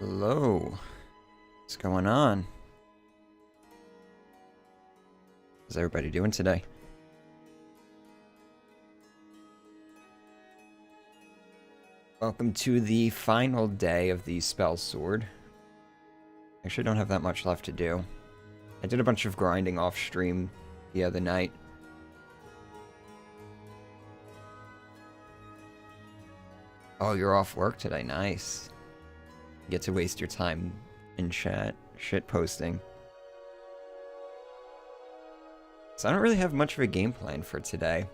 Hello. What's going on? How's everybody doing today? Welcome to the final day of the spell sword. Actually, I don't have that much left to do. I did a bunch of grinding off stream the other night. Oh, you're off work today. Nice. You get to waste your time in chat, shit posting. So I don't really have much of a game plan for today.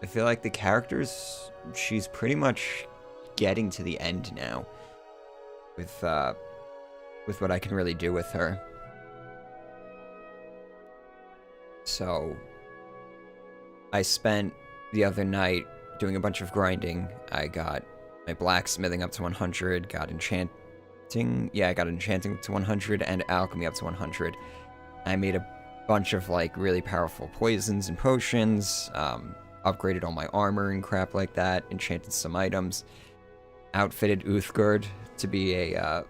I feel like the characters, she's pretty much getting to the end now with what I can really do with her. So I spent the other night doing a bunch of grinding. I got my blacksmithing up to 100, got enchanting, I got enchanting to 100 and alchemy up to 100. I made a bunch of like really powerful poisons and potions, upgraded all my armor and crap like that, enchanted some items, outfitted Uthgerd to be a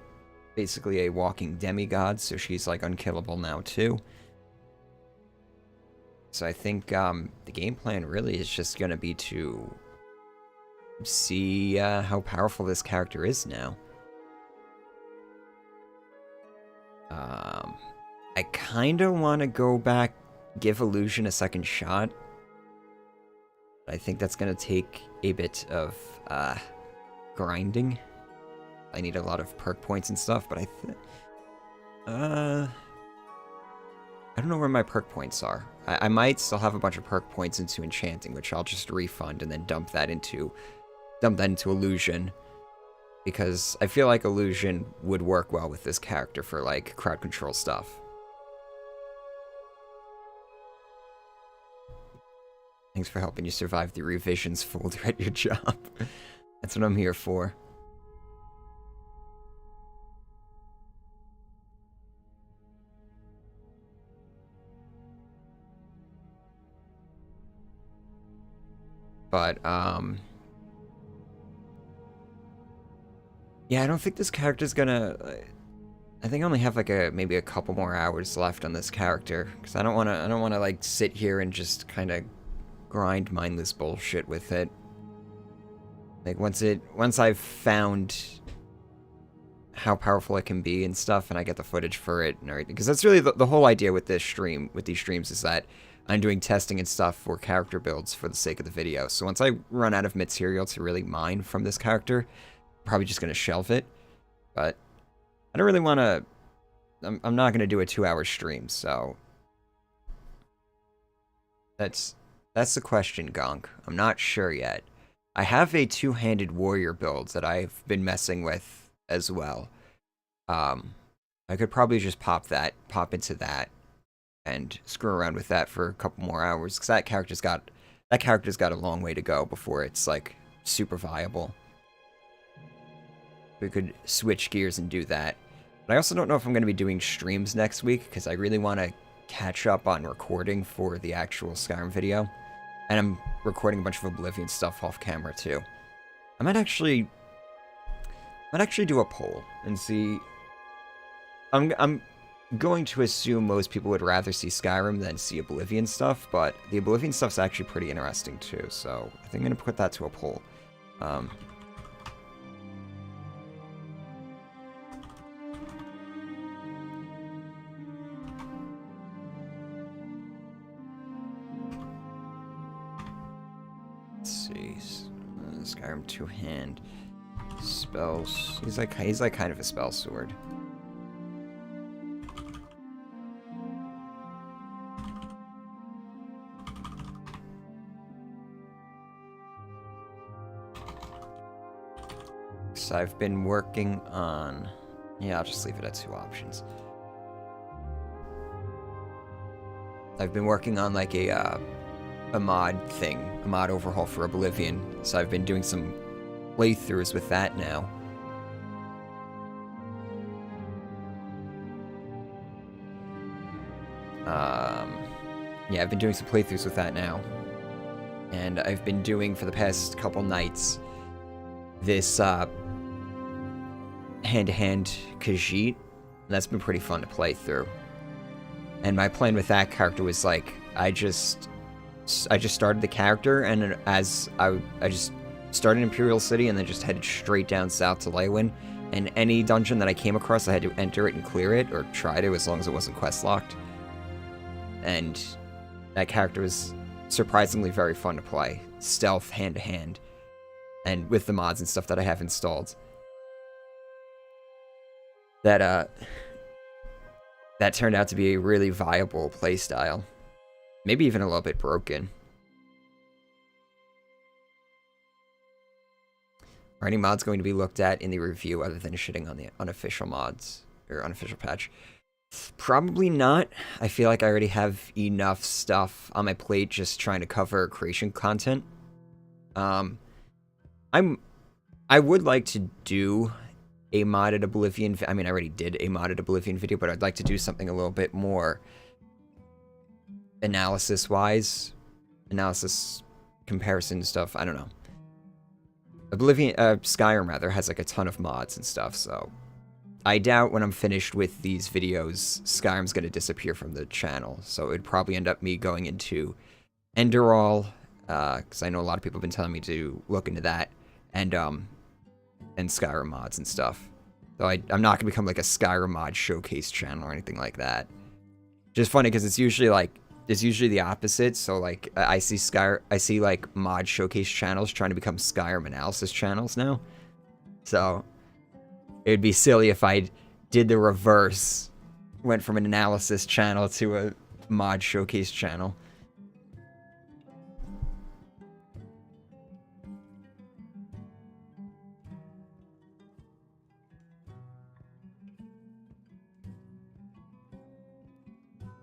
basically a walking demigod, so she's like unkillable now too. So I think the game plan really is just gonna be to see how powerful this character is now. I kind of want to go back, give Illusion a second shot. I think that's going to take a bit of grinding. I need a lot of perk points and stuff, but I don't know where my perk points are. I might still have a bunch of perk points into enchanting, which I'll just refund and then dump that into Illusion, because I feel like Illusion would work well with this character for like crowd control stuff. Thanks for helping you survive the revisions folder at your job. That's what I'm here for. But, yeah, I don't think this character's gonna... I think I only have like maybe a couple more hours left on this character, because I don't wanna like sit here and just kind of grind mindless bullshit with it. Like once I've found how powerful it can be and stuff, and I get the footage for it and everything, because that's really the whole idea with these streams, is that I'm doing testing and stuff for character builds for the sake of the video. So once I run out of material to really mine from this character, I'm probably just gonna shelve it. But I don't really want to. I'm not gonna do a 2-hour stream, so that's the question, Gonk. I'm not sure yet. I have a two-handed warrior build that I've been messing with as well. I could probably just pop into that, and screw around with that for a couple more hours, because that character's got a long way to go before it's like super viable. We could switch gears and do that. But I also don't know if I'm going to be doing streams next week, because I really want to catch up on recording for the actual Skyrim video. And I'm recording a bunch of Oblivion stuff off camera too. I might actually do a poll and see. I'm going to assume most people would rather see Skyrim than see Oblivion stuff, but the Oblivion stuff's actually pretty interesting too, so I think I'm going to put that to a poll. Let's see. Skyrim two-hand spells. He's like kind of a spell sword. So I've been working on... Yeah, I'll just leave it at 2 options. I've been working on like a mod overhaul for Oblivion. So I've been doing some playthroughs with that now. Yeah, I've been doing some playthroughs with that now. And I've been doing, for the past couple nights, this hand-to-hand Khajiit. That's been pretty fun to play through. And my plan with that character was like, I just started the character, and as I just started Imperial City and then just headed straight down south to Leywin. And any dungeon that I came across, I had to enter it and clear it, or try to, as long as it wasn't quest locked. And that character was surprisingly very fun to play. Stealth, hand-to-hand. And with the mods and stuff that I have installed. That turned out to be a really viable playstyle. Maybe even a little bit broken. Are any mods going to be looked at in the review other than shitting on the unofficial mods or unofficial patch? Probably not. I feel like I already have enough stuff on my plate just trying to cover creation content. I would like to do a modded Oblivion. I mean, I already did a modded Oblivion video, but I'd like to do something a little bit more analysis-wise, analysis comparison stuff. I don't know. Skyrim rather has like a ton of mods and stuff, so I doubt when I'm finished with these videos, Skyrim's gonna disappear from the channel. So it'd probably end up me going into Enderall, because I know a lot of people have been telling me to look into that, and Skyrim mods and stuff. So I'm not gonna become like a Skyrim mod showcase channel or anything like that. Just funny because it's usually the opposite. So like I see like mod showcase channels trying to become Skyrim analysis channels now. So it'd be silly if I did the reverse, went from an analysis channel to a mod showcase channel.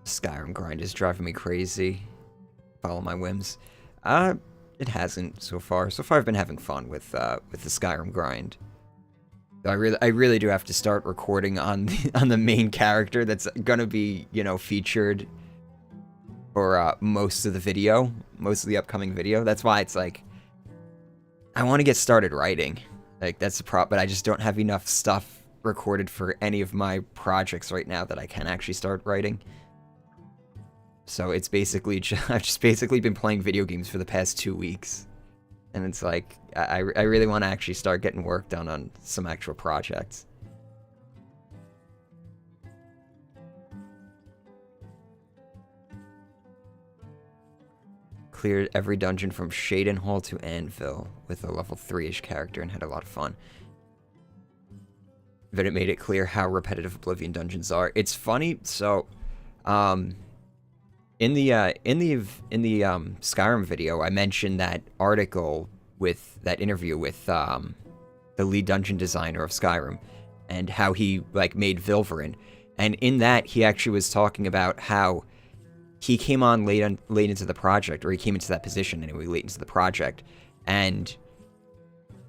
Skyrim grind is driving me crazy. Follow my whims. It hasn't so far. So far, I've been having fun with the Skyrim grind. I really do have to start recording on the main character that's gonna be, you know, featured for most of the video, most of the upcoming video. That's why it's like I want to get started writing. Like that's the problem, but I just don't have enough stuff recorded for any of my projects right now that I can actually start writing. So it's basically I've just basically been playing video games for the past 2 weeks. And it's like, I really want to actually start getting work done on some actual projects. Cleared every dungeon from Shaden Hall to Anvil with a level 3-ish character and had a lot of fun. But it made it clear how repetitive Oblivion dungeons are. It's funny, so in the Skyrim video, I mentioned that article with that interview with the lead dungeon designer of Skyrim, and how he like made Vilverin, and in that he actually was talking about how he came on late into the project, or he came into that position anyway late into the project, and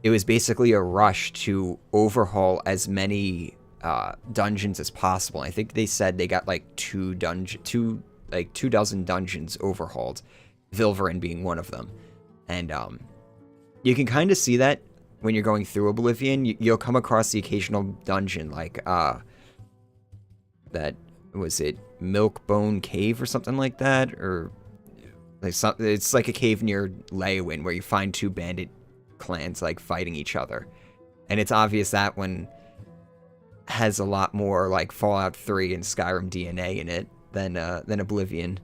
it was basically a rush to overhaul as many dungeons as possible. I think they said they got like two dozen dungeons overhauled, Vilverin being one of them. And you can kind of see that when you're going through Oblivion. You'll come across the occasional dungeon, like that was it Milkbone Cave or something like that, or like it's like a cave near Leywin where you find two bandit clans like fighting each other, and it's obvious that one has a lot more like Fallout 3 and Skyrim DNA in it than Oblivion.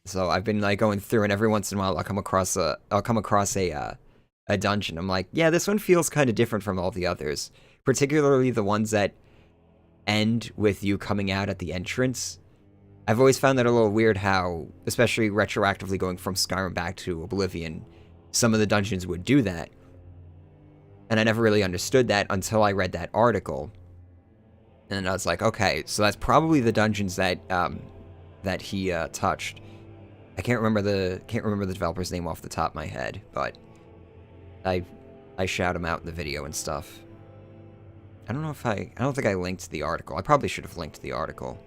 So I've been like going through, and every once in a while I'll come across a dungeon. I'm like, yeah, this one feels kind of different from all the others, particularly the ones that end with you coming out at the entrance. I've always found that a little weird how, especially retroactively going from Skyrim back to Oblivion, some of the dungeons would do that. And I never really understood that until I read that article. And I was like, okay, so that's probably the dungeons that that he touched. I can't remember the developer's name off the top of my head, but I shout him out in the video and stuff. I don't think I linked the article. I probably should have linked the article.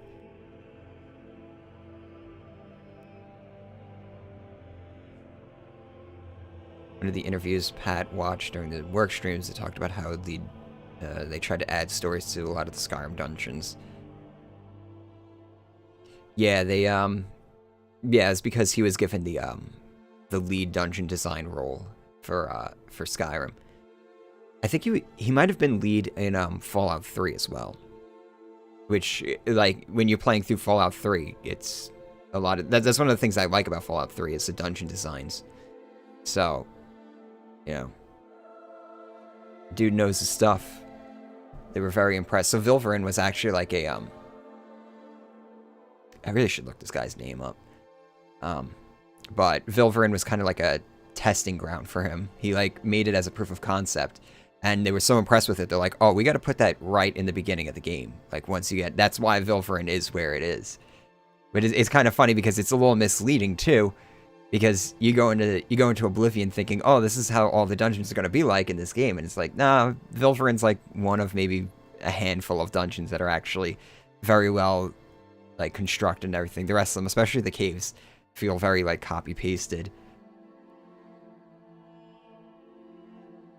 one of the interviews Pat watched during the work streams, they talked about how they tried to add stories to a lot of the Skyrim dungeons. Yeah, it's because he was given the lead dungeon design role for Skyrim. I think he might have been lead in Fallout 3 as well. Which, like, when you're playing through Fallout 3, it's a lot of... That's one of the things I like about Fallout 3, is the dungeon designs. So, you know, dude knows his stuff. They were very impressed. So Vilverin was actually like a... I really should look this guy's name up. But Vilverin was kind of like a testing ground for him. He, like, made it as a proof of concept. And they were so impressed with it, they're like, oh, we got to put that right in the beginning of the game. Like, once you get... That's why Vilverin is where it is. But it's kind of funny because it's a little misleading, too. Because you go into Oblivion thinking, oh, this is how all the dungeons are going to be like in this game. And it's like, nah, Vilverin's like one of maybe a handful of dungeons that are actually very well, like, constructed and everything. The rest of them, especially the caves, feel very, like, copy-pasted.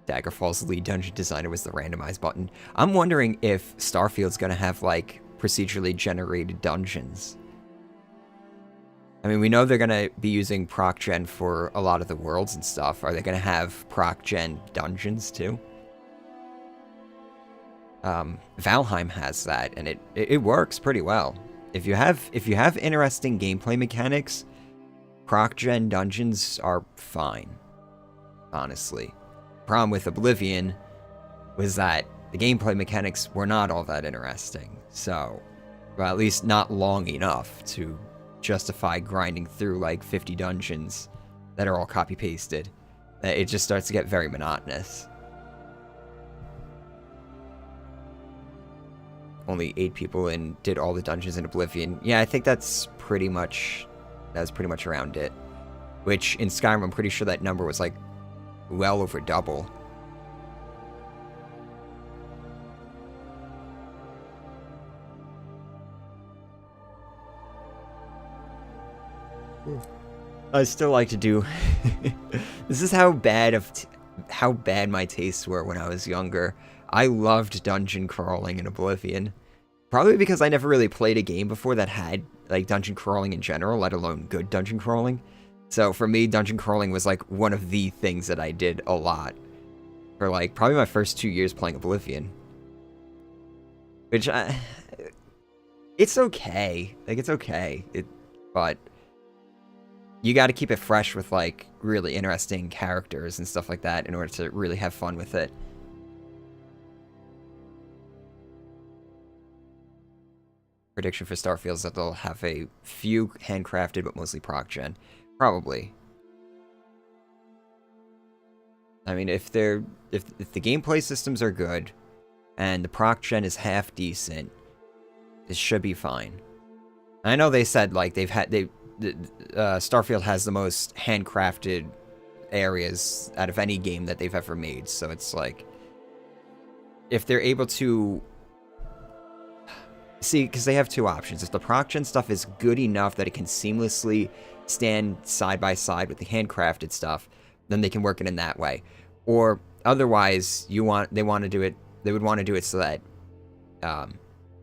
Daggerfall's lead dungeon designer was the randomize button. I'm wondering if Starfield's gonna have, like, procedurally generated dungeons. I mean, we know they're gonna be using proc gen for a lot of the worlds and stuff. Are they gonna have proc gen dungeons too? Valheim has that, and it works pretty well. If you have interesting gameplay mechanics, proc gen dungeons are fine. Honestly. Problem with Oblivion was that the gameplay mechanics were not all that interesting. So, well, at least not long enough to justify grinding through like 50 dungeons that are all copy-pasted. It just starts to get very monotonous. Only 8 people did all the dungeons in Oblivion. Yeah, I think that's pretty much around it. Which in Skyrim, I'm pretty sure that number was like well over double. I still like to do... This is how bad my tastes were when I was younger. I loved dungeon crawling in Oblivion. Probably because I never really played a game before that had like dungeon crawling in general, let alone good dungeon crawling. So for me, dungeon crawling was like one of the things that I did a lot for like probably my first 2 years playing Oblivion. Which it's okay. Like, it's okay. But you got to keep it fresh with like really interesting characters and stuff like that in order to really have fun with it. Prediction for Starfield is that they'll have a few handcrafted but mostly proc gen. Probably. I mean, if the gameplay systems are good and the proc gen is half decent, this should be fine. I know they said like Starfield has the most handcrafted areas out of any game that they've ever made, so it's like if they're able to see, because they have two options. If the proc gen stuff is good enough that it can seamlessly stand side by side with the handcrafted stuff, then they can work it in that way. Or otherwise, they would want to do it so that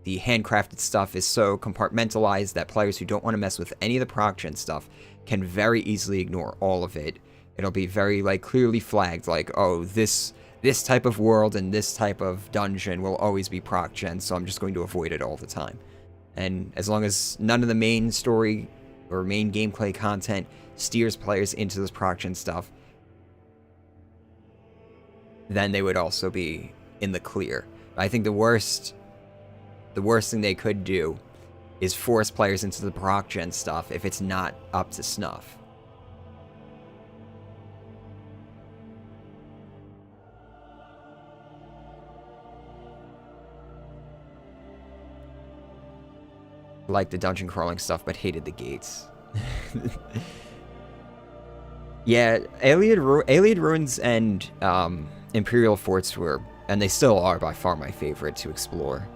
the handcrafted stuff is so compartmentalized that players who don't want to mess with any of the proc gen stuff can very easily ignore all of it. It'll be very like clearly flagged, like, oh, this type of world and this type of dungeon will always be proc gen, so I'm just going to avoid it all the time. And as long as none of the main story or main gameplay content steers players into this proc gen stuff, then they would also be in the clear. I think the worst thing they could do is force players into the proc gen stuff if it's not up to snuff. Liked the dungeon crawling stuff, but hated the gates. Yeah, Alien Ruins and Imperial Forts were, and they still are by far my favorite to explore.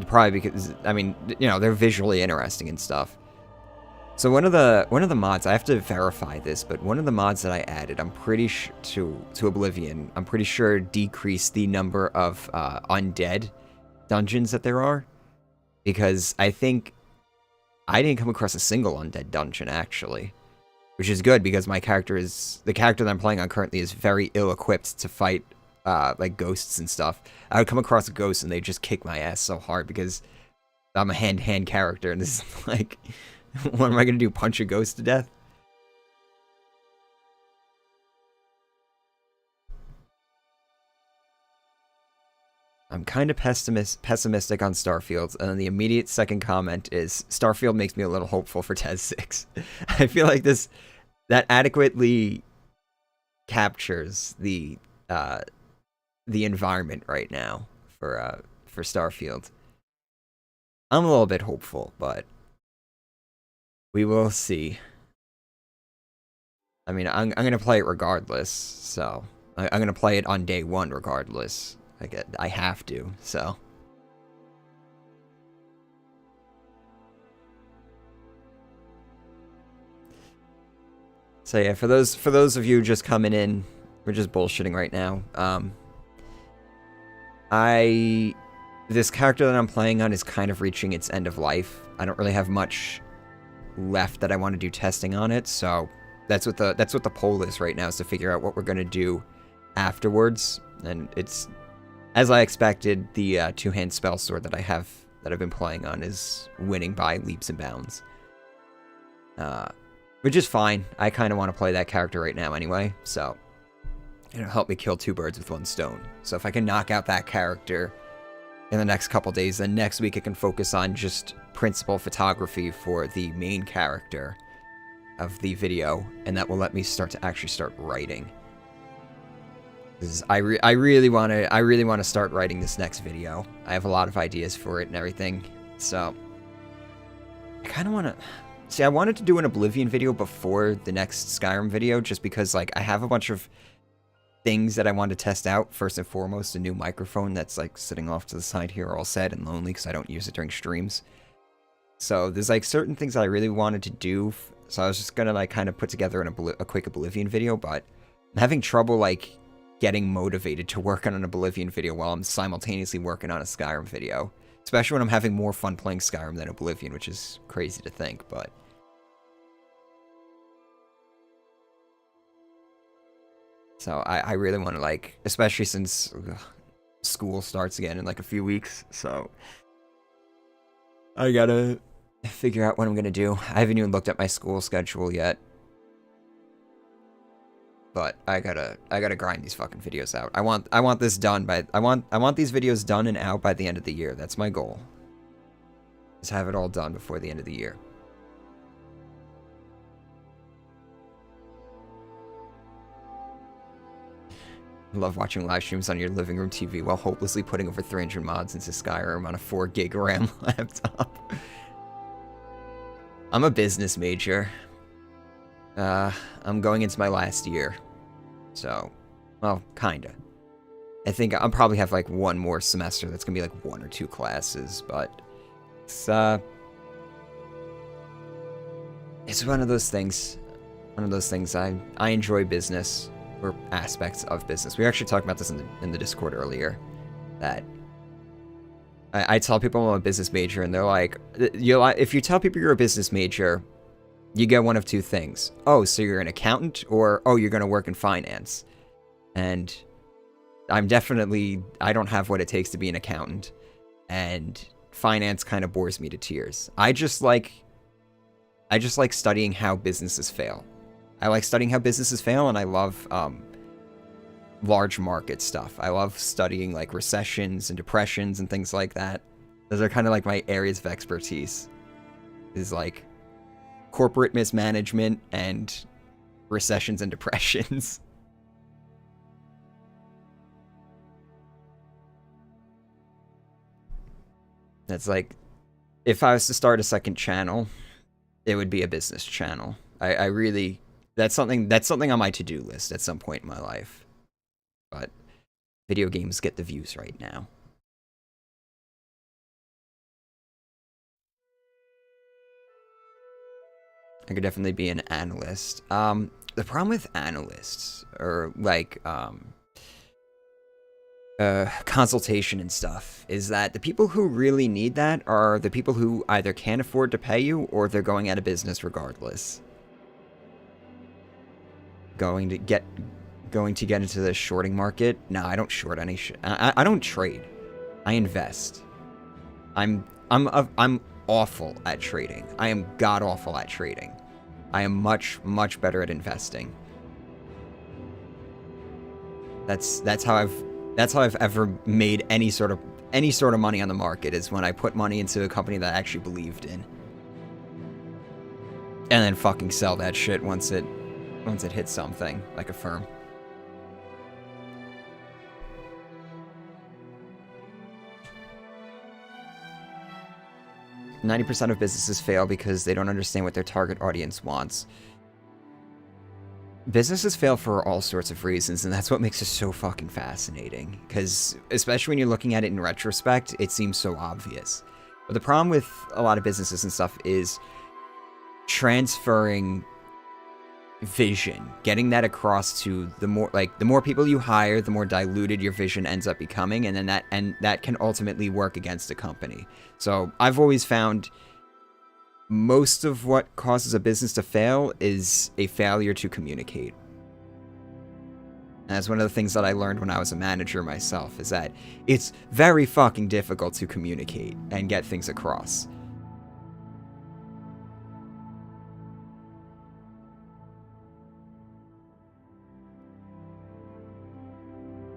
Probably because, I mean, you know, they're visually interesting and stuff. So one of the mods, I have to verify this, but one of the mods that I added, I'm pretty sure to Oblivion, I'm pretty sure decreased the number of undead dungeons that there are, because I think I didn't come across a single undead dungeon actually, which is good because the character that I'm playing on currently is very ill-equipped to fight like ghosts and stuff. I would come across a ghost and they just kick my ass so hard because I'm a hand-to-hand character, and this is like, what am I gonna do? Punch a ghost to death? I'm kind of pessimistic on Starfield, and then the immediate second comment is Starfield makes me a little hopeful for TES 6. I feel like that adequately captures the environment right now for Starfield. I'm a little bit hopeful, but we will see. I mean, I'm gonna play it regardless, so I'm gonna play it on day one regardless. I have to, so. So yeah, for those of you just coming in, we're just bullshitting right now. This character that I'm playing on is kind of reaching its end of life. I don't really have much left that I want to do testing on it, so that's what the poll is right now, is to figure out what we're gonna do afterwards. And it's, as I expected, the two-hand spell sword that I've been playing on is winning by leaps and bounds. Which is fine. I kind of want to play that character right now anyway, so it'll help me kill two birds with one stone. So if I can knock out that character in the next couple days, then next week I can focus on just principal photography for the main character of the video, and that will let me start writing. I really want to start writing this next video. I have a lot of ideas for it and everything, so I kind of want to. See, I wanted to do an Oblivion video before the next Skyrim video, just because, like, I have a bunch of things that I want to test out. First and foremost, a new microphone that's, like, sitting off to the side here all sad and lonely because I don't use it during streams. So there's, like, certain things that I really wanted to do, so I was just gonna, like, kind of put together a quick Oblivion video, but I'm having trouble, like, getting motivated to work on an Oblivion video while I'm simultaneously working on a Skyrim video. Especially when I'm having more fun playing Skyrim than Oblivion, which is crazy to think, but... So I really want to, like, especially since school starts again in, like, a few weeks, so... I gotta figure out what I'm gonna do. I haven't even looked at my school schedule yet. But I gotta grind these fucking videos out. I want this done by I want these videos done and out by the end of the year. That's my goal. Just have it all done before the end of the year. I love watching live streams on your living room TV while hopelessly putting over 300 mods into Skyrim on a 4 gig RAM laptop. I'm a business major. I'm going into my last year. So, well, kinda. I think I'll probably have, like, one more semester that's gonna be, like, 1 or 2 classes, but it's one of those things. One of those things. I enjoy business, or aspects of business. We were actually talking about this in the Discord earlier, that I tell people I'm a business major, and they're like, if you tell people you're a business major, you get one of two things. Oh, so you're an accountant, or, oh, you're going to work in finance. And I don't have what it takes to be an accountant. And finance kind of bores me to tears. I just like studying how businesses fail. I like studying how businesses fail, and I love large market stuff. I love studying, like, recessions and depressions and things like that. Those are kind of like my areas of expertise. Is, like, corporate mismanagement and recessions and depressions. That's like, if I was to start a second channel, it would be a business channel. I really, that's something on my to-do list at some point in my life. But video games get the views right now. I could definitely be an analyst. The problem with analysts, or like, consultation and stuff, is that the people who really need that are the people who either can't afford to pay you or they're going out of business regardless. Going to get into the shorting market? No, I don't short any shit. I don't trade. I invest. I'm awful at trading. I am god awful at trading. I am much better at investing. That's how I've ever made any sort of money on the market, is when I put money into a company that I actually believed in. And then fucking sell that shit once it hits something, like a firm. "90% of businesses fail because they don't understand what their target audience wants." Businesses fail for all sorts of reasons, and that's what makes it so fucking fascinating. Because, especially when you're looking at it in retrospect, it seems so obvious. But the problem with a lot of businesses and stuff is transferring vision, getting that across to the more people you hire, the more diluted your vision ends up becoming, and then that can ultimately work against a company. So I've always found most of what causes a business to fail is a failure to communicate. And that's one of the things that I learned when I was a manager myself, is that it's very fucking difficult to communicate and get things across.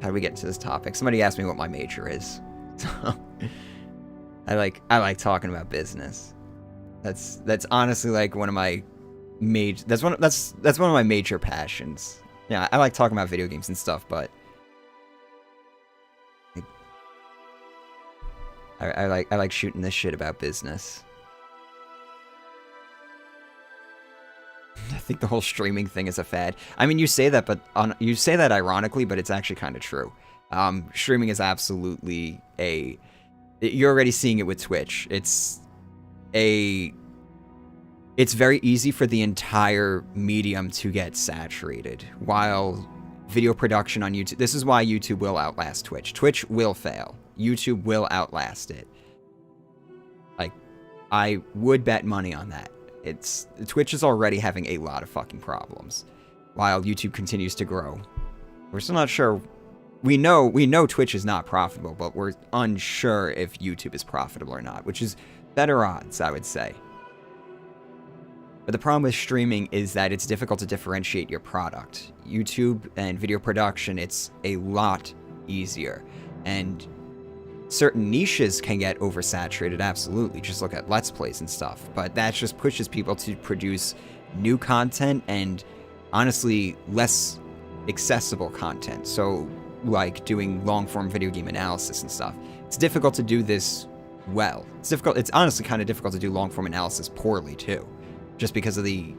How do we get into this topic? Somebody asked me what my major is. So I like talking about business. That's honestly like one of my that's one of my major passions. Yeah, I like talking about video games and stuff, but I like shooting this shit about business. I think the whole streaming thing is a fad. I mean, you say that, but you say that ironically, but it's actually kind of true. Streaming is absolutely you're already seeing it with Twitch. It's very easy for the entire medium to get saturated, while video production on YouTube, this is why YouTube will outlast Twitch. Twitch will fail. YouTube will outlast it. Like, I would bet money on that. Twitch is already having a lot of fucking problems, while YouTube continues to grow. We're still not sure. We know Twitch is not profitable, but we're unsure if YouTube is profitable or not, which is better odds, I would say. But the problem with streaming is that it's difficult to differentiate your product. YouTube and video production, it's a lot easier. And certain niches can get oversaturated, absolutely. Just look at Let's Plays and stuff. But that just pushes people to produce new content and, honestly, less accessible content. So, like doing long-form video game analysis and stuff. It's difficult to do this well. It's honestly kind of difficult to do long-form analysis poorly, too. Just because of the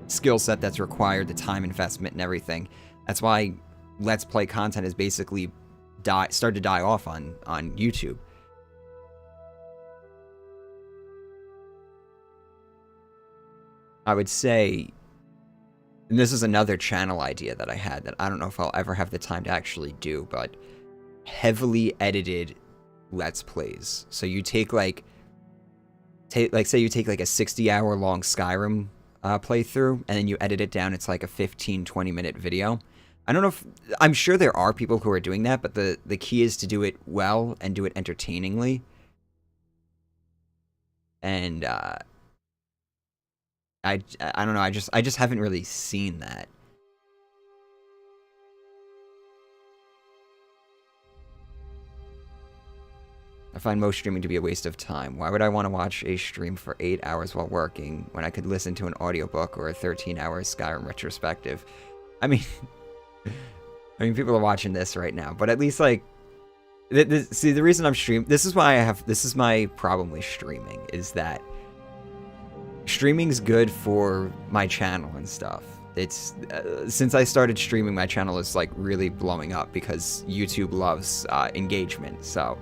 skill set that's required, the time investment and everything. That's why Let's Play content has basically started to die off on YouTube. I would say, and this is another channel idea that I had that I don't know if I'll ever have the time to actually do, but heavily edited Let's Plays. So you take say you take like a 60-hour long Skyrim playthrough, and then you edit it down. It's like a 15-20 minute video. I don't know if, I'm sure there are people who are doing that, but the key is to do it well and do it entertainingly. And I don't know, I just haven't really seen that. I find most streaming to be a waste of time. Why would I want to watch a stream for 8 hours while working when I could listen to an audiobook or a 13-hour Skyrim retrospective? I mean, people are watching this right now, but at least, like, see, the reason I'm streaming, this is my problem with streaming, is that streaming's good for my channel and stuff. It's, since I started streaming, my channel is, like, really blowing up because YouTube loves engagement, so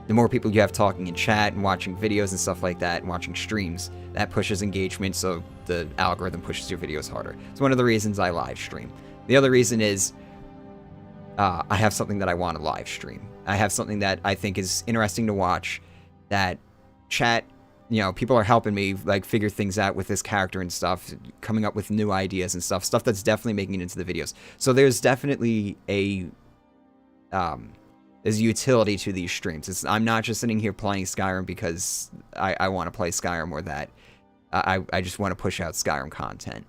the more people you have talking in chat and watching videos and stuff like that, and watching streams, that pushes engagement, so the algorithm pushes your videos harder. It's one of the reasons I live stream. The other reason is I have something that I want to live stream. I have something that I think is interesting to watch, that chat, you know, people are helping me like figure things out with this character and stuff, coming up with new ideas and stuff that's definitely making it into the videos. So there's definitely a there's utility to these streams. I'm not just sitting here playing Skyrim because I want to play Skyrim, or that I just want to push out Skyrim content.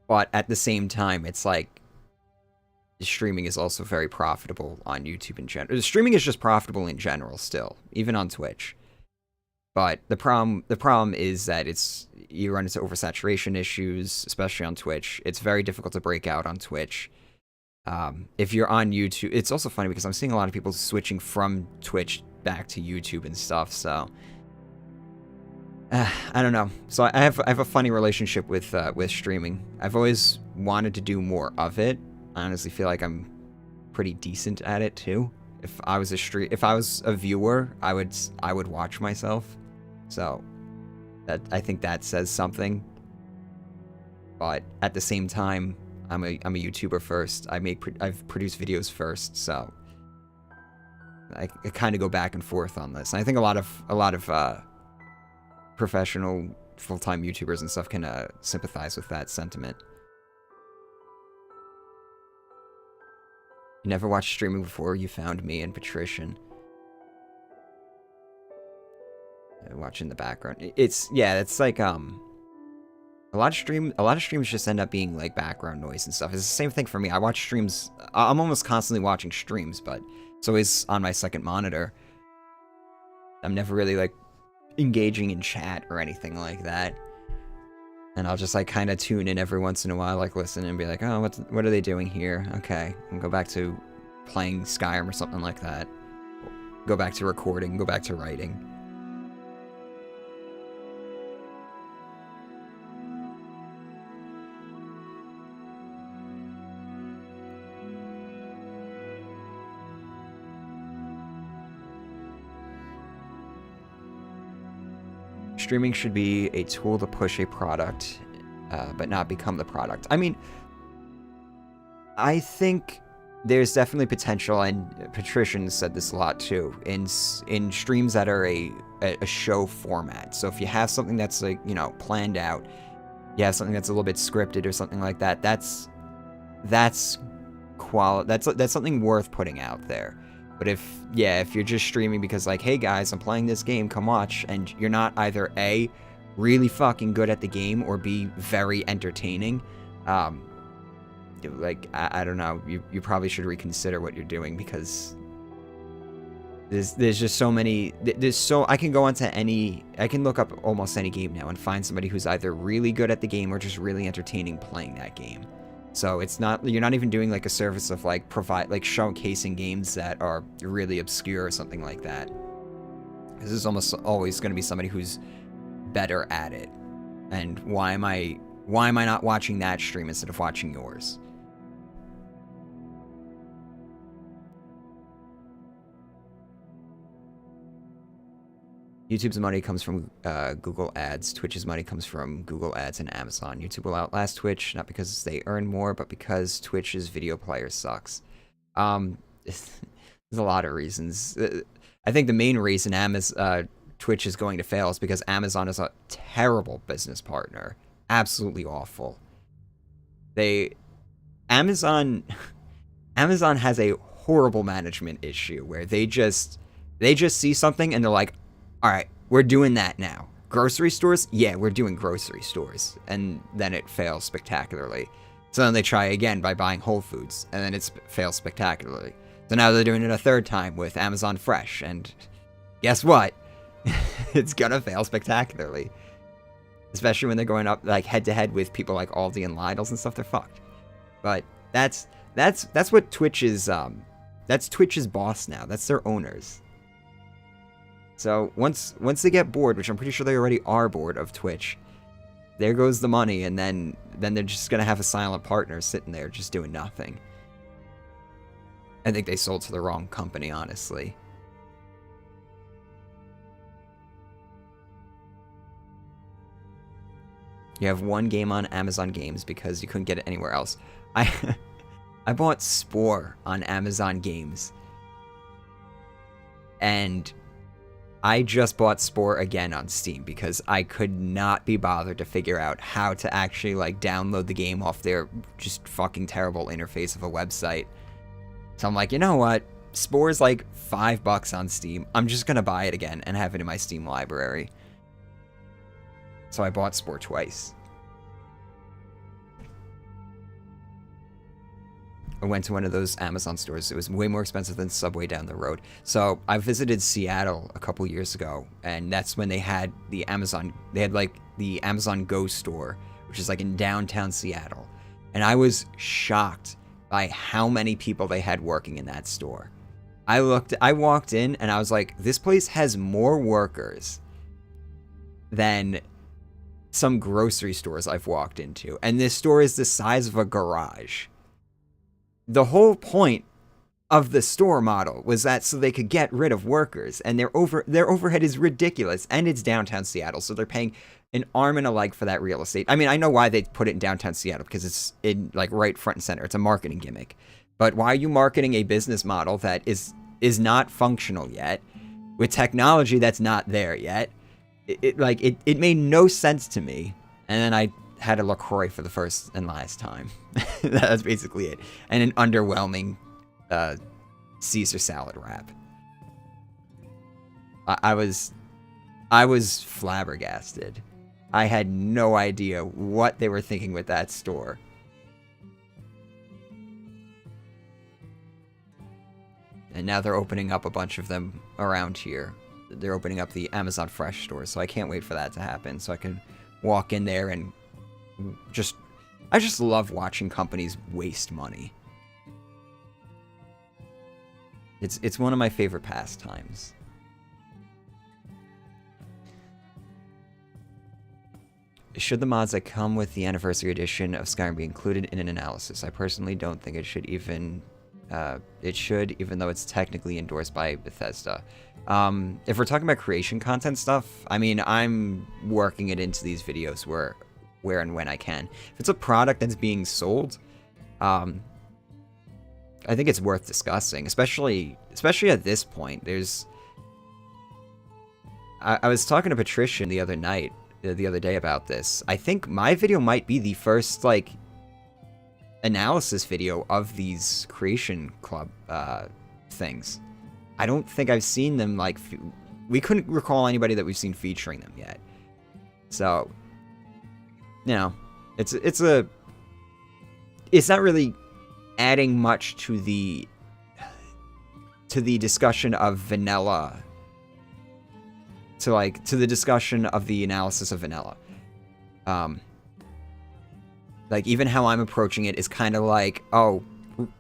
But at the same time, it's like, streaming is also very profitable on YouTube in general. Streaming is just profitable in general still, even on Twitch. But the problem is that you run into oversaturation issues, especially on Twitch. It's very difficult to break out on Twitch. If you're on YouTube, it's also funny because I'm seeing a lot of people switching from Twitch back to YouTube and stuff. So I don't know. So I have a funny relationship with streaming. I've always wanted to do more of it. I honestly feel like I'm pretty decent at it too. If I was a viewer, I would watch myself. So that, I think that says something. But at the same time, I'm a YouTuber first. I've produced videos first, so I kind of go back and forth on this. And I think a lot of professional full-time YouTubers and stuff can sympathize with that sentiment. You never watched streaming before you found me and Patrician. Watch in the background. It's like a lot of streams just end up being like background noise and stuff. It's the same thing for me. I watch streams. I'm almost constantly watching streams, but it's always on my second monitor. I'm never really like engaging in chat or anything like that. And I'll just like kind of tune in every once in a while, like listen and be like, oh, what are they doing here? Okay, and go back to playing Skyrim or something like that. Go back to recording, go back to writing. Streaming should be a tool to push a product, but not become the product. I mean, I think there's definitely potential, and Patrician said this a lot too, in streams that are a show format. So if you have something that's like, you know, planned out, you have something that's a little bit scripted or something like that, that's something worth putting out there. But if you're just streaming because like, hey guys, I'm playing this game, come watch, and you're not either A, really fucking good at the game, or B, very entertaining, like, I don't know, you probably should reconsider what you're doing, because there's just so many, I can look up almost any game now and find somebody who's either really good at the game or just really entertaining playing that game. So you're not even doing like a service of like showcasing games that are really obscure or something like that. This is almost always going to be somebody who's better at it. And why am I not watching that stream instead of watching yours? YouTube's money comes from Google Ads. Twitch's money comes from Google Ads and Amazon. YouTube will outlast Twitch, not because they earn more, but because Twitch's video player sucks. There's a lot of reasons. I think the main reason Twitch is going to fail is because Amazon is a terrible business partner. Absolutely awful. Amazon has a horrible management issue where they just see something and they're like, all right, we're doing that now. Grocery stores? Yeah, we're doing grocery stores. And then it fails spectacularly. So then they try again by buying Whole Foods, and then it fails spectacularly. So now they're doing it a third time with Amazon Fresh, and guess what? It's gonna fail spectacularly. Especially when they're going up like head-to-head with people like Aldi and Lidl's and stuff, they're fucked. But that's what Twitch is, that's Twitch's boss now. That's their owners. So once they get bored, which I'm pretty sure they already are bored of Twitch, there goes the money, and then they're just gonna have a silent partner sitting there just doing nothing. I think they sold to the wrong company, honestly. You have one game on Amazon Games because you couldn't get it anywhere else. I I bought Spore on Amazon Games. And I just bought Spore again on Steam because I could not be bothered to figure out how to actually like download the game off their just fucking terrible interface of a website. So I'm like, you know what? Spore's like $5 on Steam. I'm just gonna buy it again and have it in my Steam library. So I bought Spore twice. I went to one of those Amazon stores. It was way more expensive than Subway down the road. So I visited Seattle a couple years ago, and that's when they had the Amazon. They had like the Amazon Go store, which is like in downtown Seattle, and I was shocked by how many people they had working in that store. I walked in, and I was like, this place has more workers than some grocery stores I've walked into, and this store is the size of a garage. The whole point of the store model was that so they could get rid of workers, and their overhead is ridiculous, and it's downtown Seattle, so they're paying an arm and a leg for that real estate. I mean, I know why they put it in downtown Seattle, because it's in like right front and center. It's a marketing gimmick. But why are you marketing a business model that is not functional yet, with technology that's not there yet? It made no sense to me. And then I had a LaCroix for the first and last time. That's basically it. And an underwhelming Caesar salad wrap. I was flabbergasted. I had no idea what they were thinking with that store. And now they're opening up a bunch of them around here. They're opening up the Amazon Fresh store, so I can't wait for that to happen, so I can walk in there and I just love watching companies waste money. It's one of my favorite pastimes. Should the mods that come with the anniversary edition of Skyrim be included in an analysis? I personally don't think it should, even though it's technically endorsed by Bethesda. If we're talking about creation content stuff, I mean, I'm working it into these videos where and when I can. If it's a product that's being sold, I think it's worth discussing, especially at this point. I was talking to Patricia the other day about this. I think my video might be the first like analysis video of these creation club things. I don't think I've seen them like we couldn't recall anybody that we've seen featuring them yet. So, you know, it's not really adding much to the discussion of vanilla, to the discussion of the analysis of vanilla. Like, even how I'm approaching it is kind of like, oh,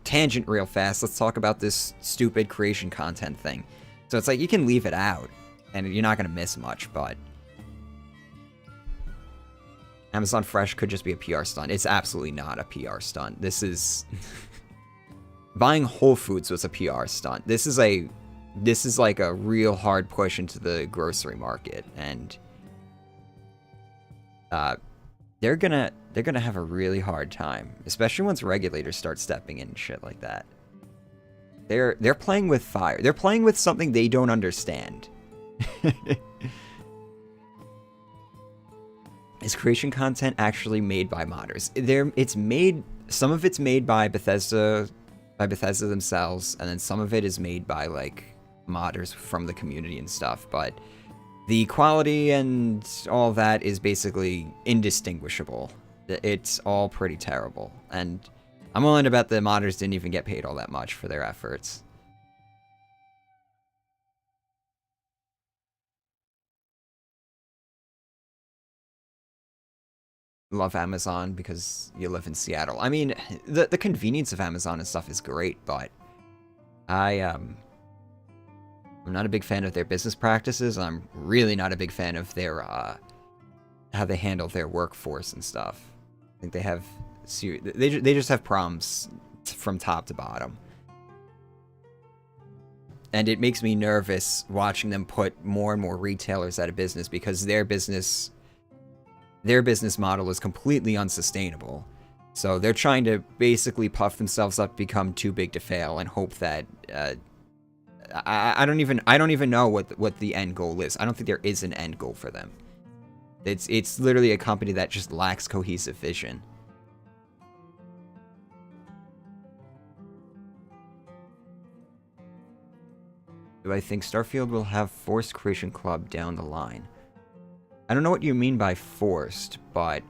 tangent real fast, let's talk about this stupid creation content thing. So it's like, you can leave it out, and you're not going to miss much, but Amazon Fresh could just be a PR stunt. It's absolutely not a PR stunt. This is... Buying Whole Foods was a PR stunt. This is like a real hard push into the grocery market, and they're gonna have a really hard time, especially once regulators start stepping in and shit like that. They're playing with fire. They're playing with something they don't understand. Is creation content actually made by modders? Some of it's made by Bethesda themselves, and then some of it is made by like modders from the community and stuff, but the quality and all that is basically indistinguishable. It's all pretty terrible, and I'm willing to bet the modders didn't even get paid all that much for their efforts. Love Amazon because you live in Seattle. I mean, the convenience of Amazon and stuff is great, but I'm not a big fan of their business practices. I'm really not a big fan of their how they handle their workforce and stuff. I think they just have problems from top to bottom. And it makes me nervous watching them put more and more retailers out of business because their business model is completely unsustainable. So they're trying to basically puff themselves up, become too big to fail, and hope that I don't even know what the end goal is. I don't think there is an end goal for them. It's literally a company that just lacks cohesive vision. Do I think Starfield will have forced Creation Club down the line? I don't know what you mean by forced, but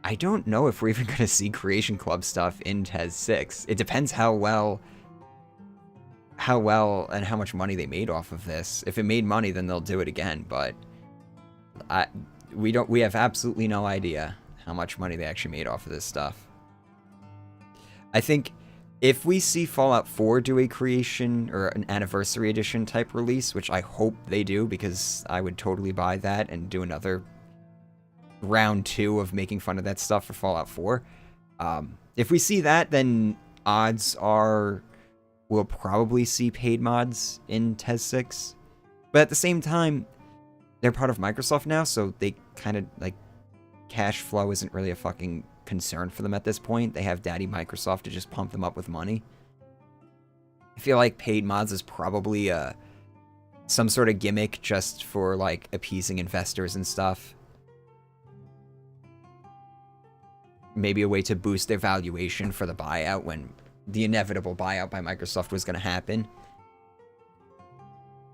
I don't know if we're even going to see Creation Club stuff in TES 6. It depends how well and how much money they made off of this. If it made money, then they'll do it again, but we have absolutely no idea how much money they actually made off of this stuff. I think if we see Fallout 4 do a creation or an anniversary edition type release, which I hope they do because I would totally buy that and do another round 2 of making fun of that stuff for Fallout 4. If we see that, then odds are we'll probably see paid mods in TES 6. But at the same time, they're part of Microsoft now, so they kind of, like, cash flow isn't really a fucking concern for them at this point. They have Daddy Microsoft to just pump them up with money. I feel like paid mods is probably some sort of gimmick just for, like, appeasing investors and stuff. Maybe a way to boost their valuation for the buyout when the inevitable buyout by Microsoft was going to happen.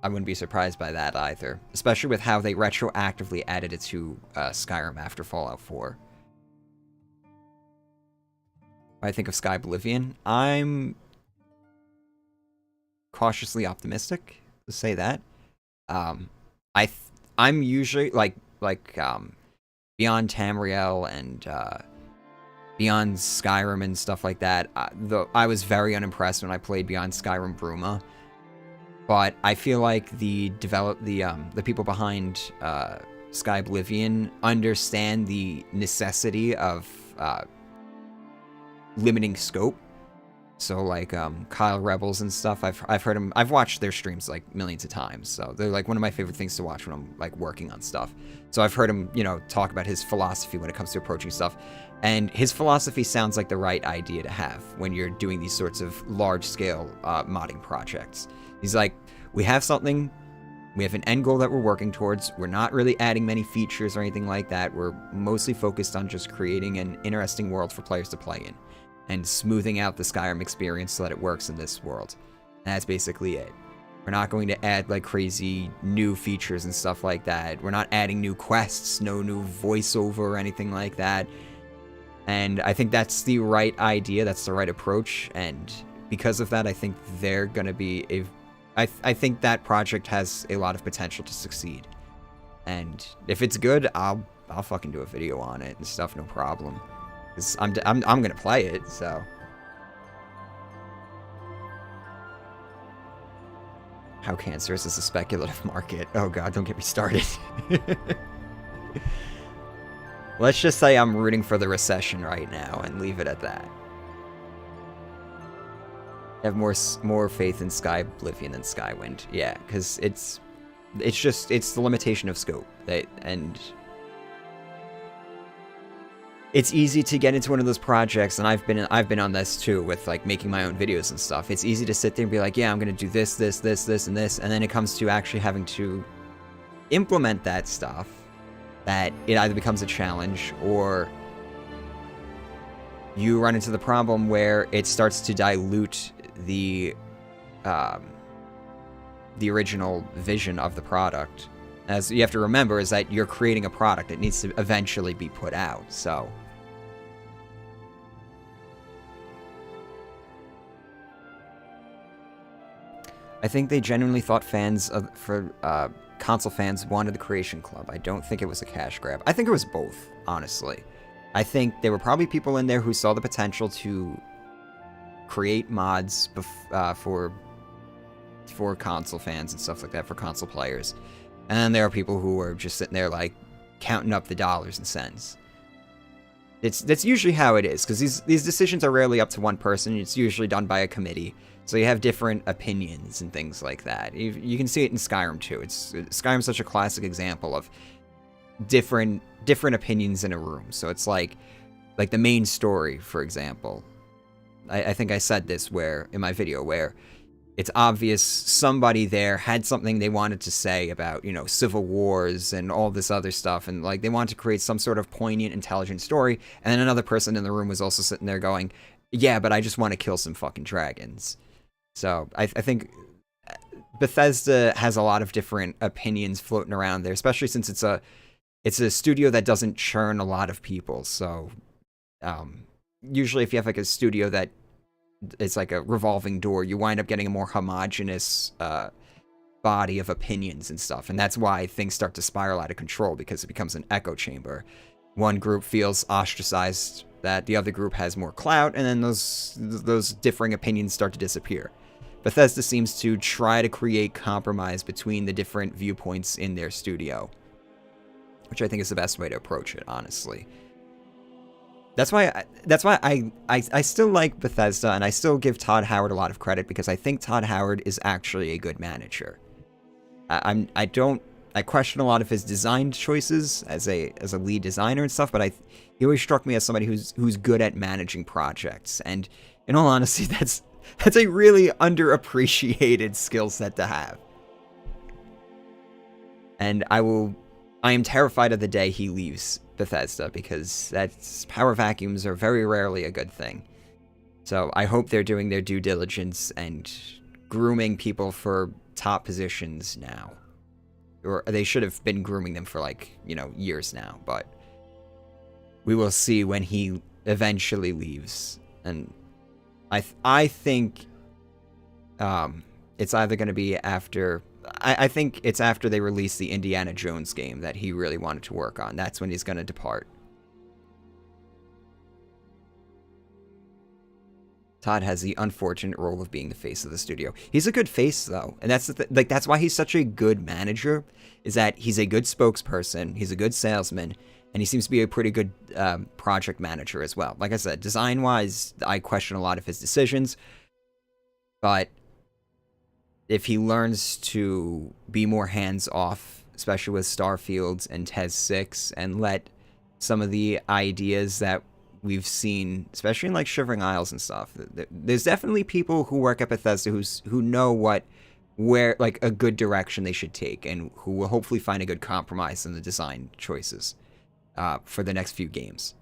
I wouldn't be surprised by that either, especially with how they retroactively added it to Skyrim after Fallout 4. I think of Sky Oblivion. I'm cautiously optimistic, to say that. I'm usually like Beyond Tamriel and Beyond Skyrim and stuff like that. I was very unimpressed when I played Beyond Skyrim Bruma, but I feel like the people behind Sky Oblivion understand the necessity of limiting scope. So like Kyle Rebels and stuff, I've heard him. I've watched their streams like millions of times. So they're like one of my favorite things to watch when I'm like working on stuff. So I've heard him, talk about his philosophy when it comes to approaching stuff. And his philosophy sounds like the right idea to have when you're doing these sorts of large-scale modding projects. He's like, we have something, we have an end goal that we're working towards, we're not really adding many features or anything like that, we're mostly focused on just creating an interesting world for players to play in, and smoothing out the Skyrim experience so that it works in this world. And that's basically it. We're not going to add like crazy new features and stuff like that. We're not adding new quests, no new voiceover or anything like that. And I think that's the right idea, that's the right approach, and because of that, I think they're going to be I think that project has a lot of potential to succeed. And if it's good, I'll fucking do a video on it and stuff, no problem. Because I'm going to play it, so. How cancerous is the speculative market? Oh god, don't get me started. Let's just say I'm rooting for the recession right now and leave it at that. I have more faith in Sky Oblivion than Skywind. Yeah, because it's the limitation of scope. And it's easy to get into one of those projects, and I've been on this too with like making my own videos and stuff. It's easy to sit there and be like, yeah, I'm gonna do this, and then it comes to actually having to implement that stuff, that it either becomes a challenge or you run into the problem where it starts to dilute the original vision of the product. As you have to remember is that you're creating a product that needs to eventually be put out, so. I think they genuinely thought console fans wanted the Creation Club. I don't think it was a cash grab. I think it was both, honestly. I think there were probably people in there who saw the potential to create mods for console fans and stuff like that, for console players. And then there are people who are just sitting there, like, counting up the dollars and cents. That's usually how it is, because these decisions are rarely up to one person. It's usually done by a committee. So you have different opinions and things like that. You can see it in Skyrim too. Skyrim's such a classic example of different opinions in a room. So it's like the main story, for example. I think I said this in my video where it's obvious somebody there had something they wanted to say about, civil wars and all this other stuff, and like they wanted to create some sort of poignant, intelligent story, and then another person in the room was also sitting there going, yeah, but I just want to kill some fucking dragons. So I think Bethesda has a lot of different opinions floating around there, especially since it's a studio that doesn't churn a lot of people. So usually if you have like a studio that it's like a revolving door, you wind up getting a more homogenous body of opinions and stuff. And that's why things start to spiral out of control, because it becomes an echo chamber. One group feels ostracized that the other group has more clout, and then those differing opinions start to disappear. Bethesda seems to try to create compromise between the different viewpoints in their studio, which I think is the best way to approach it, honestly. That's why I still like Bethesda, and I still give Todd Howard a lot of credit, because I think Todd Howard is actually a good manager. I question a lot of his design choices as a lead designer and stuff, but he always struck me as somebody who's good at managing projects. And in all honesty, that's a really underappreciated skill set to have. And I am terrified of the day he leaves Bethesda, because power vacuums are very rarely a good thing. So I hope they're doing their due diligence and grooming people for top positions now. Or they should have been grooming them for years now, but we will see when he eventually leaves. And I think it's either going to be after... I think it's after they release the Indiana Jones game that he really wanted to work on. That's when he's going to depart. Todd has the unfortunate role of being the face of the studio. He's a good face, though, and that's why he's such a good manager. Is that he's a good spokesperson, he's a good salesman, and he seems to be a pretty good project manager as well. Like I said, design-wise, I question a lot of his decisions, but if he learns to be more hands-off, especially with Starfield and TES 6, and let some of the ideas that we've seen, especially in like Shivering Isles and stuff, there's definitely people who work at Bethesda who know where like a good direction they should take, and who will hopefully find a good compromise in the design choices for the next few games.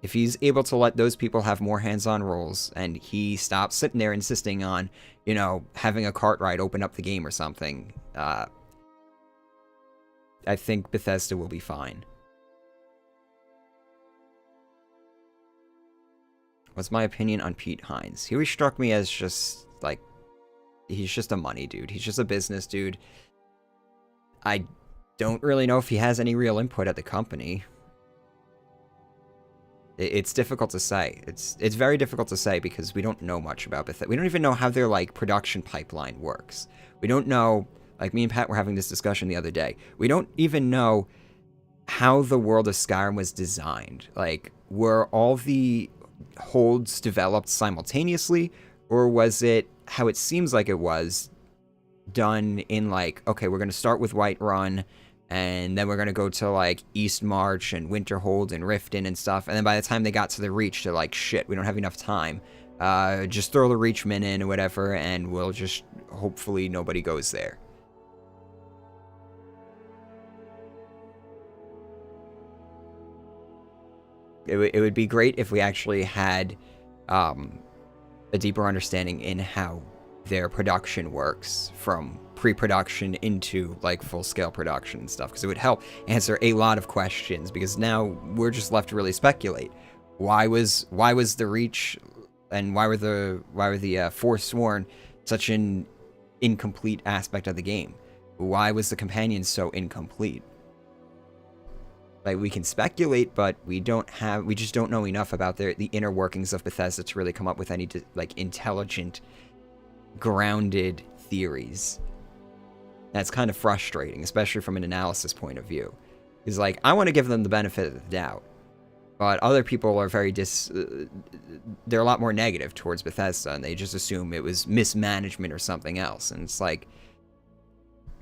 If he's able to let those people have more hands-on roles, and he stops sitting there insisting on, having a cart ride open up the game or something, I think Bethesda will be fine. What's my opinion on Pete Hines? He always struck me as just, he's just a money dude. He's just a business dude. I don't really know if he has any real input at the company. It's difficult to say. It's very difficult to say, because we don't know much about Bethesda. We don't even know how their production pipeline works. We don't know, me and Pat were having this discussion the other day. We don't even know how the world of Skyrim was designed. Were all the holds developed simultaneously, or was it how it seems like it was done in okay, we're going to start with Whiterun, and then we're going to go to East March and Winterhold and Riften and stuff, and then by the time they got to the Reach, they're like, shit, we don't have enough time, just throw the Reachmen in or whatever, and we'll just hopefully nobody goes there. It would be great if we actually had a deeper understanding in how their production works, from pre-production into full-scale production and stuff, because it would help answer a lot of questions, because now we're just left to really speculate. Why was the Reach and why were the Forsworn such an incomplete aspect of the game? Why was the companion so incomplete? We can speculate, but we just don't know enough about the inner workings of Bethesda to really come up with any intelligent, grounded theories. That's kind of frustrating, especially from an analysis point of view. Because I want to give them the benefit of the doubt, But other people are they're a lot more negative towards Bethesda, and they just assume it was mismanagement or something else. And it's like,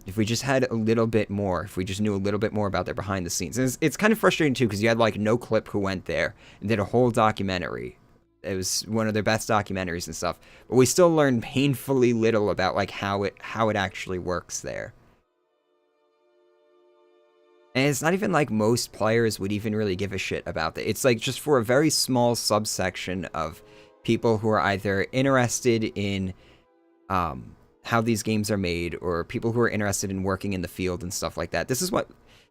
if we just had a little bit more, if we just knew a little bit more about their behind the scenes. And it's kind of frustrating too, because you had like No Clip who went there and did a whole documentary. It was one of their best documentaries and stuff, but we still learned painfully little about like how it actually works there. And it's not even like most players would even really give a shit about that. It's like just for a very small subsection of people who are either interested in how these games are made, or people who are interested in working in the field and stuff like that.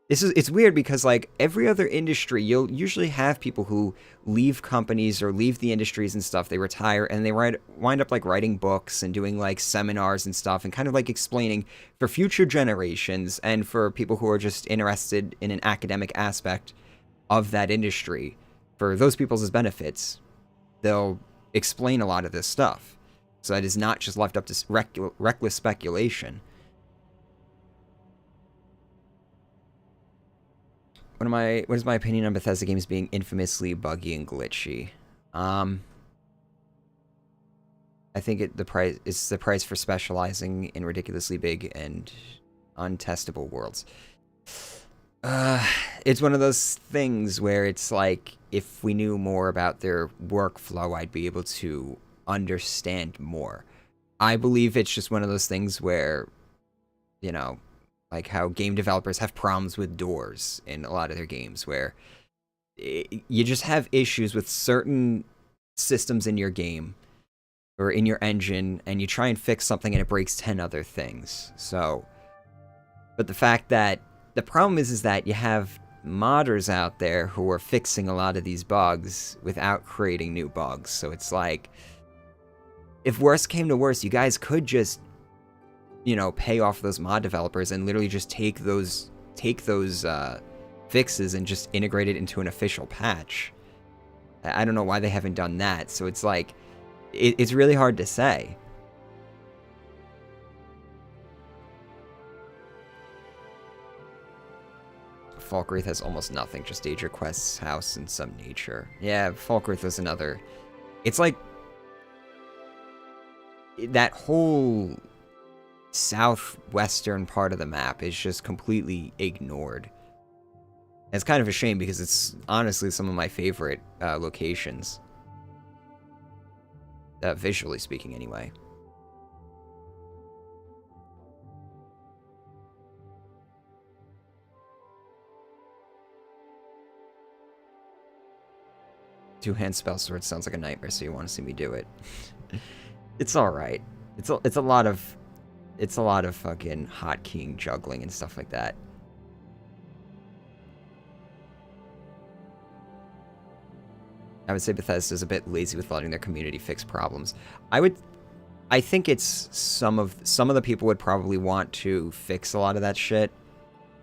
It's weird because like every other industry, you'll usually have people who leave companies or leave the industries and stuff. They retire and they wind up like writing books and doing like seminars and stuff, and kind of like explaining for future generations and for people who are just interested in an academic aspect of that industry. For those people's benefits, they'll explain a lot of this stuff. So that is not just left up to reckless speculation. What is my opinion on Bethesda games being infamously buggy and glitchy? I think it's the price for specializing in ridiculously big and untestable worlds. It's one of those things where it's like, if we knew more about their workflow, I'd be able to understand more. I believe it's just one of those things where, you know, like how game developers have problems with doors in a lot of their games, where you just have issues with certain systems in your game or in your engine, and you try and fix something and it breaks 10 other things. So, but the fact that the problem is that you have modders out there who are fixing a lot of these bugs without creating new bugs. So it's like, if worse came to worse, you guys could just, you know, pay off those mod developers and literally just take those fixes and just integrate it into an official patch. I don't know why they haven't done that. So it's like, it's really hard to say. Falkreath has almost nothing, just Daedra Quest's house and some nature. Yeah, Falkreath is another. It's like that whole southwestern part of the map is just completely ignored. And it's kind of a shame, because it's honestly some of my favorite locations. Visually speaking, anyway. Two-hand spell sword sounds like a nightmare, so you want to see me do it. It's alright. It's a lot of fucking hotkeying, juggling, and stuff like that. I would say Bethesda's a bit lazy with letting their community fix problems. I think it's some of the people would probably want to fix a lot of that shit,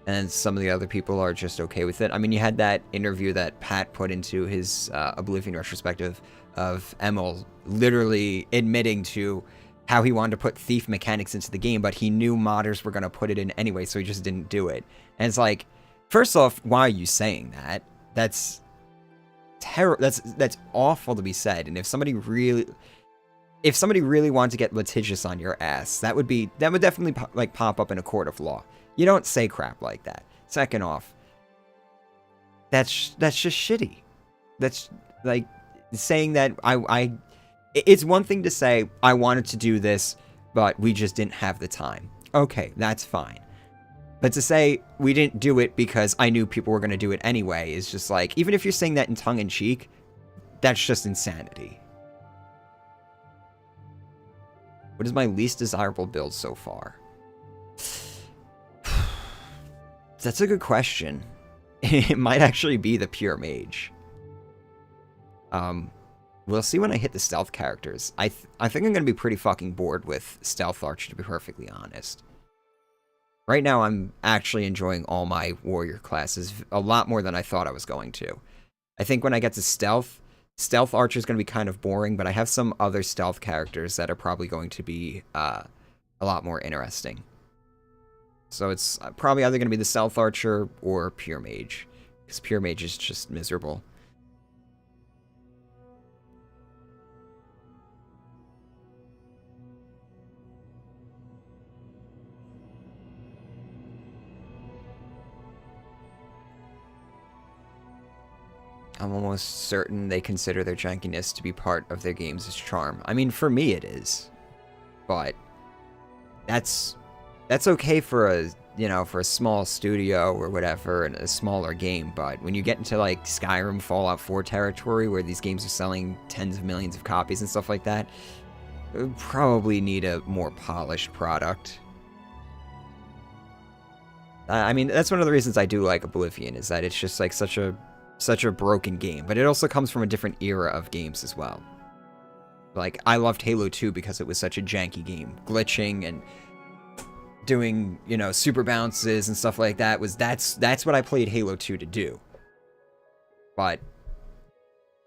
and some of the other people are just okay with it. I mean, you had that interview that Pat put into his Oblivion retrospective of Emil literally admitting to how he wanted to put thief mechanics into the game, but he knew modders were going to put it in anyway, so he just didn't do it. And it's like, first off, why are you saying that? That's awful to be said. And if somebody really wanted to get litigious on your ass, that would definitely like pop up in a court of law. You don't say crap like that. Second off, that's just shitty. That's like saying that it's one thing to say, I wanted to do this, but we just didn't have the time. Okay, that's fine. But to say we didn't do it because I knew people were going to do it anyway is just like, even if you're saying that in tongue-in-cheek, that's just insanity. What is my least desirable build so far? That's a good question. It might actually be the pure mage. We'll see when I hit the stealth characters. I think I'm going to be pretty fucking bored with stealth archer, to be perfectly honest. Right now, I'm actually enjoying all my warrior classes a lot more than I thought I was going to. I think when I get to stealth archer is going to be kind of boring, but I have some other stealth characters that are probably going to be a lot more interesting. So it's probably either going to be the stealth archer or pure mage, because pure mage is just miserable. I'm almost certain they consider their jankiness to be part of their game's charm. I mean, for me it is, but that's okay for a, you know, for a small studio or whatever and a smaller game, but when you get into like Skyrim, Fallout 4 territory where these games are selling tens of millions of copies and stuff like that, we probably need a more polished product. I mean, that's one of the reasons I do like Oblivion, is that it's just like such a broken game, but it also comes from a different era of games as well. Like, I loved Halo 2 because it was such a janky game. Glitching and doing, you know, super bounces and stuff like that that's what I played Halo 2 to do. But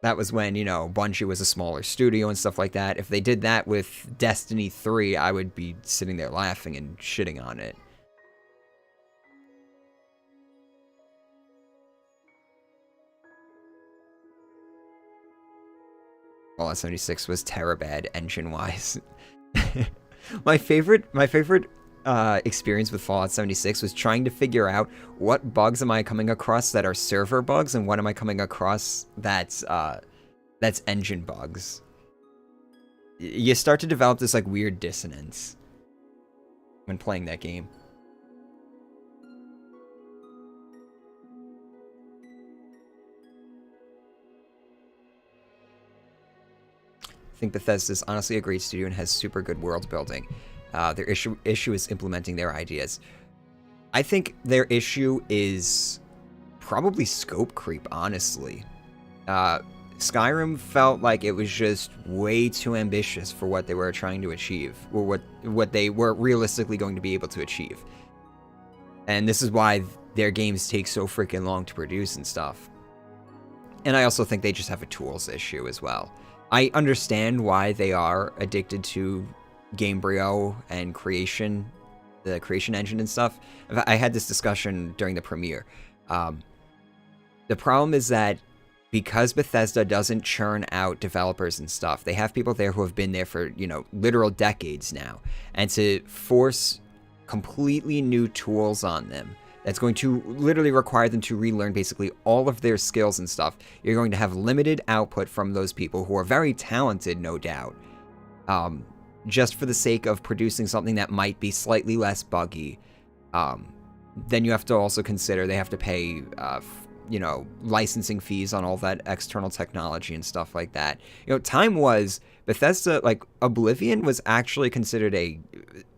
that was when, you know, Bungie was a smaller studio and stuff like that. If they did that with Destiny 3, I would be sitting there laughing and shitting on it. Fallout 76 was terabad engine-wise. my favorite experience with Fallout 76 was trying to figure out what bugs am I coming across that are server bugs and what am I coming across that's engine bugs. You start to develop this like weird dissonance when playing that game. I think Bethesda's honestly a great studio and has super good world building. Their issue is implementing their ideas. I think their issue is probably scope creep, honestly. Skyrim felt like it was just way too ambitious for what they were trying to achieve, or what they were realistically going to be able to achieve. And this is why their games take so freaking long to produce and stuff. And I also think they just have a tools issue as well. I understand why they are addicted to Gamebryo and creation, the creation engine and stuff. I had this discussion during the premiere. The problem is that because Bethesda doesn't churn out developers and stuff, they have people there who have been there for, you know, literal decades now. And to force completely new tools on them, that's going to literally require them to relearn basically all of their skills and stuff. You're going to have limited output from those people who are very talented, no doubt, just for the sake of producing something that might be slightly less buggy. Then you have to also consider they have to pay, you know, licensing fees on all that external technology and stuff like that. You know, time was, Bethesda, like, Oblivion was actually considered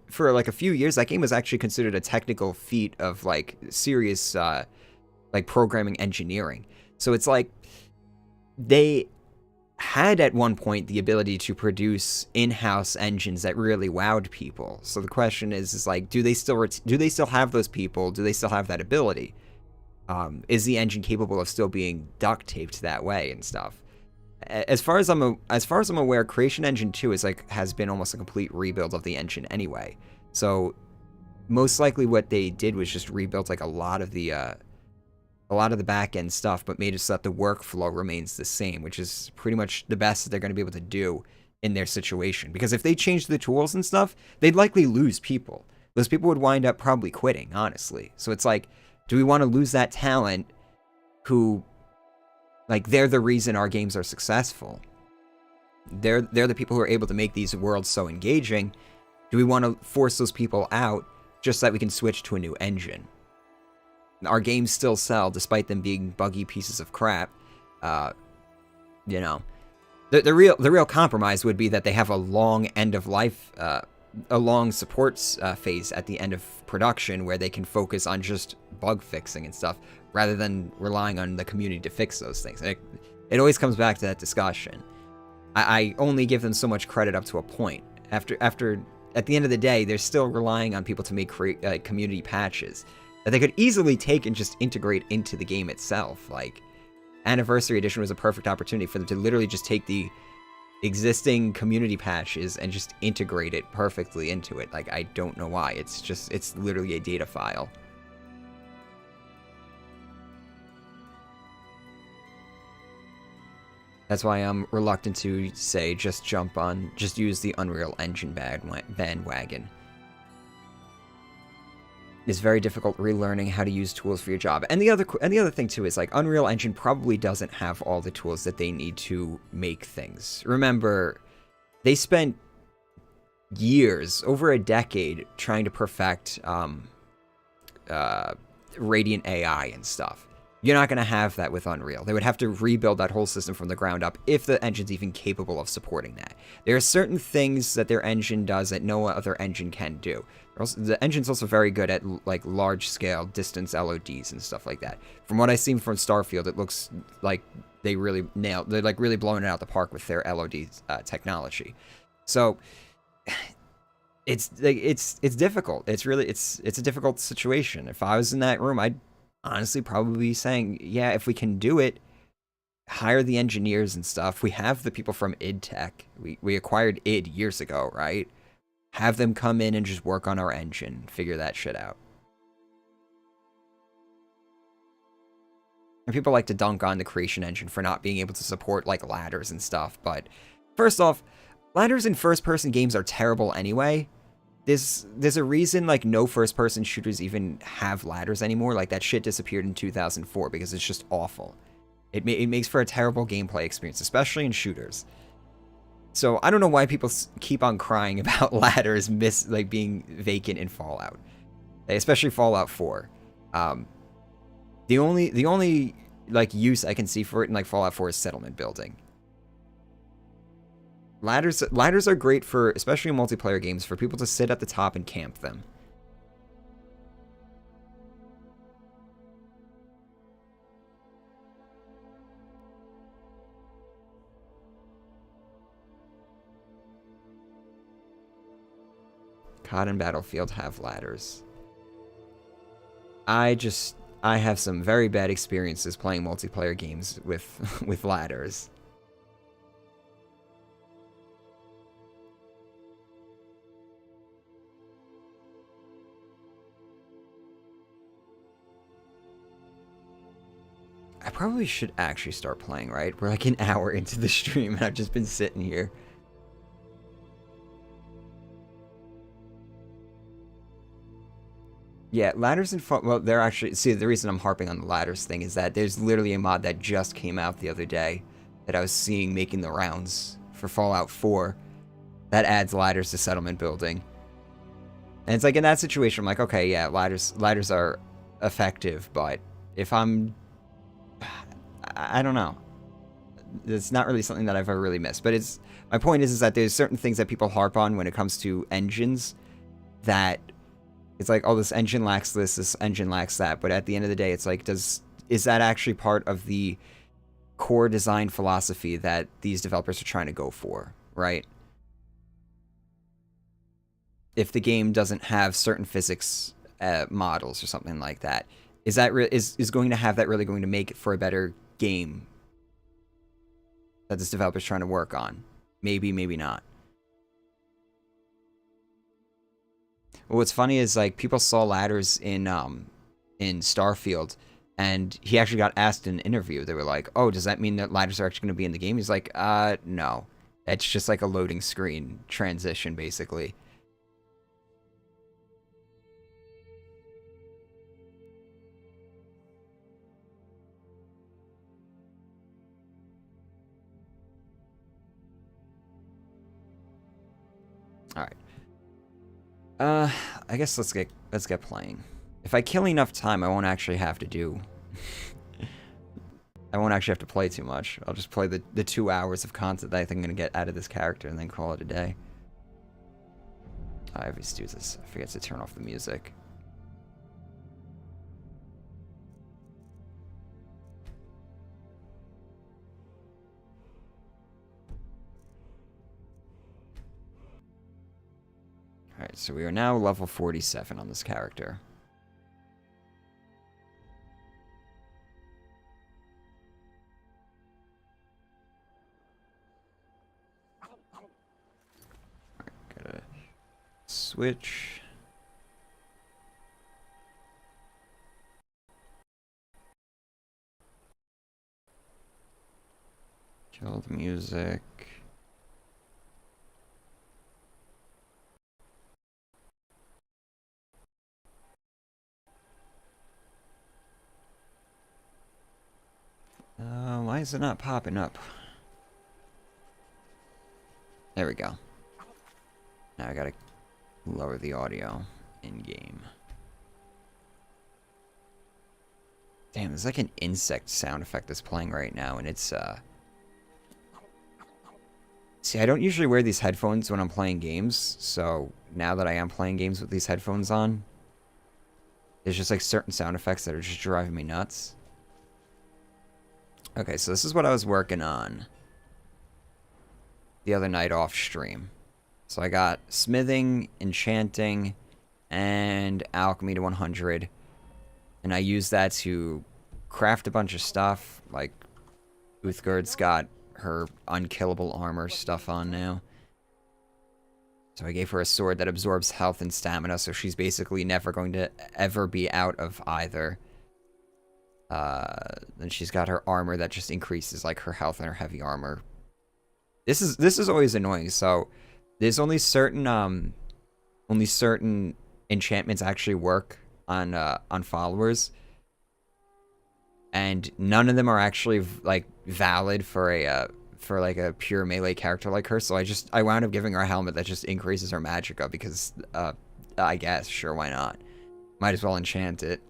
for like a few years, that game was actually considered a technical feat of like serious like programming engineering. So it's like they had at one point the ability to produce in-house engines that really wowed people. So the question is like, do they still have those people? Do they still have that ability? Is the engine capable of still being duct taped that way and stuff? As far as I'm aware, Creation Engine 2 has been almost a complete rebuild of the engine anyway. So most likely what they did was just rebuild like a lot of the back end stuff, but made it so that the workflow remains the same, which is pretty much the best that they're going to be able to do in their situation. Because if they changed the tools and stuff, they'd likely lose people. Those people would wind up probably quitting, honestly. So it's like, do we want to lose that talent who, like, they're the reason our games are successful? They're the people who are able to make these worlds so engaging. Do we want to force those people out just so that we can switch to a new engine? Our games still sell, despite them being buggy pieces of crap. You know, the real compromise would be that they have a long end of life, a long support phase at the end of production where they can focus on just bug fixing and stuff, rather than relying on the community to fix those things. It always comes back to that discussion. I only give them so much credit up to a point. After at the end of the day, they're still relying on people to make community patches that they could easily take and just integrate into the game itself. Like, Anniversary Edition was a perfect opportunity for them to literally just take the existing community patches and just integrate it perfectly into it. Like, I don't know why. It's literally a data file. That's why I'm reluctant to say just use the Unreal Engine bandwagon. It's very difficult relearning how to use tools for your job. And the other thing too is like Unreal Engine probably doesn't have all the tools that they need to make things. Remember, they spent years, over a decade, trying to perfect Radiant AI and stuff. You're not going to have that with Unreal. They would have to rebuild that whole system from the ground up if the engine's even capable of supporting that. There are certain things that their engine does that no other engine can do. The engine's also very good at like large-scale distance LODs and stuff like that. From what I've seen from Starfield, it looks like they really nailed. They're like really blowing it out the park with their LOD technology. So it's difficult. It's a difficult situation. If I was in that room, I'd honestly probably be saying, yeah, if we can do it, hire the engineers and stuff. We have the people from id Tech. We acquired id years ago, right? Have them come in and just work on our engine, figure that shit out. And people like to dunk on the creation engine for not being able to support like ladders and stuff, but first off, ladders in first-person games are terrible anyway. There's a reason like no first-person shooters even have ladders anymore. Like that shit disappeared in 2004 because it's just awful. It makes for a terrible gameplay experience, especially in shooters. So I don't know why people keep on crying about ladders being vacant in Fallout, especially Fallout 4. The only like use I can see for it in like Fallout 4 is settlement building. Ladders are great for, especially in multiplayer games, for people to sit at the top and camp them. COD and Battlefield have ladders. I have some very bad experiences playing multiplayer games with ladders. I probably should actually start playing, right? We're like an hour into the stream and I've just been sitting here. Yeah, ladders and well, they're actually, see, the reason I'm harping on the ladders thing is that there's literally a mod that just came out the other day that I was seeing making the rounds for Fallout 4 that adds ladders to settlement building. And it's like in that situation, I'm like, okay, yeah, ladders are effective, but if I don't know. It's not really something that I've ever really missed. But my point is that there's certain things that people harp on when it comes to engines that it's like, oh, this engine lacks this engine lacks that. But at the end of the day, it's like, is that actually part of the core design philosophy that these developers are trying to go for, right? If the game doesn't have certain physics models or something like that, is going to have that really going to make it for a better game that this developer's trying to work on? Maybe, maybe not. Well, what's funny is like people saw ladders in Starfield, and he actually got asked in an interview. They were like, "Oh, does that mean that ladders are actually going to be in the game?" He's like, no. It's just like a loading screen transition, basically." All right. I guess let's get playing. If I kill enough time, I won't actually have to do. I won't actually have to play too much. I'll just play the 2 hours of content that I think I'm gonna get out of this character, and then call it a day. I always do this. I forget to turn off the music. Alright, so we are now level 47 on this character. Gotta switch. Kill the music. Why is it not popping up? There we go. Now I gotta lower the audio in-game. Damn, there's like an insect sound effect that's playing right now, and it's, See, I don't usually wear these headphones when I'm playing games, so now that I am playing games with these headphones on, there's just like certain sound effects that are just driving me nuts. Okay, so this is what I was working on the other night off stream. So I got smithing, enchanting, and alchemy to 100. And I used that to craft a bunch of stuff. Like, Uthgerd's got her unkillable armor stuff on now. So I gave her a sword that absorbs health and stamina, so she's basically never going to ever be out of either. Then she's got her armor that just increases like her health and her heavy armor. This is always annoying. So there's only certain enchantments actually work on followers, and none of them are actually like valid for a pure melee character like her. So I wound up giving her a helmet that just increases her magicka because I guess sure, why not? Might as well enchant it.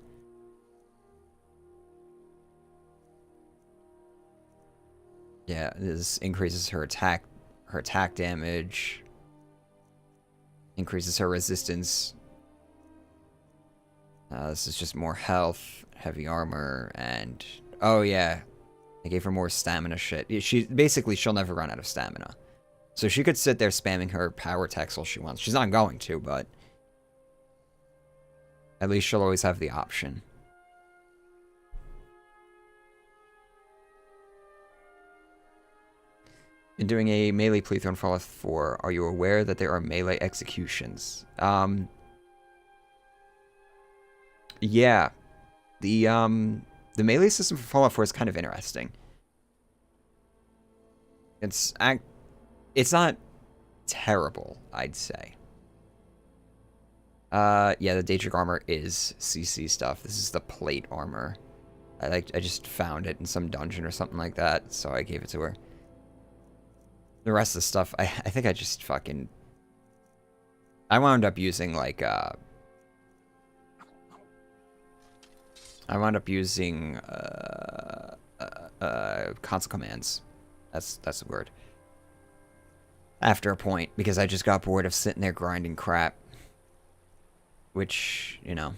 Yeah, this increases her attack damage, increases her resistance. This is just more health, heavy armor, and oh yeah, I gave her more stamina shit. She'll never run out of stamina. So she could sit there spamming her power attacks all she wants. She's not going to, but at least she'll always have the option. In doing a melee playthrough on Fallout 4, are you aware that there are melee executions? Yeah. The melee system for Fallout 4 is kind of interesting. It's not terrible, I'd say. Yeah, the Daedric armor is CC stuff. This is the plate armor. I just found it in some dungeon or something like that, so I gave it to her. The rest of the stuff, I think I just fucking... I wound up using, like, console commands. That's the word. After a point, because I just got bored of sitting there grinding crap. Which, you know...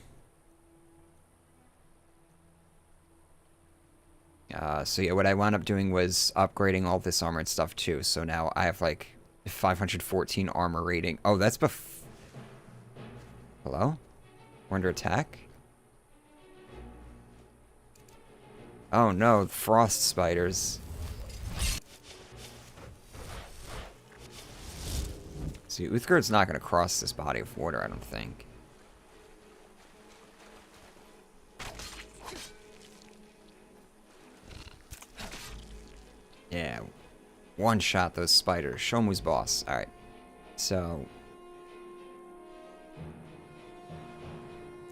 so yeah, what I wound up doing was upgrading all this armor and stuff too. So now I have like 514 armor rating. Oh, that's Hello? We're under attack? Oh no, frost spiders. See, Uthgerd's not gonna cross this body of water, I don't think. Yeah, one shot those spiders. Show 'em who's boss. Alright, so...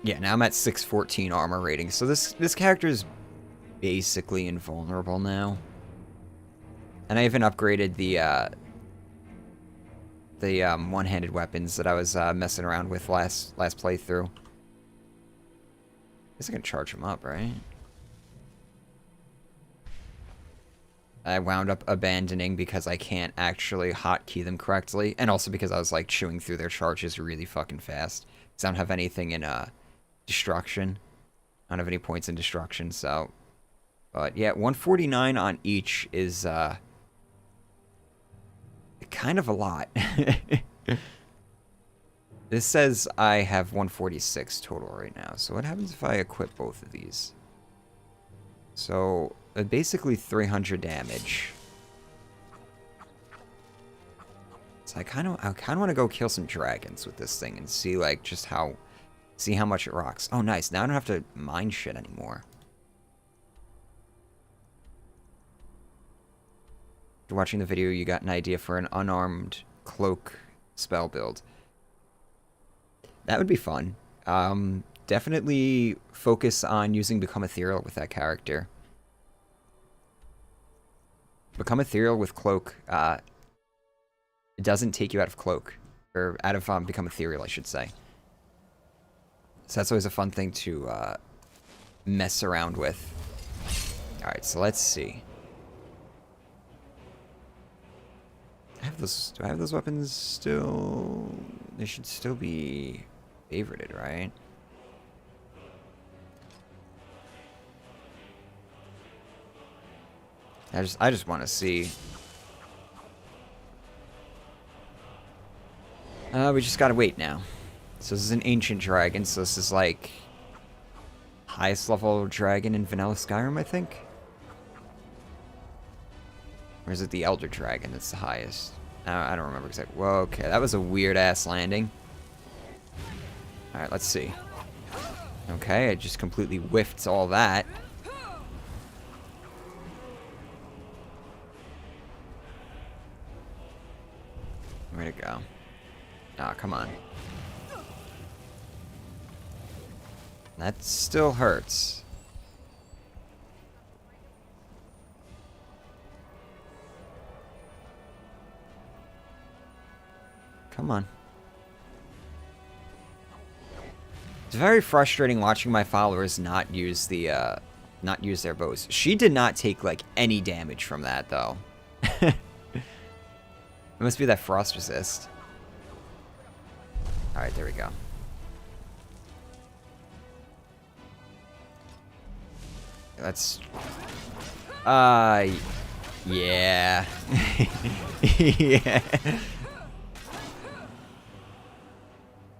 yeah, now I'm at 614 armor rating. So this character is basically invulnerable now. And I even upgraded the one-handed weapons that I was messing around with last playthrough. I guess I can charge them up, right? I wound up abandoning because I can't actually hotkey them correctly, and also because I was like chewing through their charges really fucking fast. Because I don't have anything in destruction. I don't have any points in destruction, so... but yeah, 149 on each is kind of a lot. This says I have 146 total right now. So what happens if I equip both of these? So basically 300 damage. So I kind of want to go kill some dragons with this thing and see like just how much it rocks. Oh nice, now I don't have to mine shit anymore. After watching the video, you got an idea for an unarmed cloak spell build. That would be fun. Definitely focus on using Become Ethereal with that character. Become ethereal with cloak. It doesn't take you out of cloak. Or out of become ethereal, I should say. So that's always a fun thing to mess around with. Alright, so let's see. Do I have those weapons still? They should still be favorited, right? I just want to see. We just gotta wait now. So this is an ancient dragon, so this is like highest level dragon in vanilla Skyrim, I think. Or is it the Elder Dragon that's the highest? I don't remember exactly. Whoa, okay, that was a weird-ass landing. Alright, let's see. Okay, I just completely whiffed all that. Where'd it go? Ah, come on. That still hurts. Come on. It's very frustrating watching my followers not use the not use their bows. She did not take like any damage from that though. It must be that frost resist. Alright, there we go. Let's yeah. Yeah.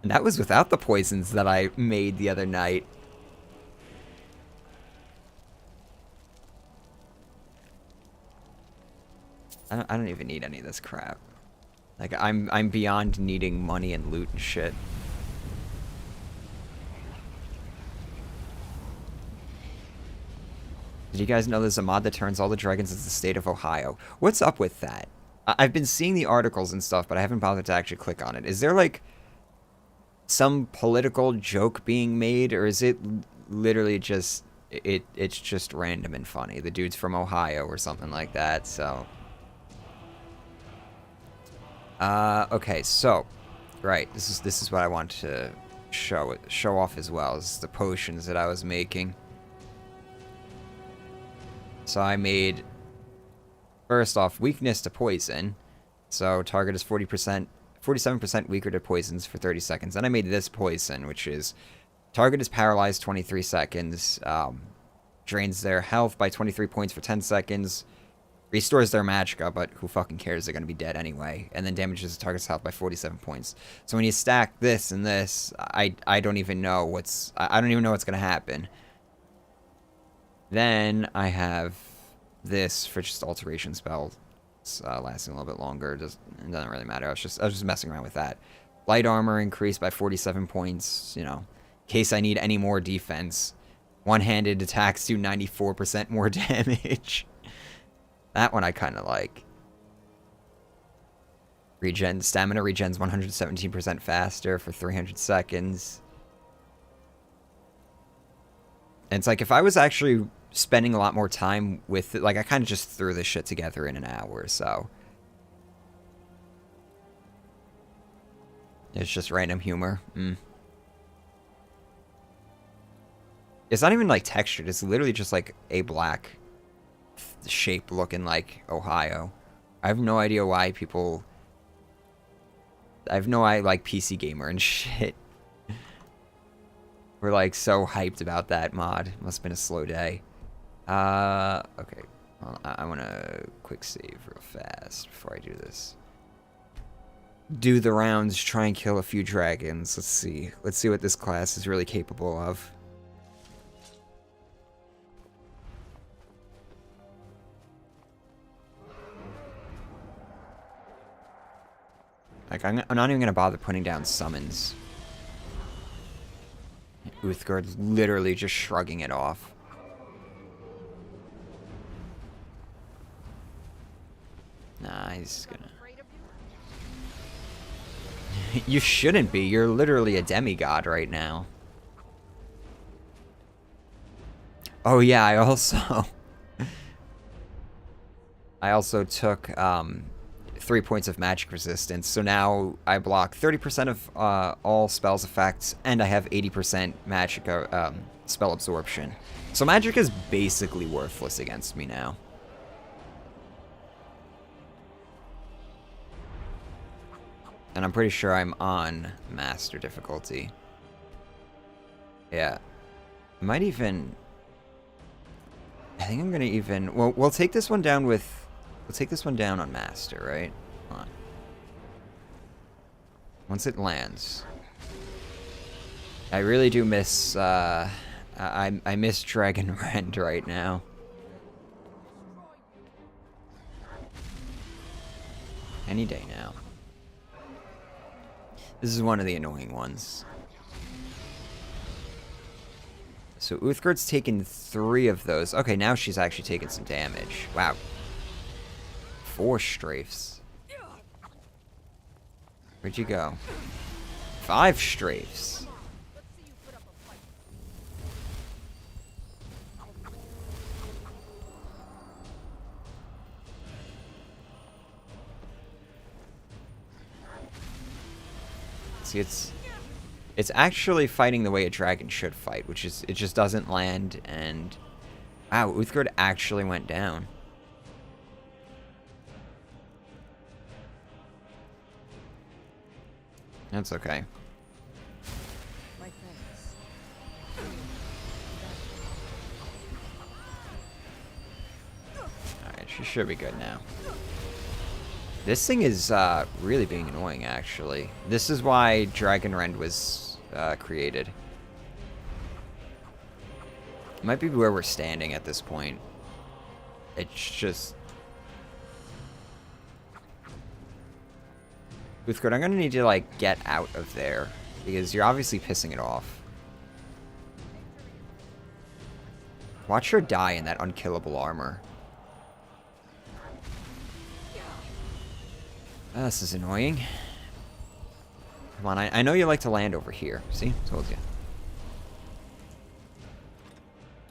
And that was without the poisons that I made the other night. I don't even need any of this crap. Like I'm beyond needing money and loot and shit. Did you guys know there's a mod that turns all the dragons into the state of Ohio? What's up with that? I've been seeing the articles and stuff, but I haven't bothered to actually click on it. Is there like some political joke being made, or is it literally just it's just random and funny? The dude's from Ohio or something like that, so okay, so right, this is what I want to show off as well, is the potions that I was making. So I made, first off, weakness to poison. So target is 47% weaker to poisons for 30 seconds. Then I made this poison, which is target is paralyzed 23 seconds, drains their health by 23 points for 10 seconds, restores their magicka, but who fucking cares, they're going to be dead anyway, and then damages the target's health by 47 points. So when you stack this and this, I don't even know what's going to happen. Then I have this for just alteration spell. It's lasting a little bit longer. It doesn't really matter. I was just messing around with that. Light armor increased by 47 points, you know, in case I need any more defense. One-handed attacks do 94% more damage. That one I kind of like. Stamina regens 117% faster for 300 seconds. And it's like, if I was actually spending a lot more time with it, like, I kind of just threw this shit together in an hour or so. It's just random humor. It's not even, like, textured. It's literally just, like, a black shape looking like Ohio. I have no idea why people... like, PC Gamer and shit. We're, like, so hyped about that mod. Must have been a slow day. Okay. Well, I want to quick save real fast before I do this. Do the rounds, try and kill a few dragons. Let's see. Let's see what this class is really capable of. Like, I'm not even going to bother putting down summons. Uthgard's literally just shrugging it off. Nah, he's gonna... You shouldn't be. You're literally a demigod right now. Oh yeah, I also... I also took 3 points of magic resistance, so now I block 30% of all spells effects, and I have 80% magic spell absorption. So magic is basically worthless against me now. And I'm pretty sure I'm on master difficulty. Yeah. I might even... I think I'm gonna even... Well, we'll take this one down with... We'll take this one down on master, right? Hold on. Once it lands. I really do miss... I miss Dragon Rend right now. Any day now. This is one of the annoying ones. So Uthgard's taken 3 of those. Okay, now she's actually taken some damage. Wow. 4 strafes. Where'd you go? 5 strafes. See, it's actually fighting the way a dragon should fight, which is it just doesn't land, and wow, Uthgard actually went down. That's okay. Alright, she should be good now. This thing is really being annoying, actually. This is why Dragon Rend was created. It might be where we're standing at this point. It's just... Uthgard, I'm gonna need to, like, get out of there. Because you're obviously pissing it off. Watch her die in that unkillable armor. This is annoying. Come on, I know you like to land over here. See? Told you.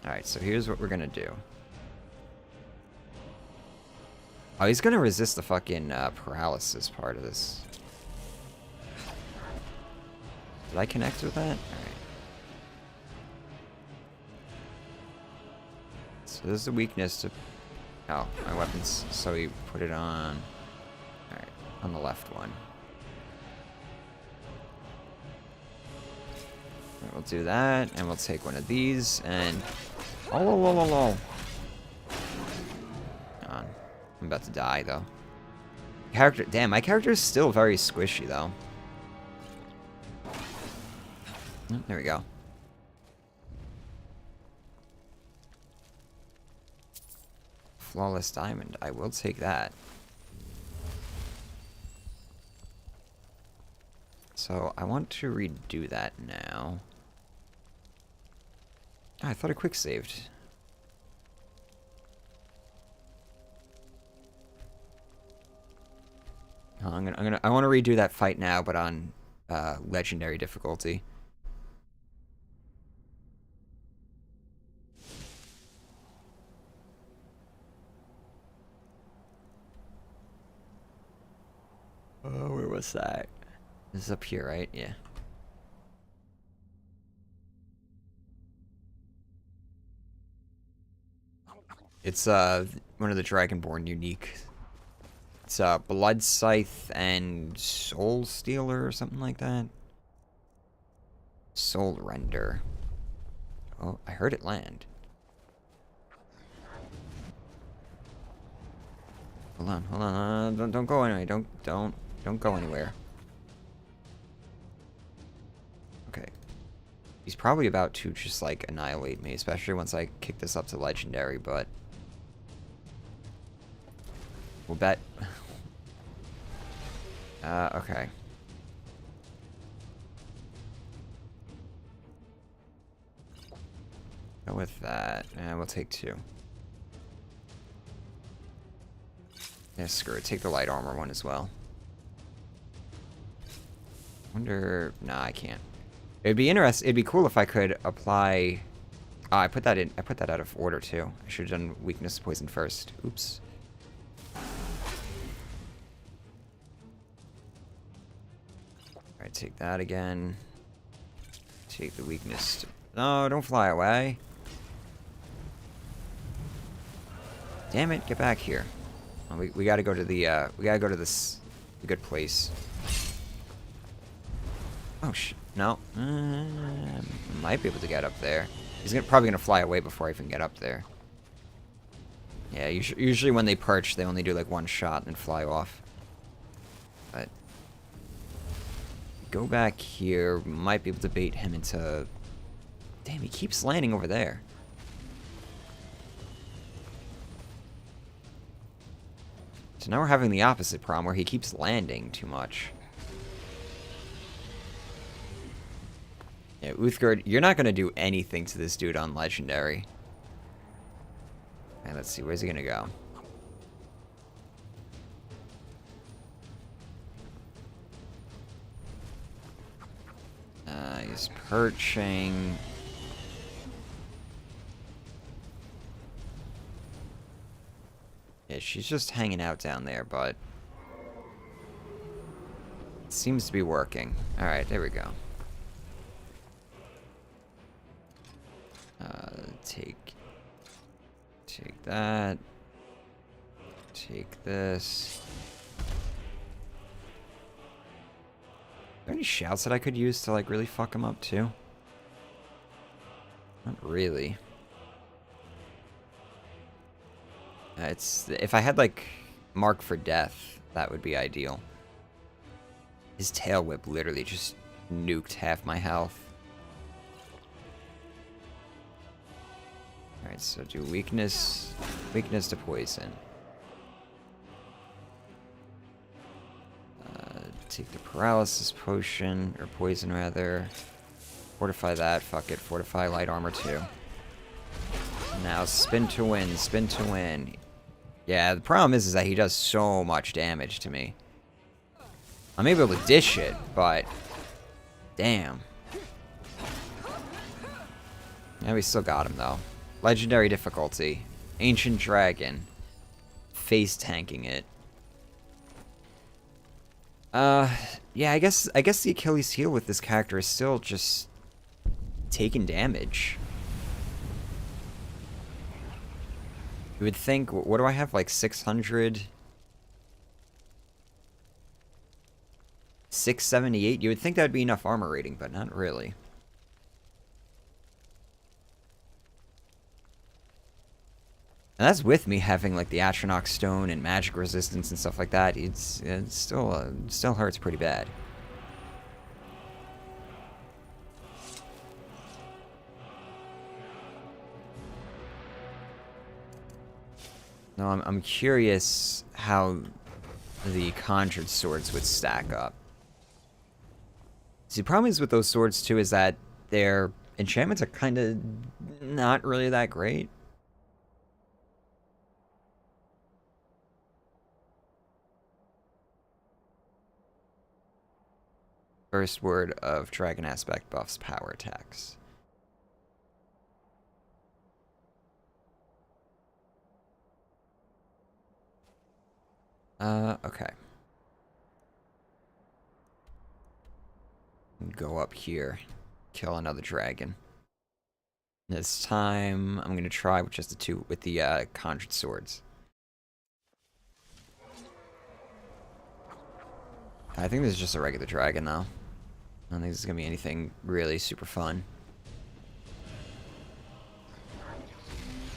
Alright, so here's what we're gonna do. Oh, he's gonna resist the fucking paralysis part of this. Did I connect with that? Alright. So this is a weakness to... Oh, my weapons. So he put it on... Alright, on the left one. Right, we'll do that, and we'll take one of these, and... Oh, Hold on. I'm about to die, though. Character... Damn, my character is still very squishy, though. Oh, there we go. Flawless diamond. I will take that. So, I want to redo that now. Oh, I thought I quick saved. Oh, I want to redo that fight now, but on legendary difficulty. Oh, where was that? This is up here, right? Yeah. It's one of the Dragonborn unique. It's Blood Scythe and Soul Stealer or something like that. Soul Render. Oh, I heard it land. Hold on. Don't go anywhere. Don't go anywhere. Okay. He's probably about to just like annihilate me, especially once I kick this up to legendary, but we'll bet. Okay. Go with that. And we'll take 2. Yeah, screw it. Take the light armor one as well. Wonder... Nah, I can't. It'd be interesting. It'd be cool if I could apply... Oh, I put that in. I put that out of order, too. I should have done weakness poison first. Oops. Alright, take that again. Take the weakness. No, don't fly away. Damn it, get back here. Oh, we gotta go to the, we gotta go to this good place. Oh, no. Might be able to get up there. He's probably gonna fly away before I even get up there. Yeah, usually when they perch, they only do like one shot and fly off. But go back here. Might be able to bait him into... Damn, he keeps landing over there. So now we're having the opposite problem where he keeps landing too much. Yeah, Uthgard, you're not going to do anything to this dude on Legendary. And let's see, where's he going to go? He's perching. Yeah, she's just hanging out down there, but it seems to be working. Alright, there we go. Take that. Take this. Are there any shouts that I could use to, like, really fuck him up, too? Not really. If I had, like, Mark for Death, that would be ideal. His tail whip literally just nuked half my health. Alright, so do weakness to poison. Take the paralysis potion, or poison rather. Fortify that, fuck it, fortify light armor too. Now spin to win, spin to win. Yeah, the problem is that he does so much damage to me. I'm able to dish it, but damn. Yeah, we still got him though. Legendary difficulty. Ancient Dragon. Face tanking it. Yeah, I guess the Achilles heel with this character is still just taking damage. You would think, what do I have, like 600? 678? You would think that would be enough armor rating, but not really. And that's with me having like the Atronach Stone and magic resistance and stuff like that. It still hurts pretty bad. No, I'm curious how the Conjured swords would stack up. See, the problem is with those swords too is that their enchantments are kind of not really that great. First word of Dragon Aspect buffs power attacks. Okay. Go up here. Kill another dragon. This time, I'm gonna try with just the Conjured swords. I think this is just a regular dragon, though. I don't think this is gonna be anything really super fun.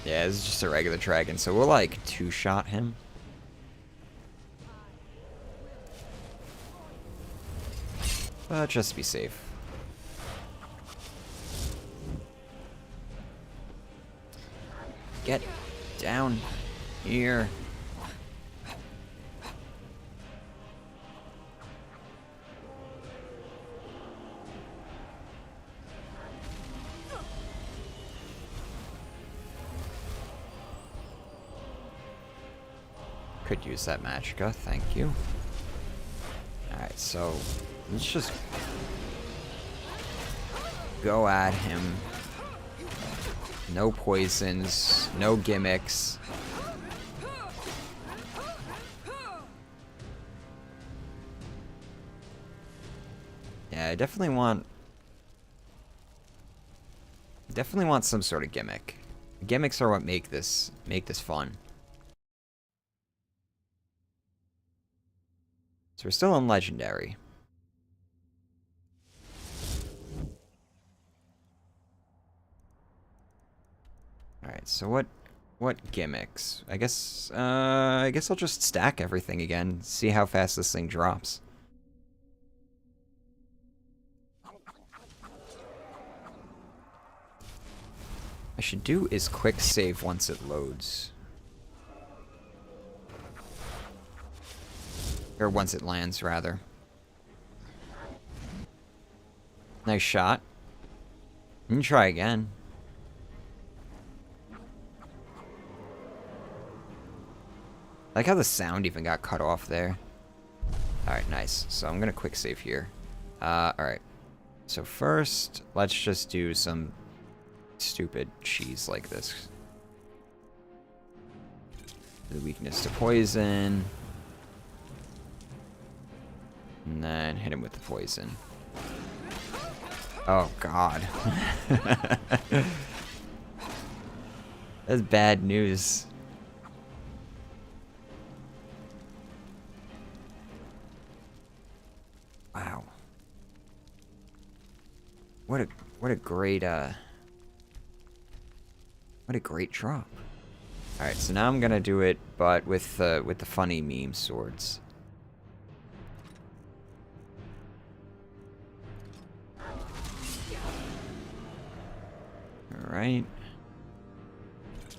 Yeah, this is just a regular dragon, so we'll, like, two-shot him. But just to be safe. Get down here. Could use that magicka, thank you. Alright, so let's just go at him. No poisons, no gimmicks. I definitely want some sort of gimmick. Gimmicks are what make this fun. So we're still on legendary. All right, so what gimmicks? I guess I'll just stack everything again. See how fast this thing drops. I should do is quick save once it loads. Or once it lands, rather. Nice shot. You can try again. I like how the sound even got cut off there. Alright, nice. So I'm gonna quick save here. Alright. So first, let's just do some stupid cheese like this. The weakness to poison. And then hit him with the poison. Oh, God. That's bad news. Wow. What a great what a great drop. Alright, so now I'm gonna do it, but with the funny meme swords. Alright.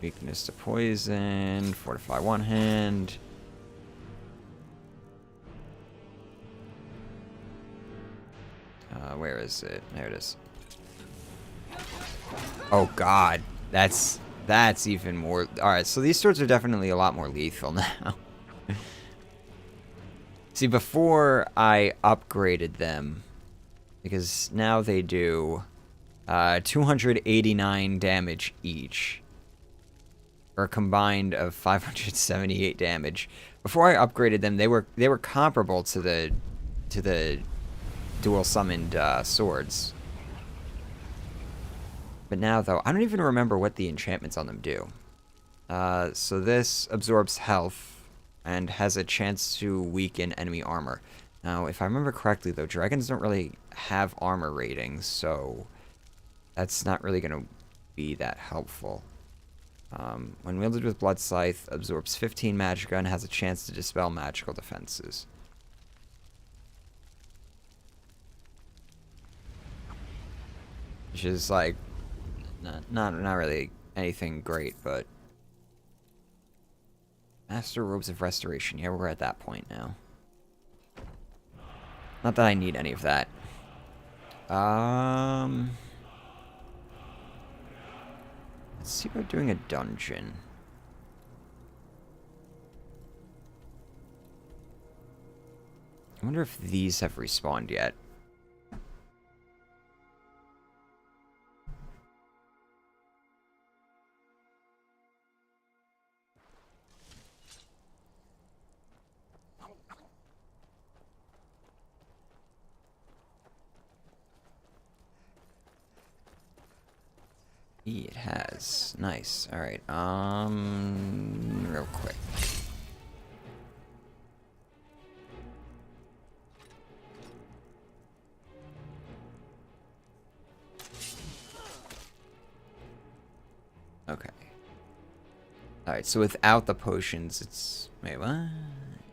Weakness to poison. Fortify one hand. Where is it? There it is. Oh god. That's even more. Alright, so these swords are definitely a lot more lethal now. See, before I upgraded them, because now they do 289 damage each, or a combined of 578 damage. Before I upgraded them, they were comparable to the dual summoned swords. But now, though, I don't even remember what the enchantments on them do. So this absorbs health and has a chance to weaken enemy armor. Now, if I remember correctly, though, dragons don't really have armor ratings, so that's not really going to be that helpful. When wielded with Blood Scythe, absorbs 15 magicka and has a chance to dispel magical defenses. Which is, like, not really anything great, but... Master Robes of Restoration. Yeah, we're at that point now. Not that I need any of that. Let's see about doing a dungeon. I wonder if these have respawned yet. It has. Nice. Alright, real quick. Okay. Alright, so without the potions, it's... Wait, what?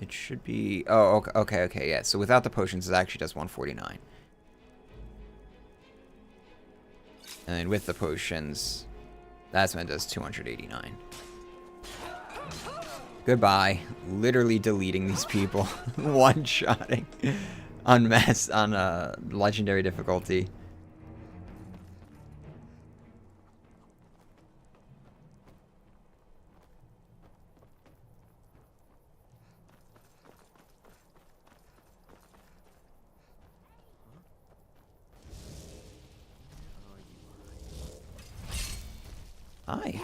It should be... Oh, okay, yeah. So without the potions, it actually does 149. And then with the potions, that's when it does 289. Goodbye. Literally deleting these people. One-shotting. On legendary difficulty. Hi.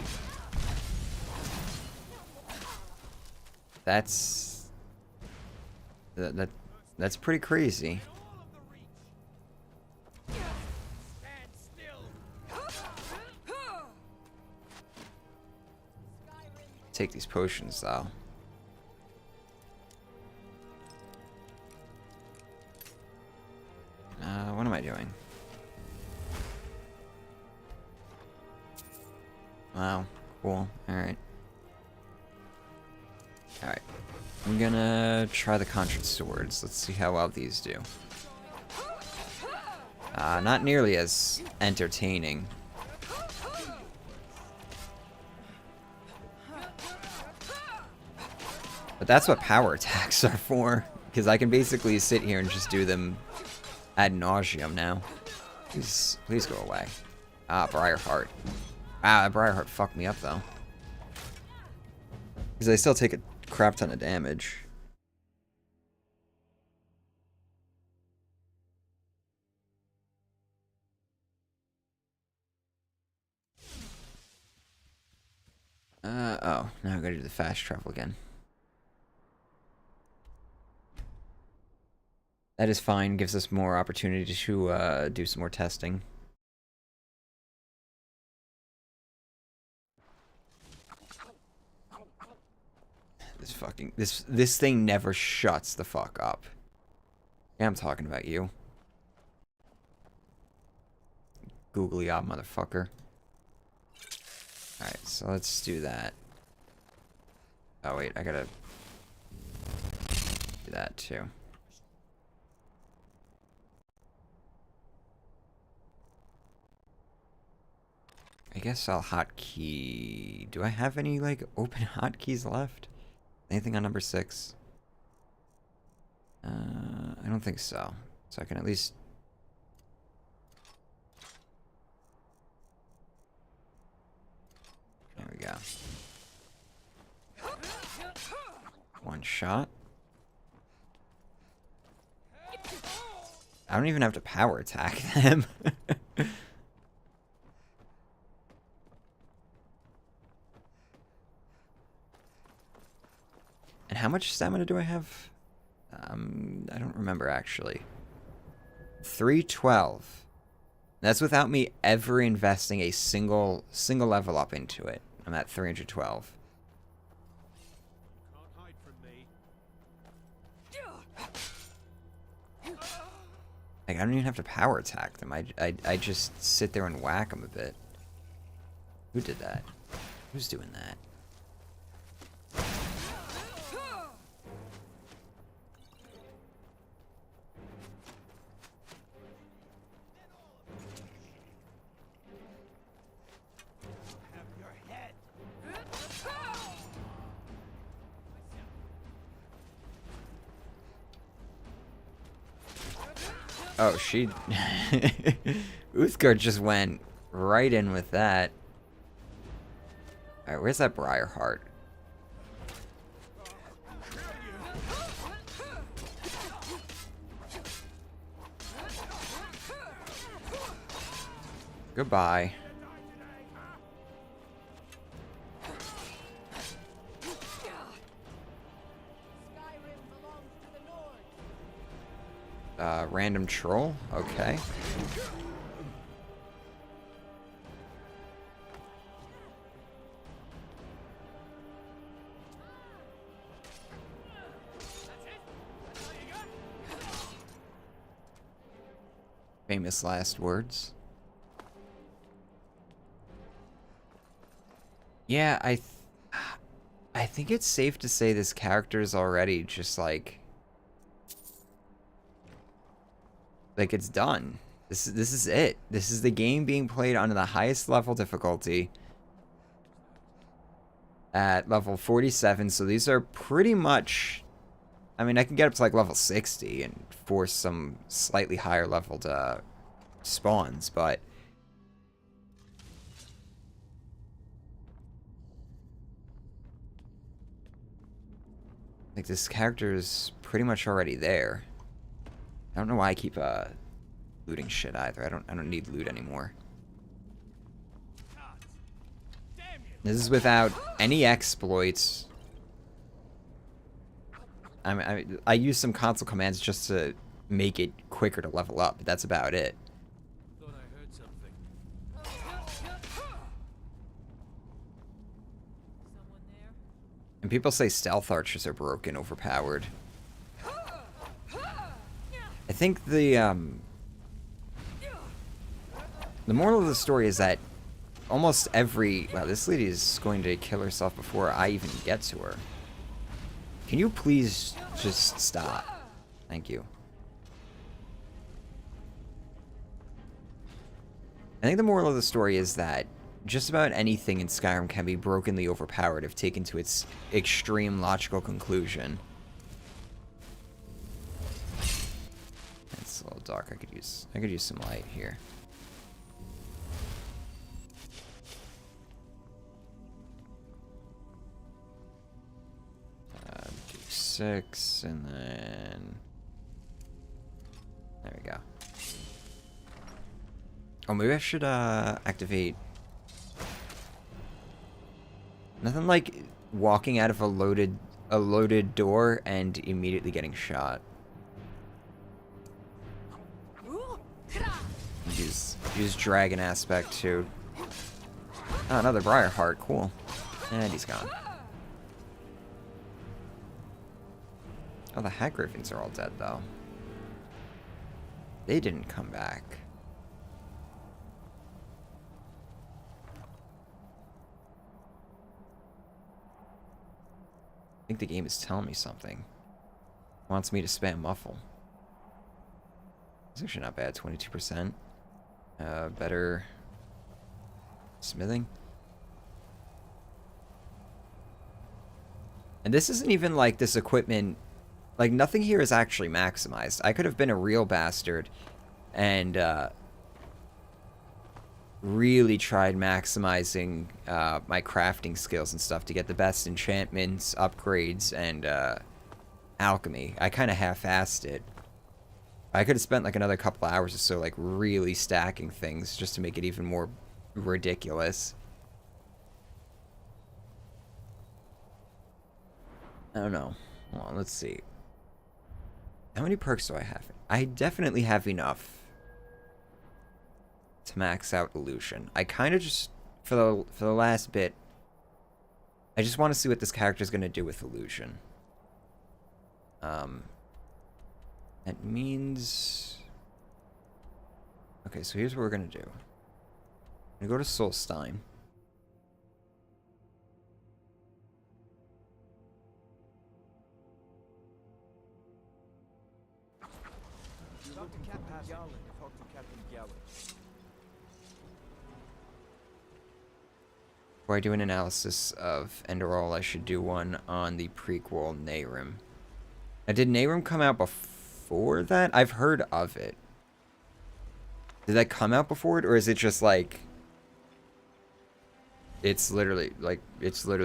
That's pretty crazy. Take these potions, though. What am I doing? Wow, cool. Alright. Alright. I'm gonna try the Conjured swords. Let's see how well these do. Not nearly as entertaining. But that's what power attacks are for. Because I can basically sit here and just do them ad nauseum now. Please go away. Briarheart. Briarheart fucked me up, though. Because I still take a crap ton of damage. Oh, now I gotta do the fast travel again. That is fine, gives us more opportunity to do some more testing. This thing never shuts the fuck up. Yeah, I'm talking about you. Googly eyed motherfucker. Alright, so let's do that. Oh wait, I gotta do that too. I guess I'll hotkey. Do I have any like open hotkeys left? Anything on number 6? I don't think so. So I can at least... There we go. One shot. I don't even have to power attack them. And how much stamina do I have? I don't remember actually. 312. That's without me ever investing a single level up into it. I'm at 312. Can't hide from me. Like, I don't even have to power attack them. I just sit there and whack them a bit. Who did that? Who's doing that? Oh, she... Uthgar just went right in with that. Alright, where's that Briarheart? Goodbye. Random troll? Okay. Famous last words. Yeah, I think it's safe to say this character is already just like it's done. This is it. This is the game being played on the highest level difficulty at level 47. So these are pretty much, I mean, I can get up to like level 60 and force some slightly higher leveled spawns, but like this character is pretty much already there. I don't know why I keep looting shit either. I don't need loot anymore. This is without any exploits. I use some console commands just to make it quicker to level up, but that's about it. Thought I heard something. Someone there? And people say stealth archers are broken, overpowered. I think the moral of the story is that almost every... Wow, this lady is going to kill herself before I even get to her. Can you please just stop? Thank you. I think the moral of the story is that just about anything in Skyrim can be brokenly overpowered if taken to its extreme logical conclusion. It's a little dark. I could use some light here. Do 6 and then there we go. Oh, maybe I should activate. Nothing like walking out of a loaded door and immediately getting shot. Use dragon aspect too. Oh, another Briarheart, cool. And he's gone. Oh, the Hat Griffins are all dead though. They didn't come back. I think the game is telling me something. It wants me to spam muffle. It's actually not bad, 22%. Better smithing. And this isn't even like this equipment, like nothing here is actually maximized. I could have been a real bastard and really tried maximizing my crafting skills and stuff to get the best enchantments, upgrades, and alchemy. I kind of half-assed it. I could have spent like another couple hours or so like really stacking things just to make it even more ridiculous. I don't know. Hold on, let's see. How many perks do I have? I definitely have enough to max out illusion. I kind of just for the last bit, I just want to see what this character is going to do with illusion. That means... Okay, so here's what we're going to do. I'm going to go to Solstein. Before I do an analysis of Enderall, I should do one on the prequel Nehrim. Now, did Nehrim come out before that? I've heard of it. Did that come out before it, or is it just like... It's literally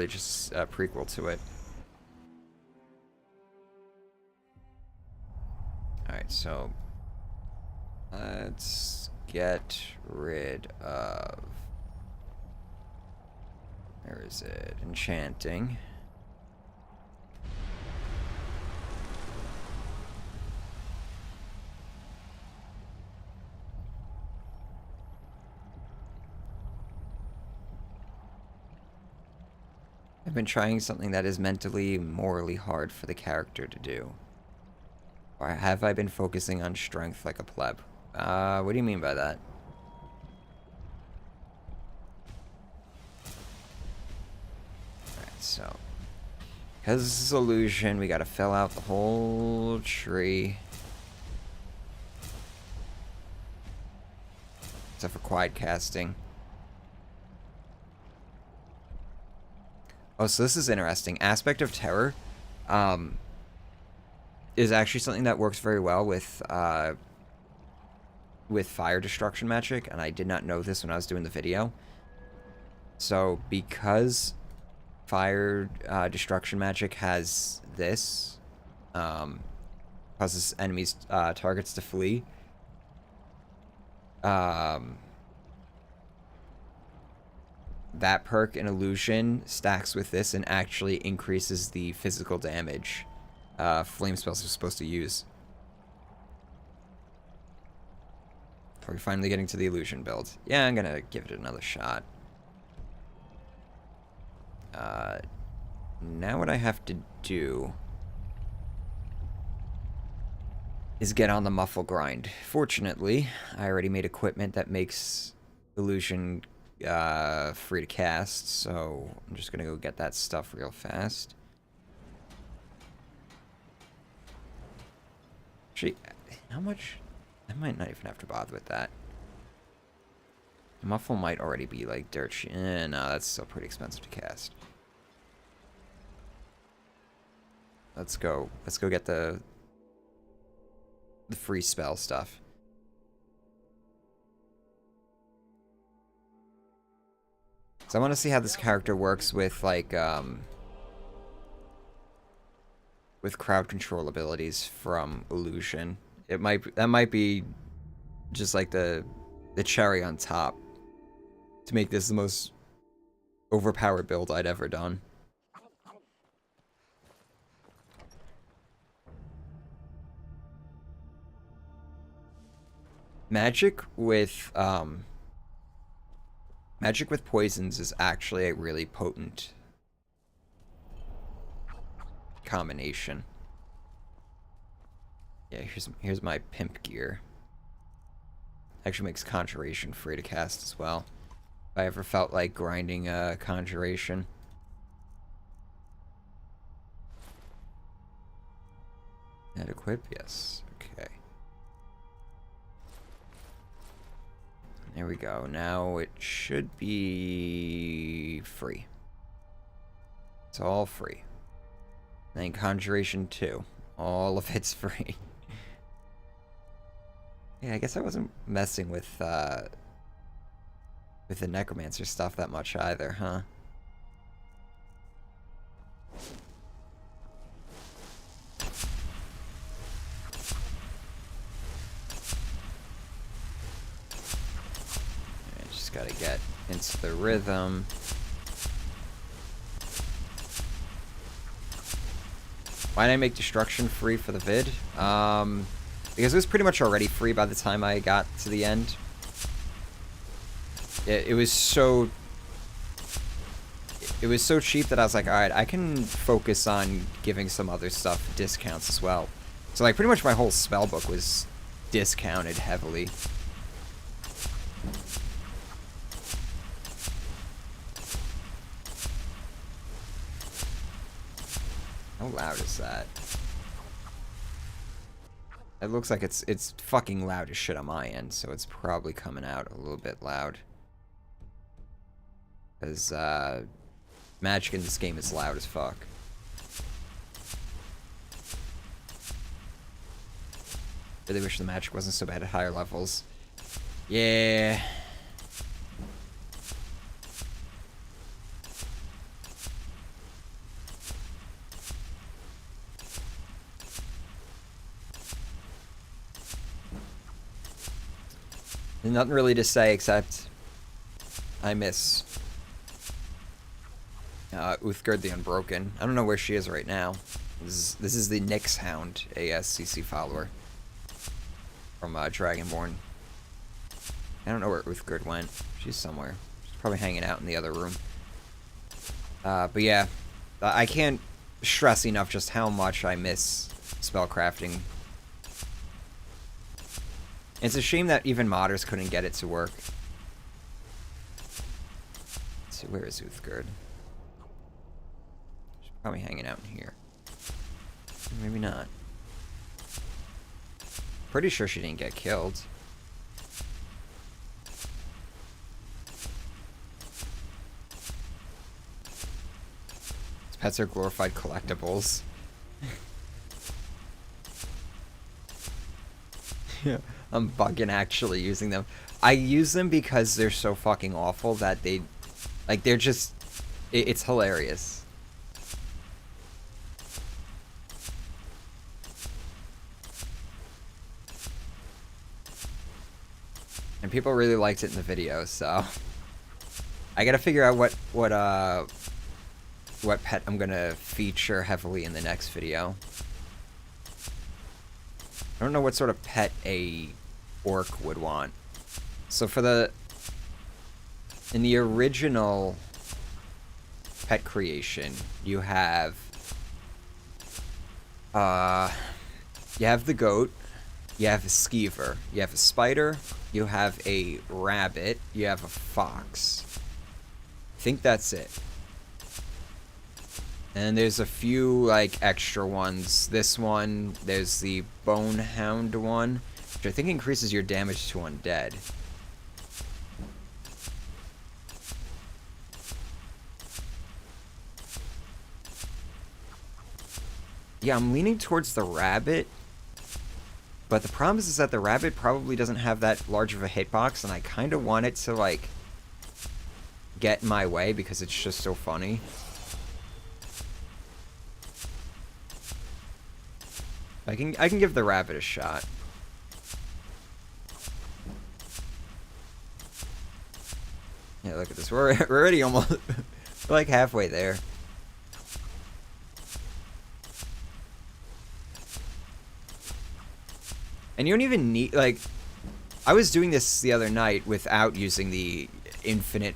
just a prequel to it. Alright, so... Let's get rid of... Where is it? Enchanting. I've been trying something that is mentally, morally hard for the character to do. Or have I been focusing on strength like a pleb? What do you mean by that? Alright, so... Because this is illusion, we gotta fill out the whole tree. Except for quiet casting. Oh, so this is interesting. Aspect of Terror is actually something that works very well with fire destruction magic, and I did not know this when I was doing the video. So, because fire destruction magic has this, causes enemies targets to flee. That perk in illusion stacks with this and actually increases the physical damage flame spells are supposed to use. Are we finally getting to the illusion build? Yeah, I'm gonna give it another shot. Now what I have to do is get on the muffle grind. Fortunately, I already made equipment that makes illusion free to cast, so I'm just gonna go get that stuff real fast. Actually, how much? I might not even have to bother with that. The muffle might already be like dirt cheap. No, that's still pretty expensive to cast. Let's go. Let's go get the free spell stuff. So I want to see how this character works with like with crowd control abilities from illusion. That might be just like the cherry on top to make this the most overpowered build I'd ever done. Magic with poisons is actually a really potent combination. Yeah, here's my pimp gear. Actually makes conjuration free to cast as well. If I ever felt like grinding conjuration. Add equip, yes. Okay. There we go. Now it should be free. It's all free. And then conjuration too. All of it's free. Yeah, I guess I wasn't messing with the necromancer stuff that much either, huh? I just gotta get into the rhythm. Why did I make destruction free for the vid? Because it was pretty much already free by the time I got to the end. It was so cheap that I was like, alright, I can focus on giving some other stuff discounts as well. So like pretty much my whole spell book was discounted heavily. How loud is that? It looks like it's fucking loud as shit on my end, so it's probably coming out a little bit loud. Because, magic in this game is loud as fuck. Really wish the magic wasn't so bad at higher levels. Yeah. There's nothing really to say except I miss Uthgerd the Unbroken. I don't know where she is right now. This is the Nyx Hound ASCC follower from Dragonborn. I don't know where Uthgerd went. She's somewhere. She's probably hanging out in the other room. But yeah, I can't stress enough just how much I miss spellcrafting. It's a shame that even modders couldn't get it to work. Let's see, where is Uthgerd? She's probably hanging out in here. Maybe not. Pretty sure she didn't get killed. These pets are glorified collectibles. Yeah, I'm bugging actually using them. I use them because they're so fucking awful that they're just, it's hilarious. And people really liked it in the video, so I gotta figure out what pet I'm gonna feature heavily in the next video. I don't know what sort of pet a orc would want. So in the original pet creation. You have the goat, you have a skeever, you have a spider, you have a rabbit, you have a fox. I think that's it. And there's a few, like, extra ones. This one, there's the bone hound one, which I think increases your damage to undead. Yeah, I'm leaning towards the rabbit. But the problem is that the rabbit probably doesn't have that large of a hitbox, and I kind of want it to, like, get in my way because it's just so funny. I can give the rabbit a shot. Yeah, look at this. We're already almost we're like halfway there. And you don't even need, like, I was doing this the other night without using the infinite,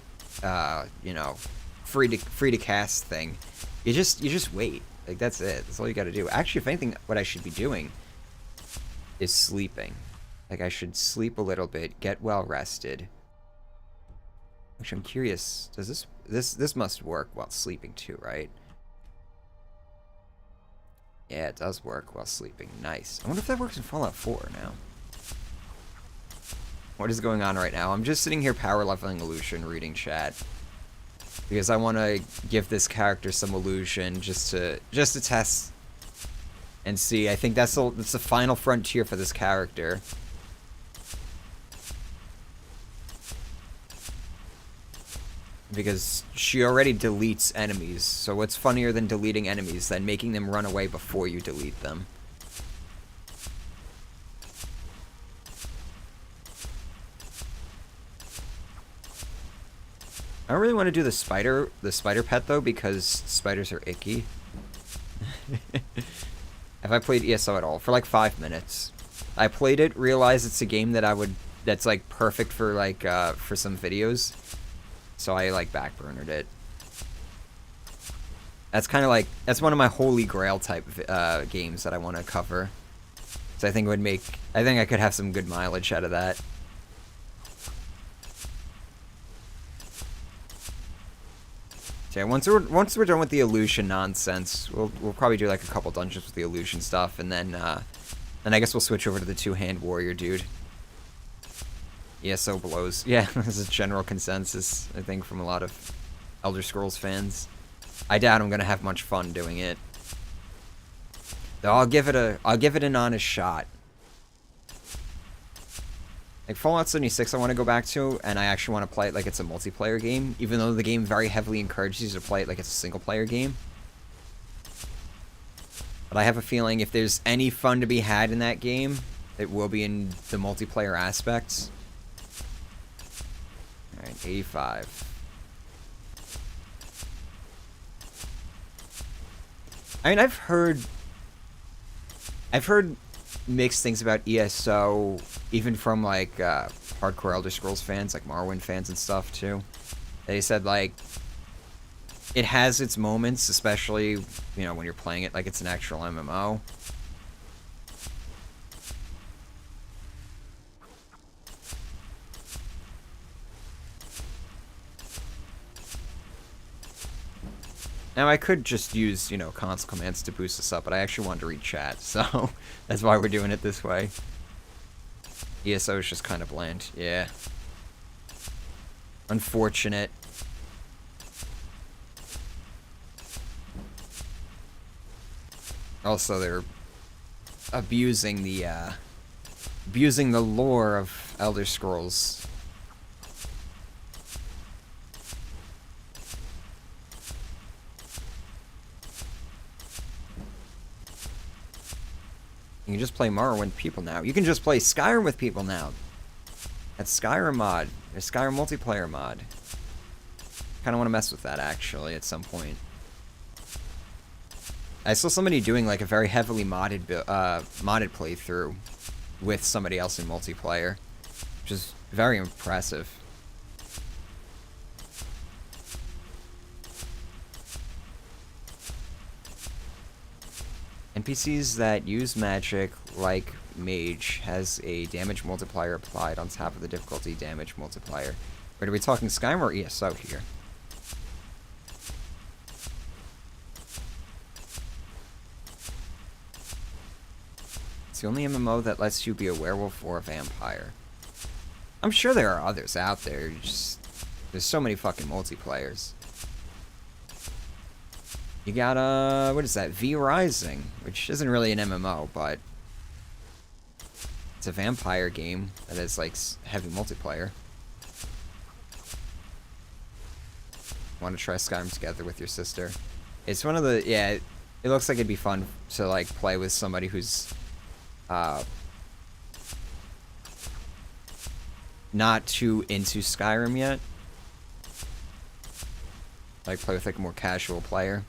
you know, free to cast thing. You just wait. Like, that's it. That's all you got to do. Actually, if anything, what I should be doing is sleeping. Like, I should sleep a little bit, get well rested. Actually, I'm curious. Does this must work while sleeping too, right? Yeah, it does work while sleeping. Nice. I wonder if that works in Fallout 4 now. What is going on right now? I'm just sitting here power leveling illusion, reading chat. Because I want to give this character some illusion just to test and see. I think that's the final frontier for this character. Because she already deletes enemies, so what's funnier than deleting enemies than making them run away before you delete them? I don't really want to do the spider pet though, because spiders are icky. Have I played ESO at all? For like 5 minutes. I played it, realized it's a game that's like perfect for like for some videos. So I, like, backburnered it. That's kind of like, that's one of my holy grail type games that I want to cover. So I think I could have some good mileage out of that. So yeah, once we're done with the illusion nonsense, we'll probably do like a couple dungeons with the illusion stuff, and then I guess we'll switch over to the two-hand warrior dude. ESO blows. Yeah, this is a general consensus, I think, from a lot of Elder Scrolls fans. I doubt I'm gonna have much fun doing it. Though I'll give it an honest shot. Like Fallout 76 I want to go back to, and I actually want to play it like it's a multiplayer game, even though the game very heavily encourages you to play it like it's a single player game. But I have a feeling if there's any fun to be had in that game, it will be in the multiplayer aspects. Alright, 85. I mean, I've heard mixed things about ESO, even from, like, hardcore Elder Scrolls fans, like Morrowind fans and stuff, too. They said, like, it has its moments, especially, you know, when you're playing it like it's an actual MMO. Now, I could just use, you know, console commands to boost this up, but I actually wanted to read chat, so that's why we're doing it this way. ESO is just kind of bland, yeah. Unfortunate. Also, they're abusing the lore of Elder Scrolls. You can just play Morrowind with people now. You can just play Skyrim with people now. That's Skyrim mod. There's Skyrim multiplayer mod. Kind of want to mess with that, actually, at some point. I saw somebody doing, like, a very heavily modded playthrough with somebody else in multiplayer, which is very impressive. NPCs that use magic, like Mage, has a damage multiplier applied on top of the difficulty damage multiplier. Wait, are we talking Skyrim or ESO here? It's the only MMO that lets you be a werewolf or a vampire. I'm sure there are others out there, there's so many fucking multiplayers. You got, what is that? V Rising, which isn't really an MMO, but it's a vampire game that is, like, heavy multiplayer. Want to try Skyrim together with your sister? It's one of the, yeah, it looks like it'd be fun to, like, play with somebody who's, not too into Skyrim yet. Like, play with, like, a more casual player.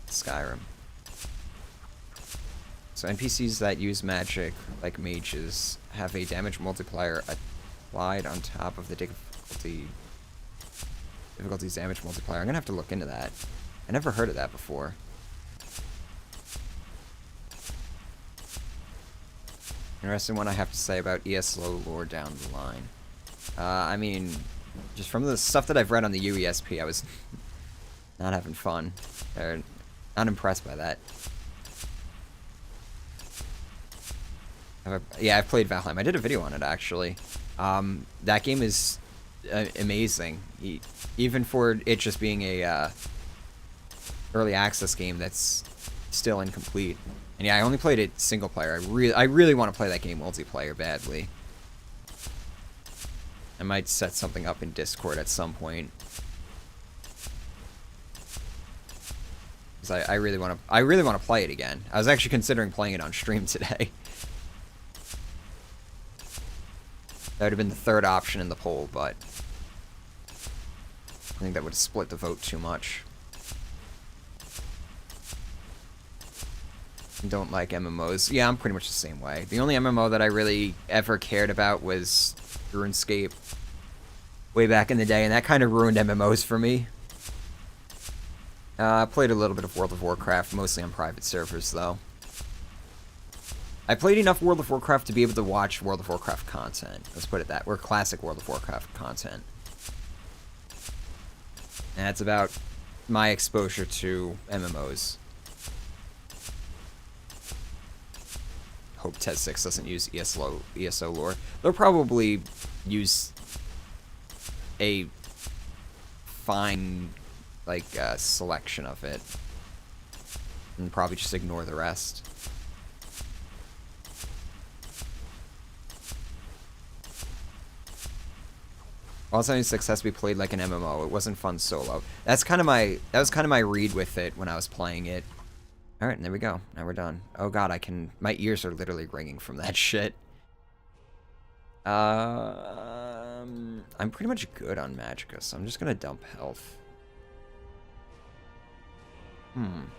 Skyrim. So NPCs that use magic, like mages, have a damage multiplier applied on top of the difficulty's damage multiplier. I'm gonna have to look into that. I never heard of that before. Interesting one I have to say about ESO lore down the line. I mean, just from the stuff that I've read on the UESP, I was not having fun. Or not impressed by that. Yeah, I've played Valheim. I did a video on it, actually. That game is amazing. Even for it just being a early access game that's still incomplete. And yeah, I only played it single player. I really want to play that game multiplayer badly. I might set something up in Discord at some point. Because I really want to play it again. I was actually considering playing it on stream today. That would have been the third option in the poll, but I think that would have split the vote too much. Don't like MMOs. Yeah, I'm pretty much the same way. The only MMO that I really ever cared about was RuneScape way back in the day, and that kind of ruined MMOs for me. I played a little bit of World of Warcraft, mostly on private servers, though. I played enough World of Warcraft to be able to watch World of Warcraft content. Let's put it that. Or classic World of Warcraft content. And that's about my exposure to MMOs. Hope Tez 6 doesn't use ESO lore. They'll probably use a fine, like, selection of it. And probably just ignore the rest. Fallout 76 has to be played like an MMO. It wasn't fun solo. That was kind of my read with it when I was playing it. Alright, there we go. Now we're done. Oh god, my ears are literally ringing from that shit. I'm pretty much good on Magicka, so I'm just gonna dump health. I'm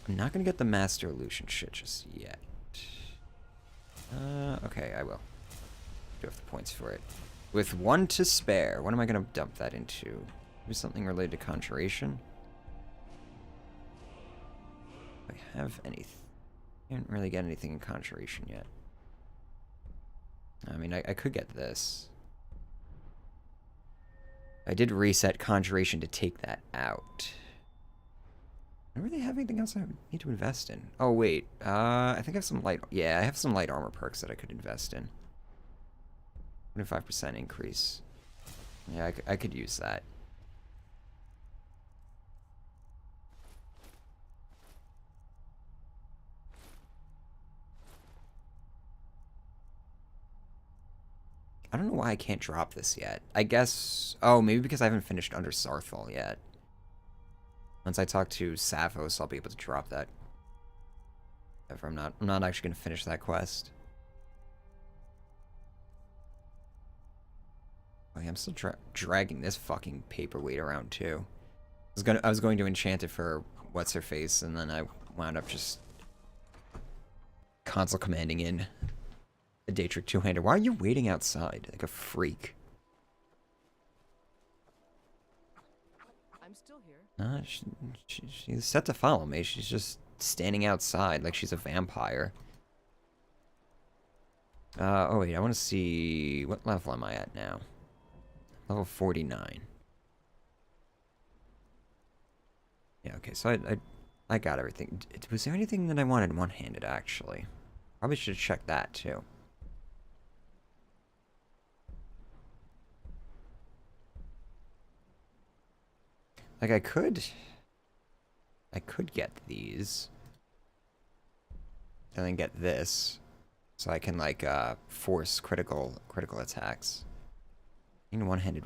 not gonna get the Master Illusion shit just yet. Okay, I will. Do have the points for it. With 1 to spare, what am I gonna dump that into? Maybe something related to Conjuration? Do I have anything? I didn't really get anything in Conjuration yet. I mean, I could get this. I did reset Conjuration to take that out. I don't really have anything else I need to invest in. Oh, wait. I think I have some light... Yeah, I have some light armor perks that I could invest in. 25% increase. Yeah, I could use that. I don't know why I can't drop this yet. I guess... Oh, maybe because I haven't finished Under Sarthal yet. Once I talk to Savos, I'll be able to drop that. However, I'm not actually going to finish that quest. Oh, yeah, I'm still dragging this fucking paperweight around, too. I was going to enchant it for What's-Her-Face, and then I wound up just console commanding in a Daetric two-hander. Why are you waiting outside like a freak? I'm still here. She's set to follow me. She's just standing outside like she's a vampire. Oh wait, I want to see... What level am I at now? Level 49. Yeah, okay, so I got everything. Was there anything that I wanted one-handed, actually? Probably should check that, too. Like, I could get these. And then get this. So I can, like, force critical attacks. In one-handed...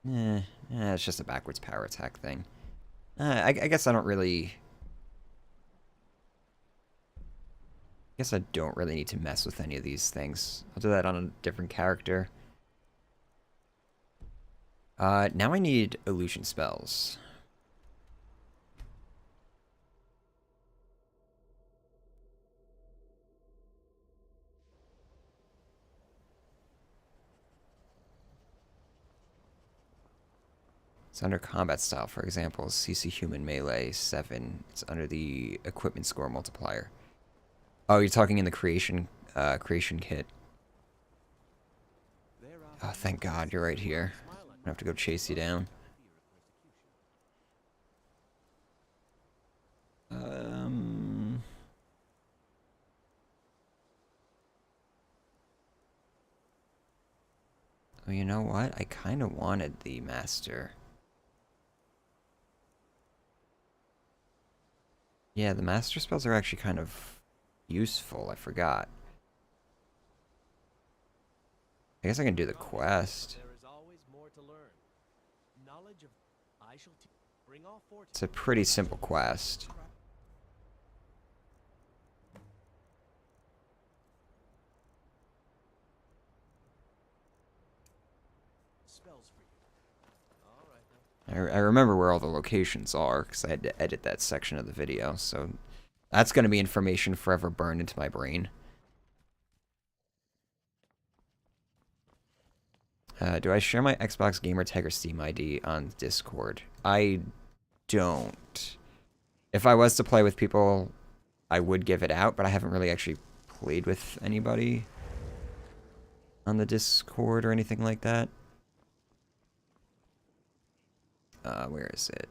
it's just a backwards power attack thing. I guess I don't really... I guess I don't really need to mess with any of these things. I'll do that on a different character. Now I need illusion spells. It's under combat style, for example, CC human melee 7. It's under the equipment score multiplier. Oh, you're talking in the creation kit. Oh, thank God you're right here. I'm gonna have to go chase you down. Oh, you know what? I kind of wanted the master. Yeah, the master spells are actually kind of useful. I forgot. I guess I can do the quest. It's a pretty simple quest. I remember where all the locations are, because I had to edit that section of the video, so that's going to be information forever burned into my brain. Do I share my Xbox gamertag or Steam ID on Discord? I don't. If I was to play with people, I would give it out, but I haven't really actually played with anybody on the Discord or anything like that. Where is it?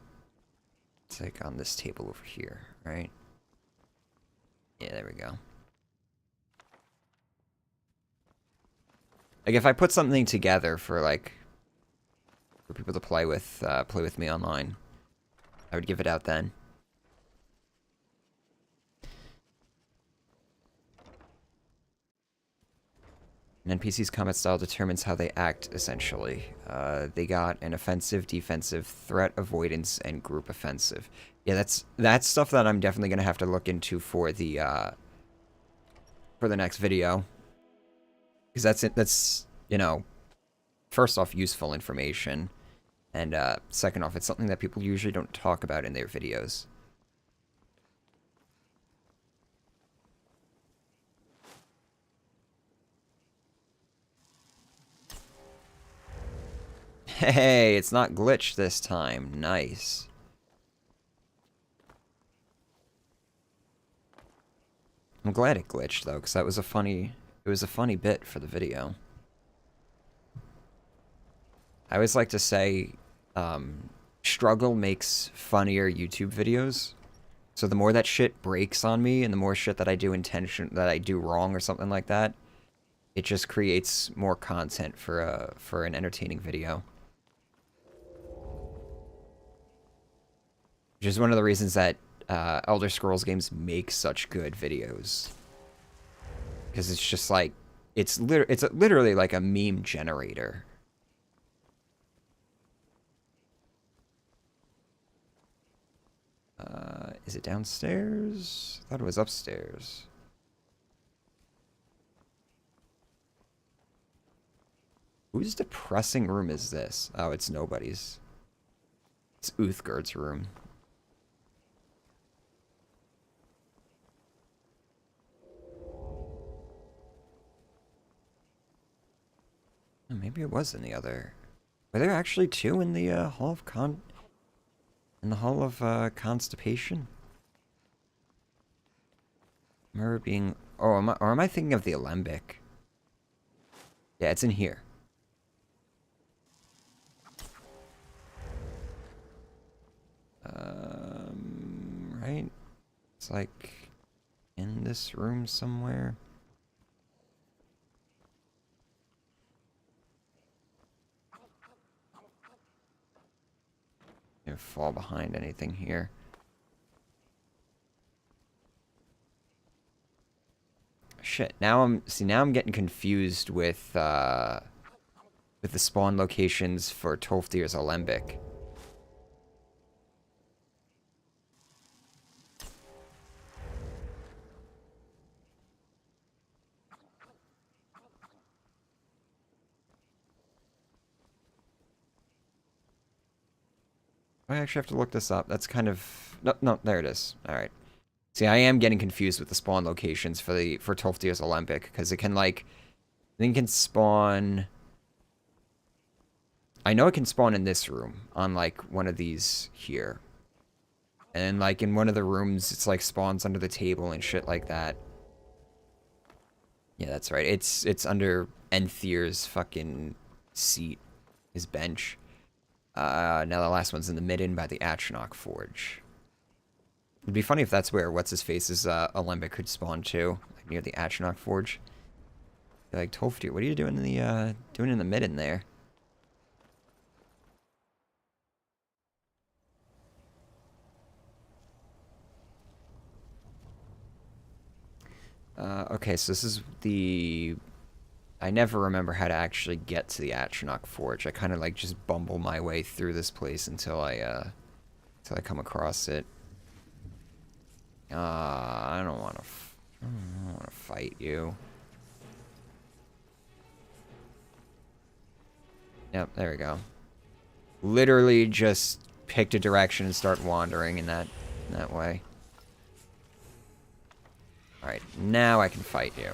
It's like on this table over here, right? Yeah, there we go. Like, if I put something together for, like, for people to play with me online, I would give it out then. An NPC's combat style determines how they act, essentially. They got an offensive, defensive, threat avoidance, and group offensive. Yeah, that's stuff that I'm definitely gonna have to look into for the next video. Because that's, you know, first off, useful information, and second off, it's something that people usually don't talk about in their videos. Hey, it's not glitched this time. Nice. I'm glad it glitched though, because that was it was a funny bit for the video. I always like to say, struggle makes funnier YouTube videos. So the more that shit breaks on me, and the more shit that I do that I do wrong or something like that, it just creates more content for an entertaining video. Which is one of the reasons that Elder Scrolls games make such good videos. Because it's just like, it's literally like a meme generator. Is it downstairs? I thought it was upstairs. Whose depressing room is this? Oh, it's nobody's. It's Uthgard's room. Oh, maybe it was in the other. Were there actually two in the Hall of In the Hall of Constipation? I remember being... Oh, am I thinking of the Alembic? Yeah, it's in here. Right? It's like in this room somewhere. Can't fall behind anything here. Shit, now I'm getting confused with the spawn locations for Tolfdir's Alembic. I actually have to look this up. That's kind of... No, there it is. Alright. See, I am getting confused with the spawn locations for Tolfdir's Alembic, because it can, like... I think it can spawn... I know it can spawn in this room, on, like, one of these here. And, like, in one of the rooms, it's, like, spawns under the table and shit like that. Yeah, that's right. It's under Enthir's fucking seat. His bench. Now the last one's in the midden by the Atronach Forge. It'd be funny if that's where What's-His-Face's Alembic could spawn too, like near the Atronach Forge. Be like, Tolfdir, what are you doing in the midden there? Okay, so this is the... I never remember how to actually get to the Atronach Forge. I kind of like just bumble my way through this place until I come across it. I don't want to fight you. Yep, there we go. Literally just picked a direction and start wandering in that way. Alright, now I can fight you.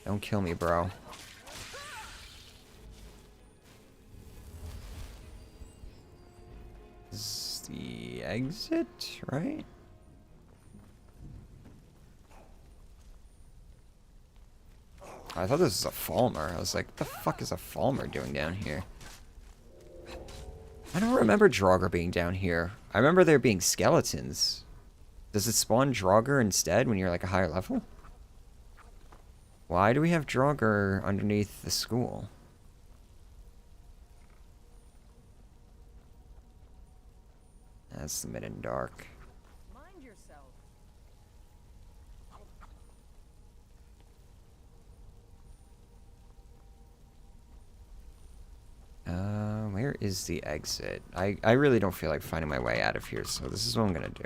Don't kill me, bro. This is the exit, right? I thought this was a Falmer. I was like, what the fuck is a Falmer doing down here? I don't remember Draugr being down here. I remember there being skeletons. Does it spawn Draugr instead when you're like a higher level? Why do we have Draugr underneath the school? That's the midden dark. Mind yourself. Where is the exit? I really don't feel like finding my way out of here, so this is what I'm gonna do.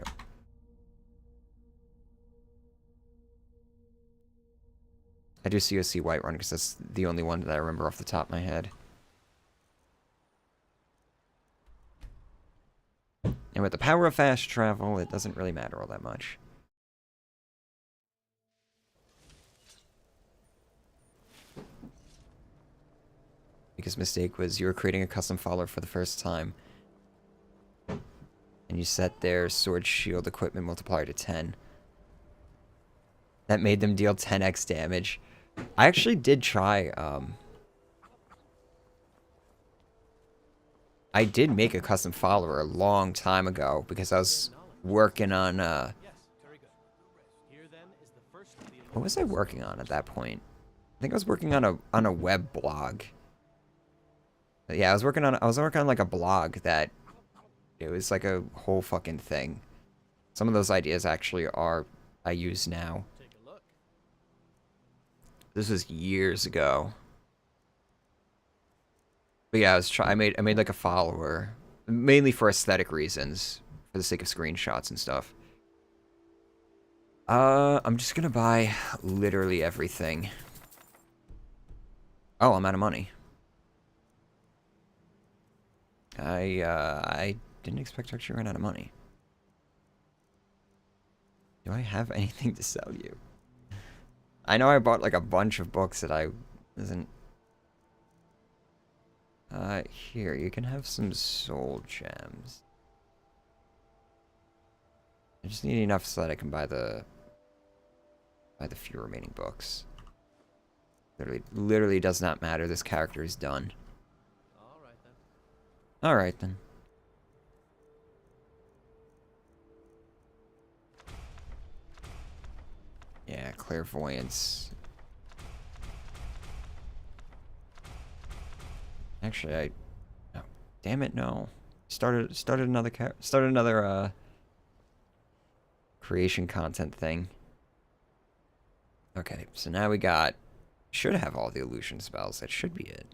I do COC Whiterun because that's the only one that I remember off the top of my head. And with the power of fast travel, it doesn't really matter all that much. Biggest mistake was you were creating a custom follower for the first time. And you set their sword shield equipment multiplier to 10. That made them deal 10x damage. I actually did try, I did make a custom follower a long time ago because I was working on, what was I working on at that point? I think I was working on a web blog. Yeah, I was working on like a blog that it was like a whole fucking thing. Some of those ideas actually I use now. This was years ago. But yeah, I made like a follower, mainly for aesthetic reasons, for the sake of screenshots and stuff. I'm just gonna buy literally everything. Oh, I'm out of money. I didn't expect to actually run out of money. Do I have anything to sell you? I know I bought like a bunch of books that I wasn't... Here, you can have some soul gems. I just need enough so that I can buy the few remaining books. Literally does not matter. This character is done. Alright then. Alright then. Yeah, clairvoyance. Actually, oh, damn it, no. Started another creation content thing. Okay, so now we got, should have all the illusion spells. That should be it.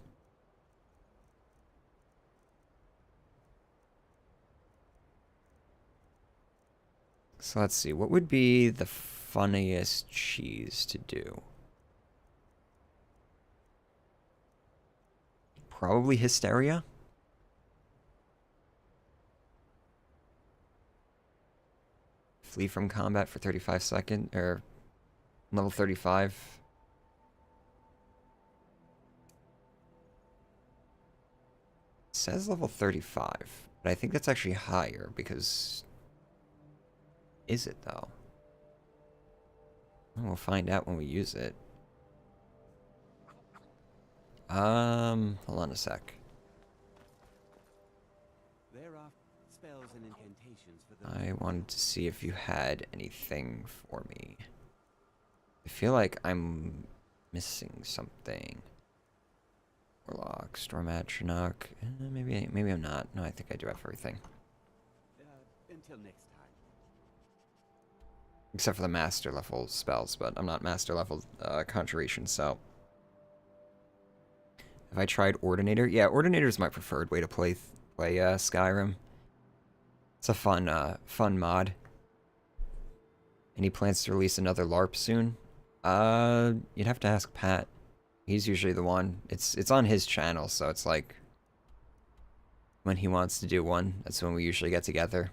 So let's see, what would be the funniest cheese to do? Probably Hysteria? Flee from combat for 35 seconds, or level 35. It says level 35, but I think that's actually higher because... Is it though? We'll find out when we use it. Hold on a sec. There are spells and incantations for those. I wanted to see if you had anything for me. I feel like I'm missing something. Warlock, Stormad, Chinook. Maybe I'm not. No, I think I do have everything. Until next time. Except for the master level spells, but I'm not master level conjuration, so. Have I tried Ordinator? Yeah, Ordinator is my preferred way to play Skyrim. It's a fun mod. Any plans to release another LARP soon? You'd have to ask Pat. He's usually the one. It's on his channel, so it's like when he wants to do one, that's when we usually get together.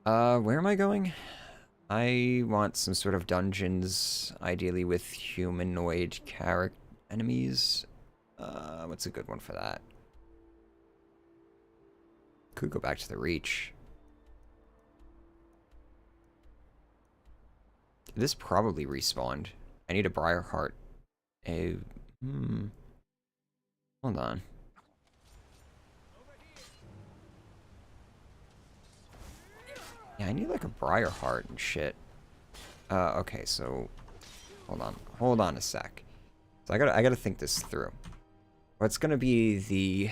Where am I going? I want some sort of dungeons, ideally with humanoid enemies. What's a good one for that? Could go back to the Reach. This probably respawned. I need a Briarheart. Hold on. Yeah, I need like a Briarheart and shit. Okay, so hold on a sec. So I gotta think this through. What's gonna be the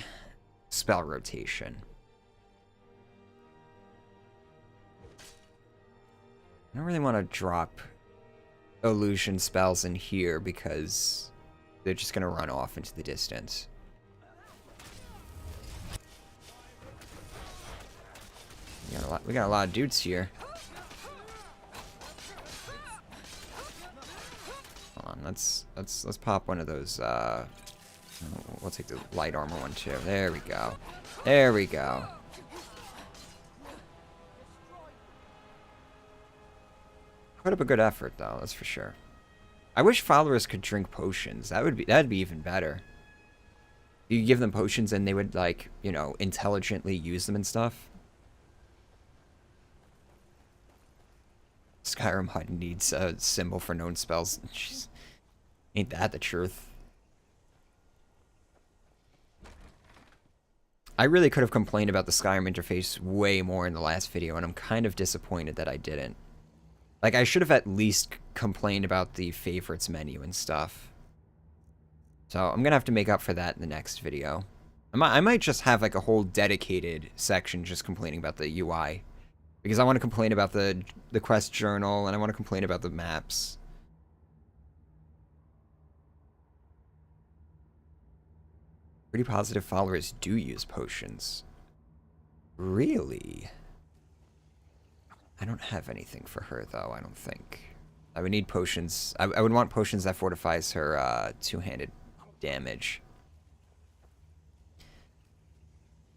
spell rotation? I don't really want to drop illusion spells in here because they're just gonna run off into the distance. We got a lot of dudes here. Hold on, let's pop one of those. We'll take the light armor one too. There we go. There we go. Put up a good effort though, that's for sure. I wish followers could drink potions. That'd be even better. You give them potions and they would, like, you know, intelligently use them and stuff. Skyrim HUD needs a symbol for known spells. Jeez. Ain't that the truth? I really could have complained about the Skyrim interface way more in the last video, and I'm kind of disappointed that I didn't. Like, I should have at least complained about the favorites menu and stuff. So, I'm gonna have to make up for that in the next video. I might just have, like, a whole dedicated section just complaining about the UI. Because I want to complain about the quest journal, and I want to complain about the maps. Pretty positive followers do use potions. Really? I don't have anything for her, though, I don't think. I would need potions. I would want potions that fortifies her two-handed damage.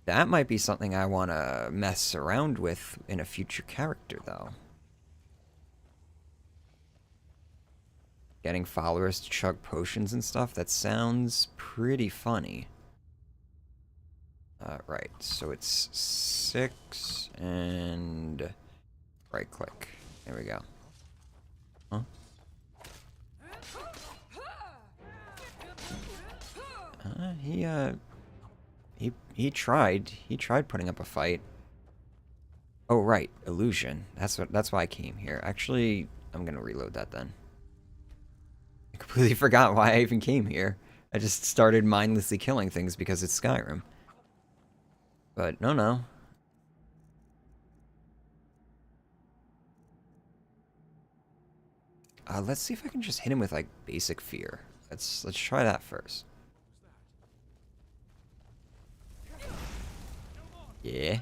That might be something I want to mess around with in a future character, though. getting followers to chug potions and stuff. That sounds pretty funny. Right, so it's 6 and right click. There we go. Huh? He tried putting up a fight. Oh right, illusion. That's why I came here. Actually, I'm gonna reload that then. I completely forgot why I even came here. I just started mindlessly killing things because it's Skyrim. But no. Let's see if I can just hit him with like basic fear. Let's try that first. Yeah.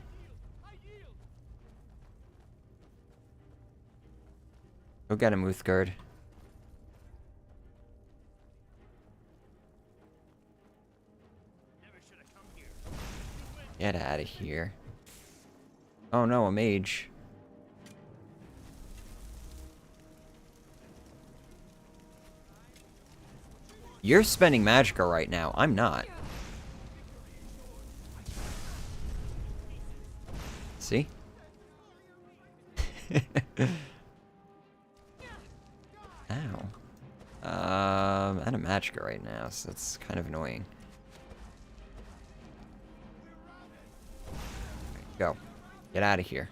Go get him, Uthgard. Get out of here. Oh no, a mage. You're spending magicka right now. I'm not. See? Ow. I'm out of magicka right now, so that's kind of annoying. Go. Get out of here.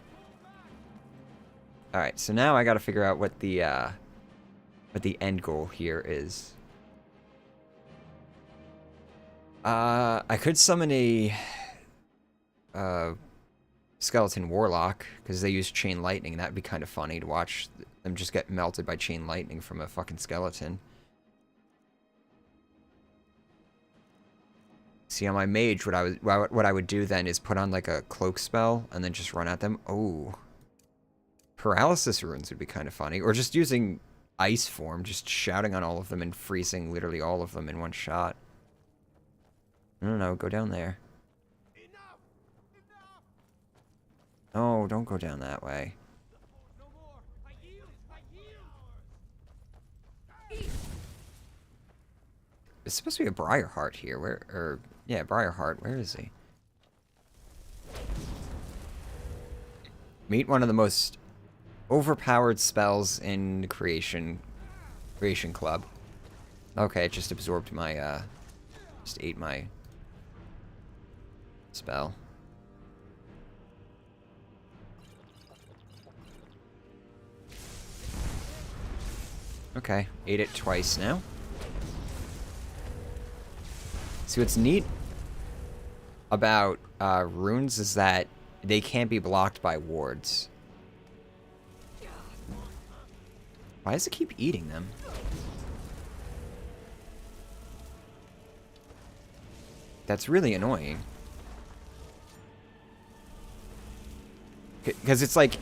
Alright, so now I gotta figure out what the end goal here is. I could summon a skeleton warlock, because they use chain lightning, and that'd be kind of funny to watch them just get melted by chain lightning from a fucking skeleton. See, on my mage, what I would do then is put on like a cloak spell and then just run at them. Oh, paralysis runes would be kind of funny, or just using ice form, just shouting on all of them and freezing literally all of them in one shot. No, go down there. No, don't go down that way. It's supposed to be a Briarheart here. Yeah, Briarheart. Where is he? Meet one of the most overpowered spells in Creation Club. Okay, it just absorbed my, just ate my spell. Okay, ate it twice now. See, what's neat about runes is that they can't be blocked by wards. Why does it keep eating them? That's really annoying. Because it's like...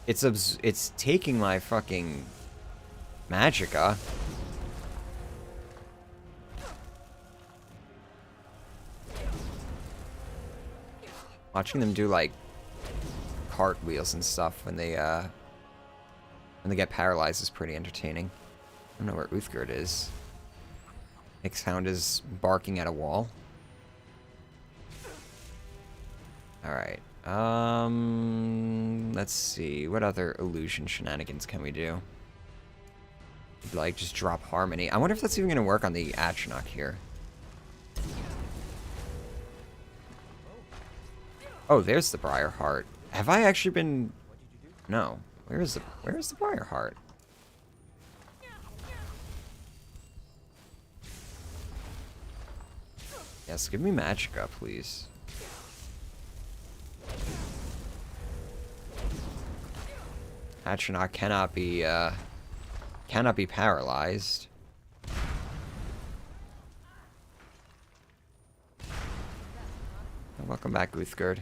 It's taking my fucking magicka. Watching them do like cartwheels and stuff when they get paralyzed is pretty entertaining. I don't know where Uthgard is. Next hound is barking at a wall. Alright. Let's see. What other illusion shenanigans can we do? Like, just drop harmony. I wonder if that's even going to work on the Atronach here. Oh, there's the Briarheart. Have I actually been... No. Where is the Briarheart? Yes, give me magicka, please. Atronach cannot be paralyzed. Welcome back, Uthgard.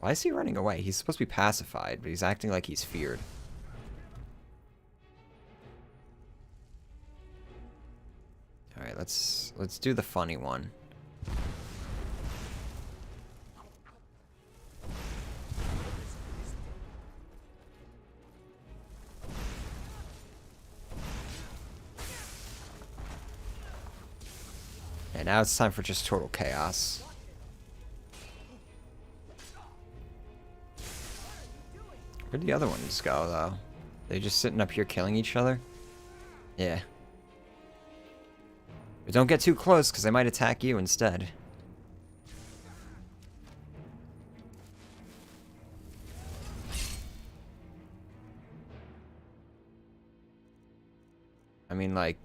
Why is he running away? He's supposed to be pacified, but he's acting like he's feared. Alright, let's do the funny one. Alright, now it's time for just total chaos. Where'd the other ones go, though? They just sitting up here killing each other? Yeah. But don't get too close, because they might attack you instead. I mean, like...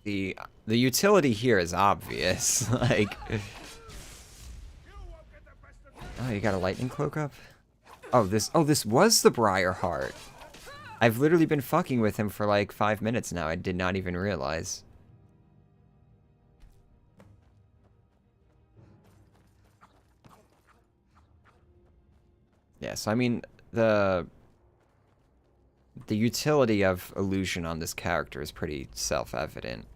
The utility here is obvious. Like... Oh, you got a lightning cloak up? Oh, this was the Briarheart. I've literally been fucking with him for like 5 minutes now. I did not even realize. Yes, I mean, the utility of illusion on this character is pretty self-evident.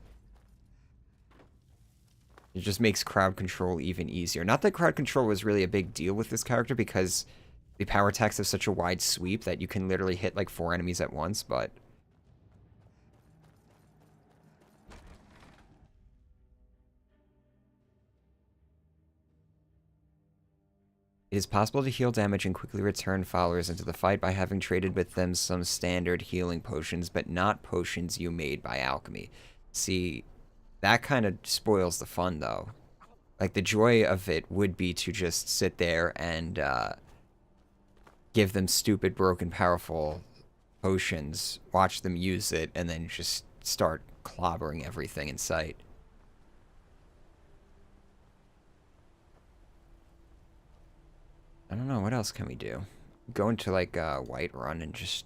It just makes crowd control even easier. Not that crowd control was really a big deal with this character, because the power attacks have such a wide sweep that you can literally hit like 4 enemies at once, but... It is possible to heal damage and quickly return followers into the fight by having traded with them some standard healing potions, but not potions you made by alchemy. See, that kind of spoils the fun, though. Like, the joy of it would be to just sit there and give them stupid, broken, powerful potions, watch them use it, and then just start clobbering everything in sight. I don't know, what else can we do? Go into, like, Whiterun and just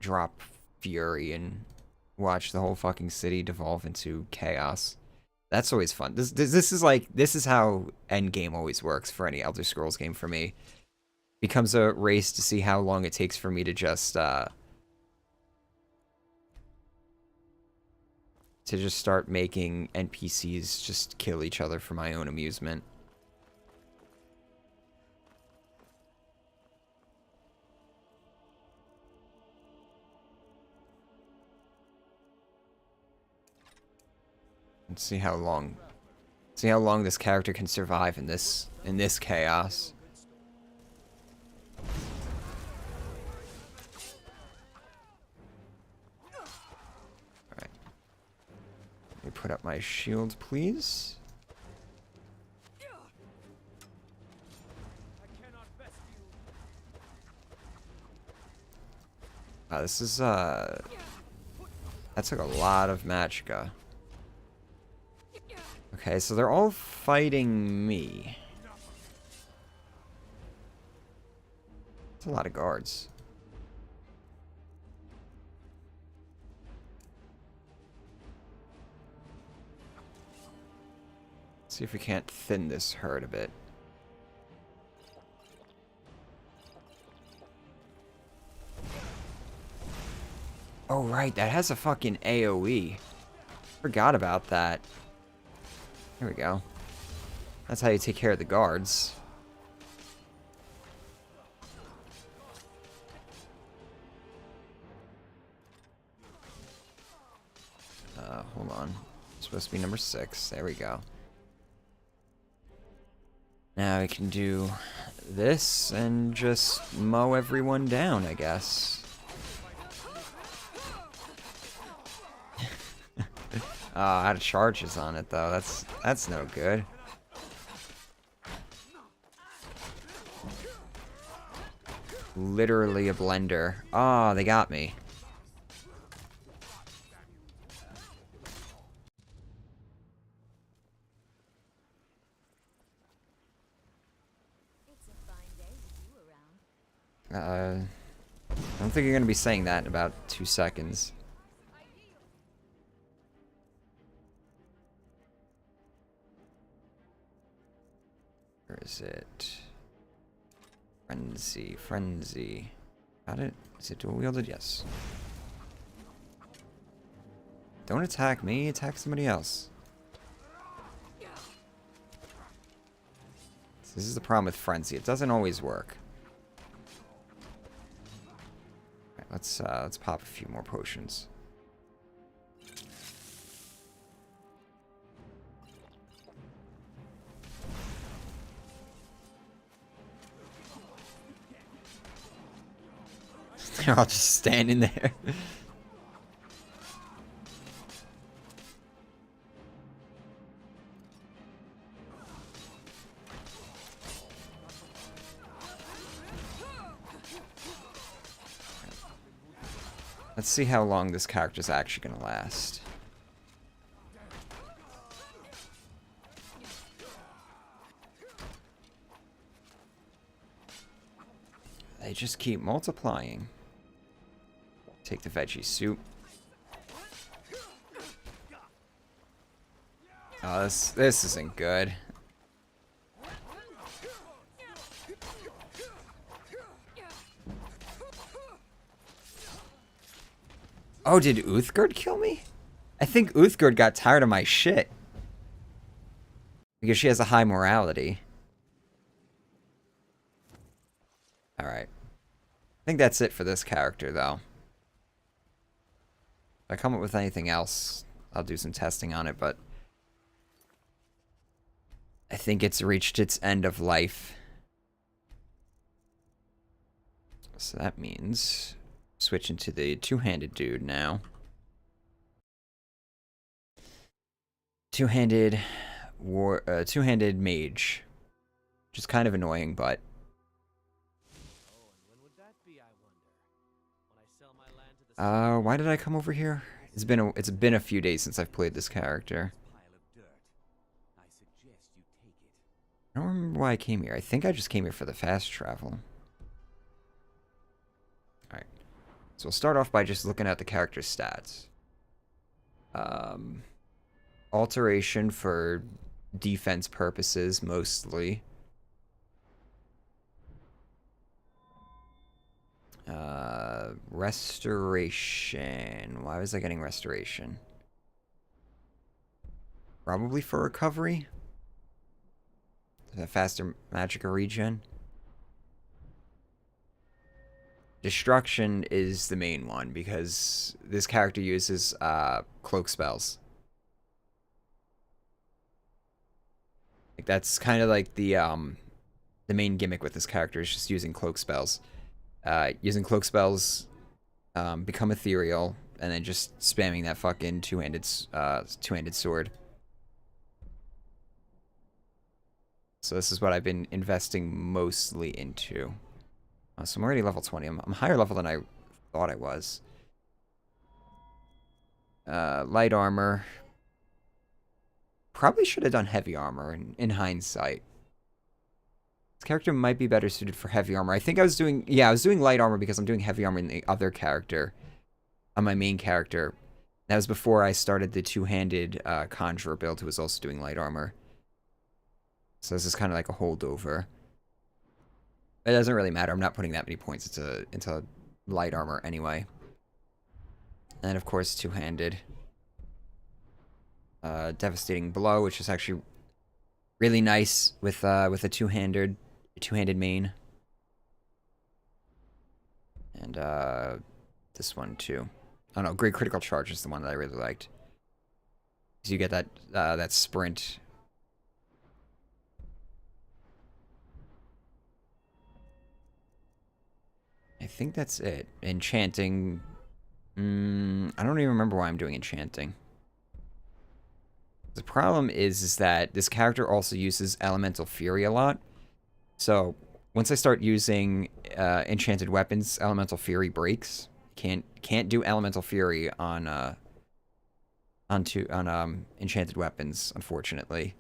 drop Fury and watch the whole fucking city devolve into chaos. That's always fun. This is how endgame always works for any Elder Scrolls game for me. Becomes a race to see how long it takes for me to just start making NPCs just kill each other for my own amusement. And see how long this character can survive in this chaos. Alright. Let me put up my shield, please. This is that took a lot of magicka. Okay, so they're all fighting me. That's a lot of guards. Let's see if we can't thin this herd a bit. Oh, right, that has a fucking AoE. Forgot about that. There we go. That's how you take care of the guards. Hold on. It's supposed to be number 6. There we go. Now we can do this and just mow everyone down, I guess. Out of charges on it though. That's no good. Literally a blender. Oh, they got me. It's a fine day with you around. I don't think you're gonna be saying that in about 2 seconds. Where is it? Frenzy, frenzy. Got it? Is it dual wielded? Yes. Don't attack me, attack somebody else. This is the problem with frenzy. It doesn't always work. let's pop a few more potions. They're all just standing there. Let's see how long this character's actually gonna last. They just keep multiplying. Take the veggie soup. Oh, this isn't good. Oh, did Uthgerd kill me? I think Uthgerd got tired of my shit. Because she has a high morality. Alright. I think that's it for this character, though. If I come up with anything else, I'll do some testing on it, but I think it's reached its end of life. So that means switching to the two-handed dude now. Two-handed mage. Which is kind of annoying, but why did I come over here? It's been a few days since I've played this character. I don't remember why I came here. I think I just came here for the fast travel. Alright. So we'll start off by just looking at the character's stats. Alteration for defense purposes, mostly. Restoration. Why was I getting restoration? Probably for recovery? A faster magical regen? Destruction is the main one, because this character uses cloak spells. Like, that's kind of like the main gimmick with this character, is just using cloak spells. Using cloak spells, become ethereal, and then just spamming that fucking two-handed sword. So this is what I've been investing mostly into. So I'm already level 20. I'm higher level than I thought I was. Light armor. Probably should have done heavy armor in hindsight. This character might be better suited for heavy armor. I think I was doing light armor because I'm doing heavy armor in the other character. On my main character. That was before I started the two-handed Conjurer build, who was also doing light armor. So this is kind of like a holdover. It doesn't really matter. I'm not putting that many points into light armor anyway. And of course, two-handed. Devastating blow, which is actually really nice with a two-handed main. And this one too. Oh no, Great Critical Charge is the one that I really liked. So you get that sprint. I think that's it. Enchanting. I don't even remember why I'm doing enchanting. The problem is that this character also uses Elemental Fury a lot. So once I start using enchanted weapons, Elemental Fury breaks. Can't do Elemental Fury on enchanted weapons, unfortunately.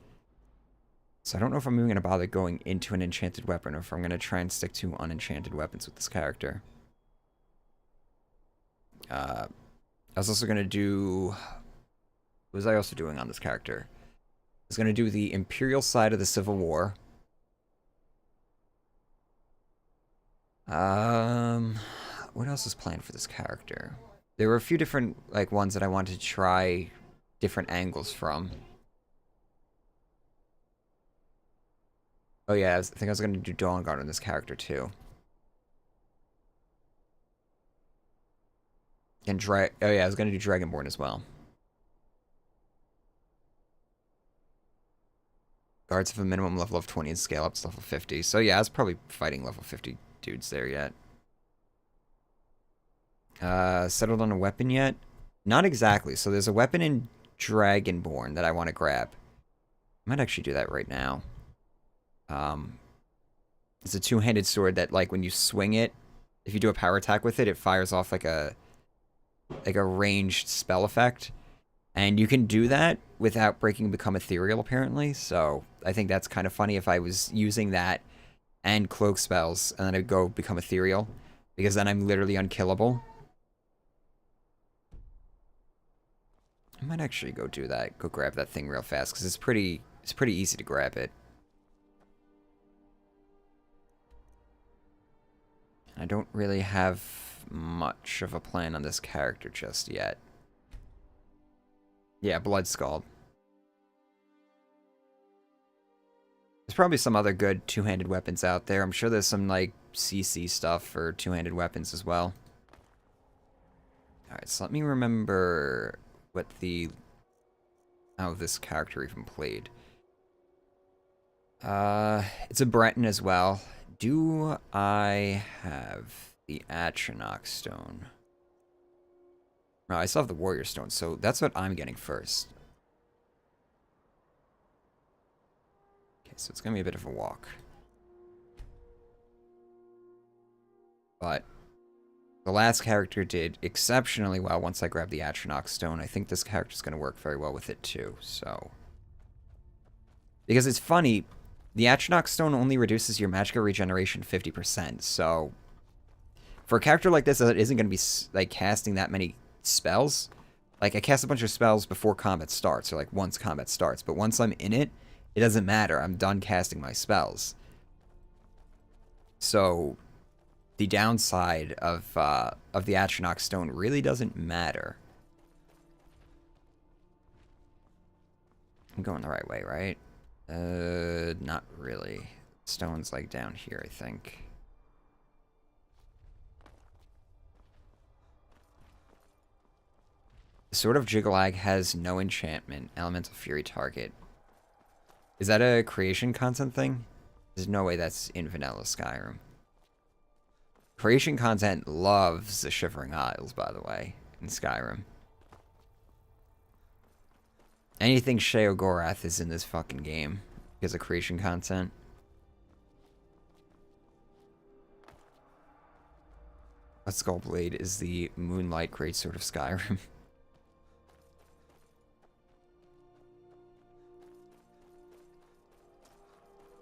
So I don't know if I'm even going to bother going into an enchanted weapon, or if I'm going to try and stick to unenchanted weapons with this character. I was also going to do... What was I also doing on this character? I was going to do the Imperial side of the Civil War. What else is planned for this character? There were a few different ones that I wanted to try different angles from. Oh yeah, I think I was going to do Dawn Guard on this character too. And oh yeah, I was gonna do Dragonborn as well. Guards have a minimum level of 20 and scale up to level 50. So yeah, I was probably fighting level 50 dudes there yet. Settled on a weapon yet? Not exactly. So there's a weapon in Dragonborn that I want to grab. I might actually do that right now. It's a two-handed sword that, like, when you swing it, if you do a power attack with it, it fires off like a ranged spell effect. And you can do that without breaking become ethereal, apparently. So I think that's kind of funny if I was using that and cloak spells, and then I'd go become ethereal, because then I'm literally unkillable. I might actually go do that. Go grab that thing real fast, because it's pretty easy to grab it. I don't really have much of a plan on this character just yet. Yeah, Blood Scald. There's probably some other good two-handed weapons out there. I'm sure there's some, like, CC stuff for two-handed weapons as well. Alright, so let me remember what how this character even played. It's a Breton as well. Do I have the Atronach Stone? No, I still have the Warrior Stone, so that's what I'm getting first. Okay, so it's gonna be a bit of a walk. But the last character did exceptionally well once I grabbed the Atronach Stone. I think this character's gonna work very well with it too, so. Because it's funny, the Atronach Stone only reduces your magical regeneration 50%, so for a character like this that isn't going to be like casting that many spells, like I cast a bunch of spells before combat starts, or like once combat starts, but once I'm in it, it doesn't matter. I'm done casting my spells. So the downside of the Atronach Stone really doesn't matter. I'm going the right way, right? Not really. Stone's like down here, I think. Sword of Jiggalag has no enchantment. Elemental Fury target. Is that a creation content thing? There's no way that's in vanilla Skyrim. Creation content loves the Shivering Isles, by the way, in Skyrim. Anything Sheogorath is in this fucking game because of creation content. A Skullblade is the Moonlight Greatsword of Skyrim.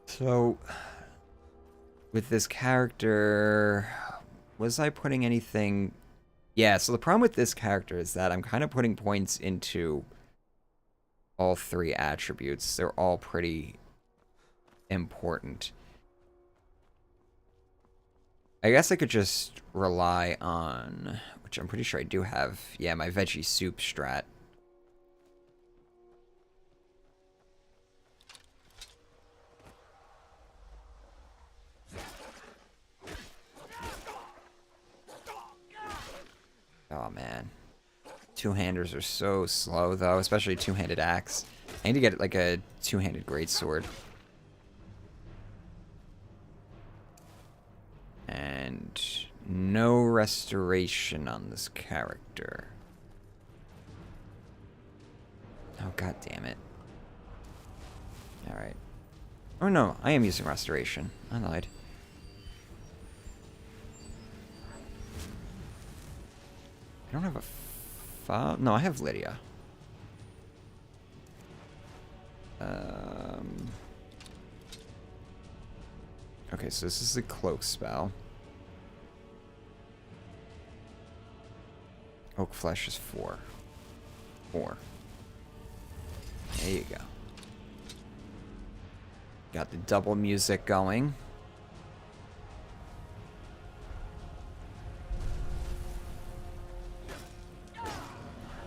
So, with this character, was I putting anything? Yeah, so the problem with this character is that I'm kind of putting points into all three attributes. They're all pretty important. I guess I could just rely on, which I'm pretty sure I do have, yeah, my veggie soup strat. Oh man. Two-handers are so slow though, especially two-handed axe. I need to get like a two-handed greatsword. And no restoration on this character. Oh god damn it. Alright. Oh no, I am using restoration. I lied. I don't have a file. No, I have Lydia. Okay, so this is the cloak spell. Oak flesh is 4. 4. There you go. Got the double music going.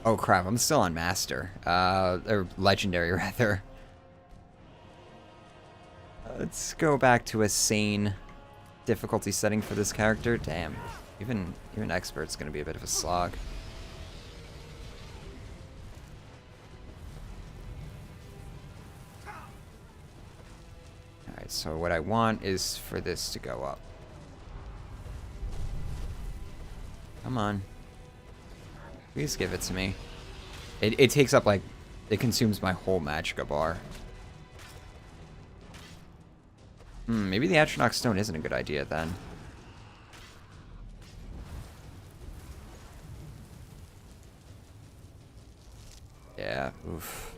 Oh crap, I'm still on Master. Or Legendary, rather. Let's go back to a sane difficulty setting for this character. Damn. Even Expert's gonna be a bit of a slog. so what I want is for this to go up. Come on. Please give it to me. It takes up, like, it consumes my whole magicka bar. Maybe the Atronach Stone isn't a good idea then. Yeah, oof.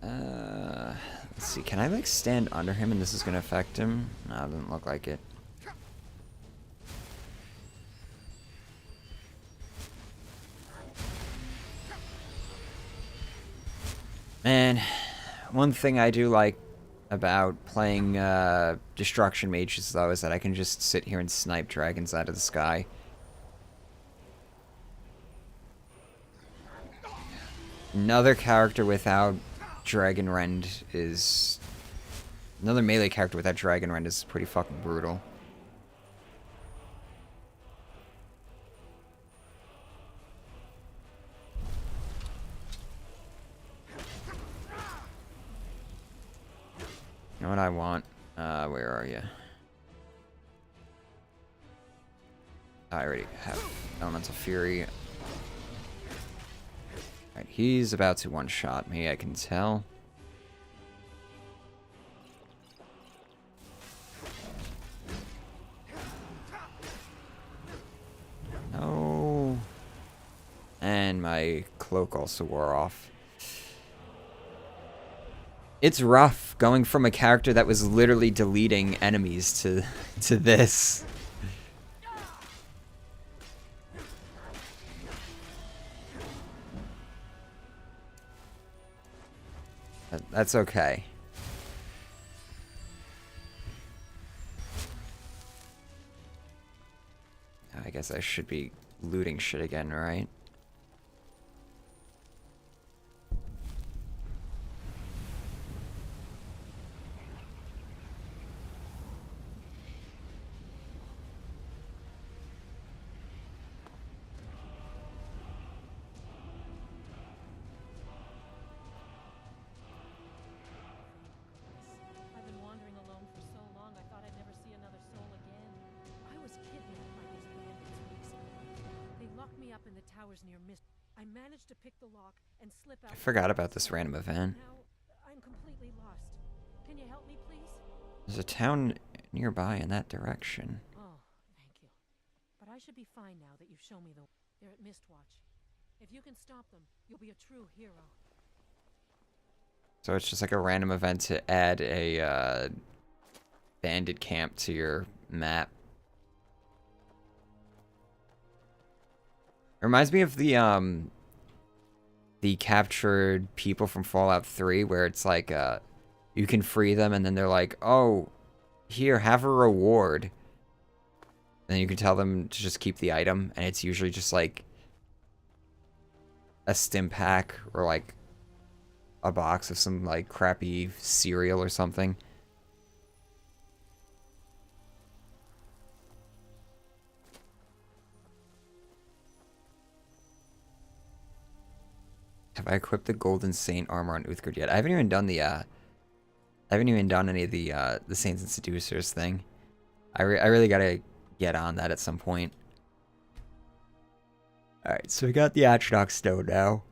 Let's see, can I like stand under him and this is gonna affect him? No, it doesn't look like it. Man, one thing I do like about playing Destruction Mages though is that I can just sit here and snipe dragons out of the sky. Another character without Dragon Rend is... Another melee character without Dragon Rend is pretty fucking brutal. You know what I want? Where are you? I already have Elemental Fury. Alright, he's about to one-shot me, I can tell. No. And my cloak also wore off. It's rough going from a character that was literally deleting enemies to this. That's okay. I guess I should be looting shit again, right? I managed to pick the lock and slip out. I forgot about this random event. Now I'm completely lost. Can you help me, please? There's a town nearby in that direction. Oh, thank you. But I should be fine now that you've shown me the... They're at Mistwatch. If you can stop them, you'll be a true hero. So it's just like a random event to add a bandit camp to your map. It reminds me of the captured people from Fallout 3, where it's like you can free them and then they're like, oh, here, have a reward. And then you can tell them to just keep the item, and it's usually just like a stim pack or like a box of some like crappy cereal or something. Have I equipped the Golden Saint armor on Uthgard yet? I haven't even done the I haven't even done any of the Saints and Seducers thing. I really gotta get on that at some point. All right, so we got the Atronach Stone now.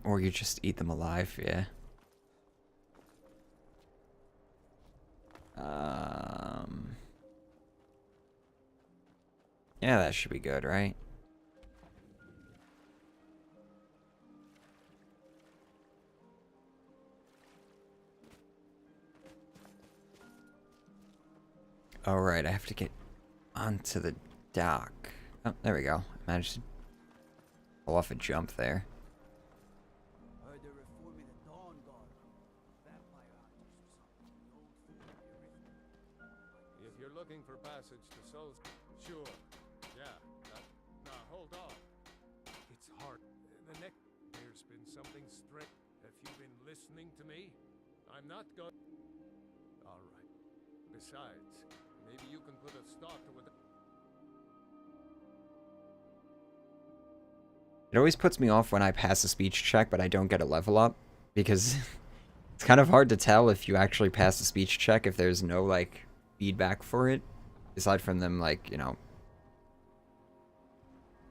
Or you just eat them alive, yeah. Yeah, that should be good, right? Alright, I have to get onto the dock. Oh, there we go. I managed to pull off a jump there. Heard they're reforming the Dawn Guard. Vampire hunters or something. The old fool of the original. If you're looking for passage to Souls, sure. Yeah. Now hold on. It's hard. The next been something strange. Have you been listening to me? I'm not going. All right. Besides, maybe you can put a stop to what. It always puts me off when I pass a speech check, but I don't get a level up, because it's kind of hard to tell if you actually pass a speech check if there's no, like, feedback for it, aside from them, like, you know,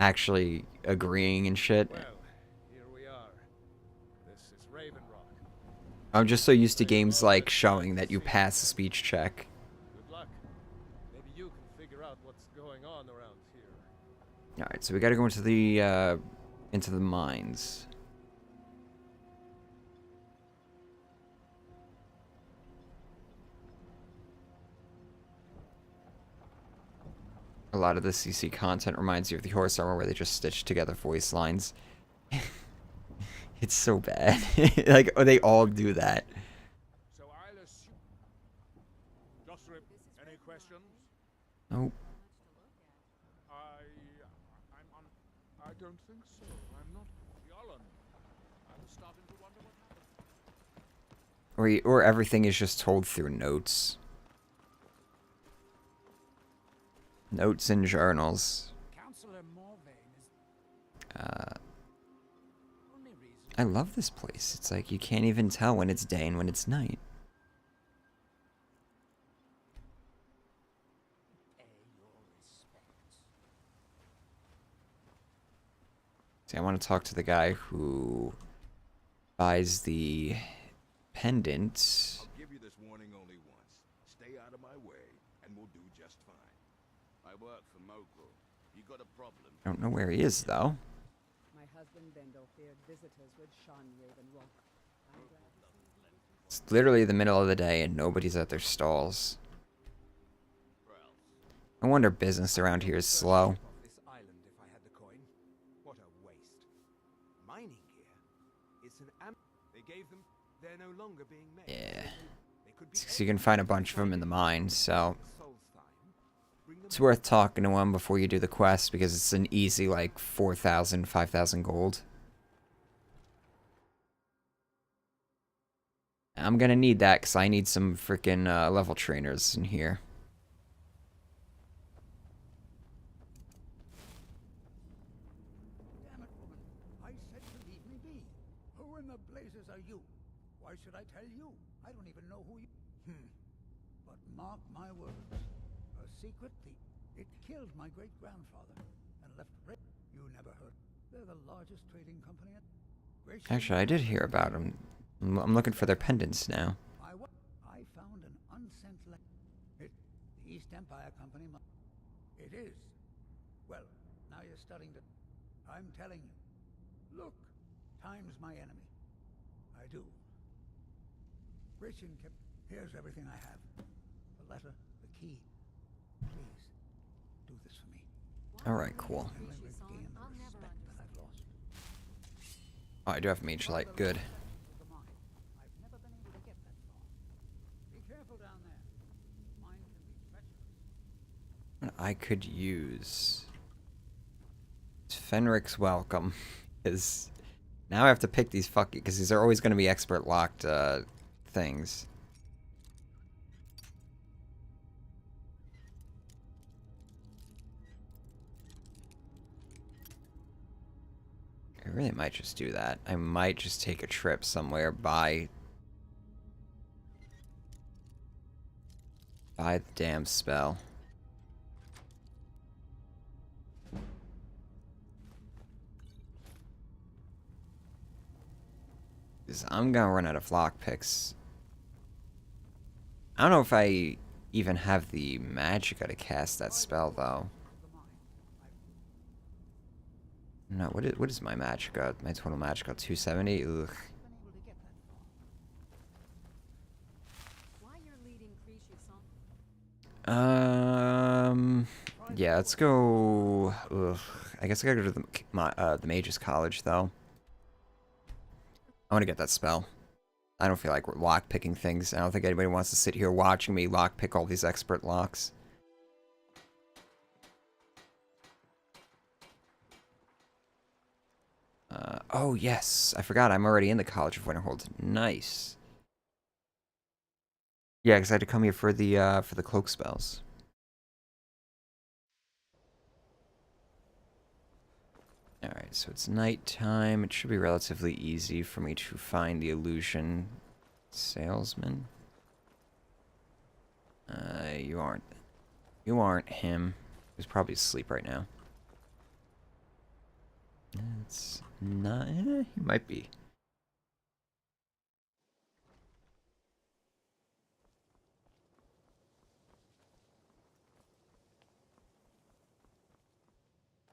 actually agreeing and shit. Well, here we are. This is Raven Rock. I'm just so used to games, like, showing that you pass a speech check. Good luck. Maybe you can figure out what's going on around here. Alright, so we gotta go into the mines. A lot of the CC content reminds you of the horse armor where they just stitch together voice lines. It's so bad. Like, they all do that. So I'll assume. Josrip, any questions? Nope. I don't think so. I'm not. Yolland. I'm starting to wonder what happened. Or everything is just told through notes. Notes and journals. Counselor Morvain is only reason. I love this place. It's like you can't even tell when it's day and when it's night. Pay your respects. See, I want to talk to the guy who buys the pendant. I'll give you this warning only once. Stay out of my way, and we'll do just fine. I work for Mogul. You got a problem? I don't know where he is, though. My husband Bendel feared visitors would shun Raven Rock. I'm glad to see you. It's literally the middle of the day and nobody's at their stalls. No wonder business around here is slow. Off this island if I had the coin. What a waste. Mining here. It's an they gave them. They're no longer being made. Yeah. They could be So you can find a bunch of them in the mine, so Solstheim. Bring them it's worth talking to him before you do the quest because it's an easy, like, 4,000, 5,000 gold. I'm gonna need that because I need some freaking level trainers in here. Damn it, woman. I said to leave me be. Who in the blazes are you? Why should I tell you? I don't even know who you... But mark my words. A secret thief. It killed my great-grandfather and left... You never heard. They're the largest trading company at... Actually, I did hear about them. I'm looking for their pendants now. I found an unsent letter. The East Empire Company. It is. Well, now you're starting to. I'm telling you. Look, time's my enemy. I do. Gretchen kept. Here's everything I have. The letter, the key. Please, do this for me. Alright, cool. And let me regain the respect that I've lost. Oh, I do have mage light. Good. The mine. I've never been able to get that far. Be careful down there. Mine can be treacherous. I could use Fenric's Welcome, because now I have to pick these fucking, because these are always going to be expert locked things. I really might just do that. I might just take a trip somewhere, buy the damn spell. 'Cause I'm gonna run out of lockpicks. I don't know if I even have the magicka to cast that spell, though. No, what is my magicka? My total magicka, 270? Ugh. Why you're leading Krishu, son? Yeah, let's go. Ugh. I guess I gotta go to the Mage's College, though. I want to get that spell. I don't feel like we're lock-picking things. I don't think anybody wants to sit here watching me lock-pick all these expert locks. Oh, yes. I forgot. I'm already in the College of Winterhold. Nice. Yeah, because I had to come here for the cloak spells. Alright, so it's nighttime. It should be relatively easy for me to find the illusion salesman. You aren't. You aren't him. He's probably asleep right now. It's not. He might be.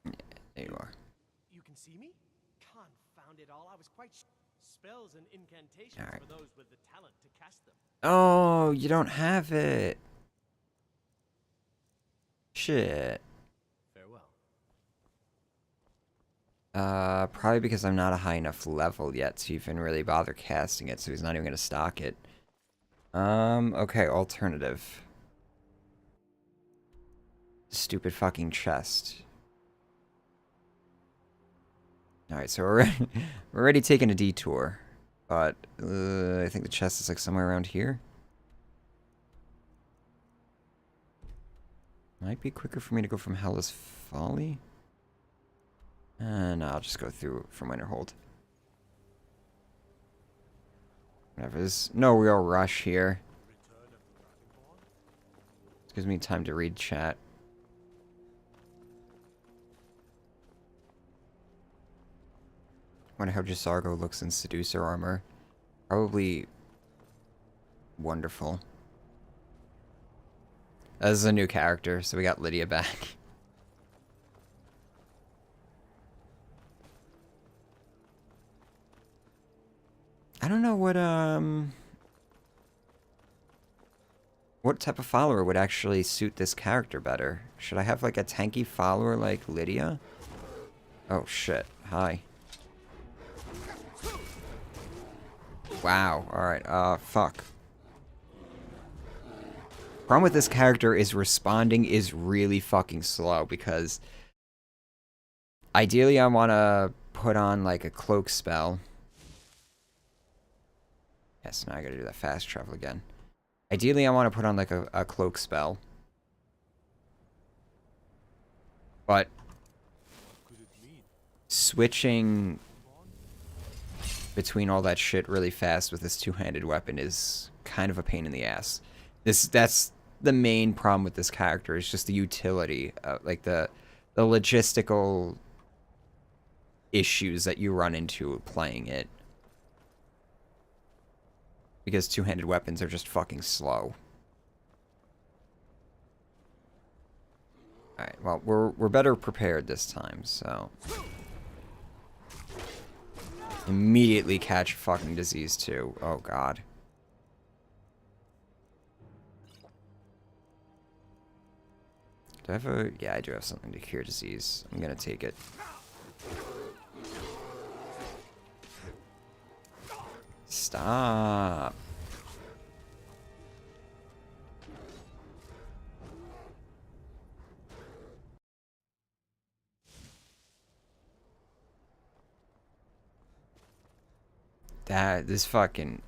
Yeah, there you are. You can see me? Confound it all, I was quite spells and incantations All right. for those with the talent to cast them. Oh, you don't have it. Shit. Farewell. Probably because I'm not a high enough level yet to even really bother casting it, so he's not even gonna stock it. Okay, alternative. Stupid fucking chest. Alright, so we're already taking a detour. But, I think the chest is like somewhere around here. Might be quicker for me to go from Hellas Folly. And I'll just go through from Winterhold. Whatever, there's no real rush here. This gives me time to read chat. Wonder how Gisargo looks in Seducer armor. Probably wonderful. This is a new character, so we got Lydia back. I don't know what type of follower would actually suit this character better. Should I have like a tanky follower like Lydia? Oh shit. Hi. Wow. Alright, fuck. Problem with this character is responding is really fucking slow because ideally I want to put on like a cloak spell. Yes, now I gotta do that fast travel again. Ideally I want to put on like a cloak spell. But switching between all that shit really fast with this two-handed weapon is kind of a pain in the ass. That's the main problem with this character is just the utility, like the logistical issues that you run into playing it. Because two-handed weapons are just fucking slow. Alright, well, we're better prepared this time, so... Immediately catch fucking disease too. Oh god. Do I have a... Yeah, I do have something to cure disease. I'm gonna take it. Stop.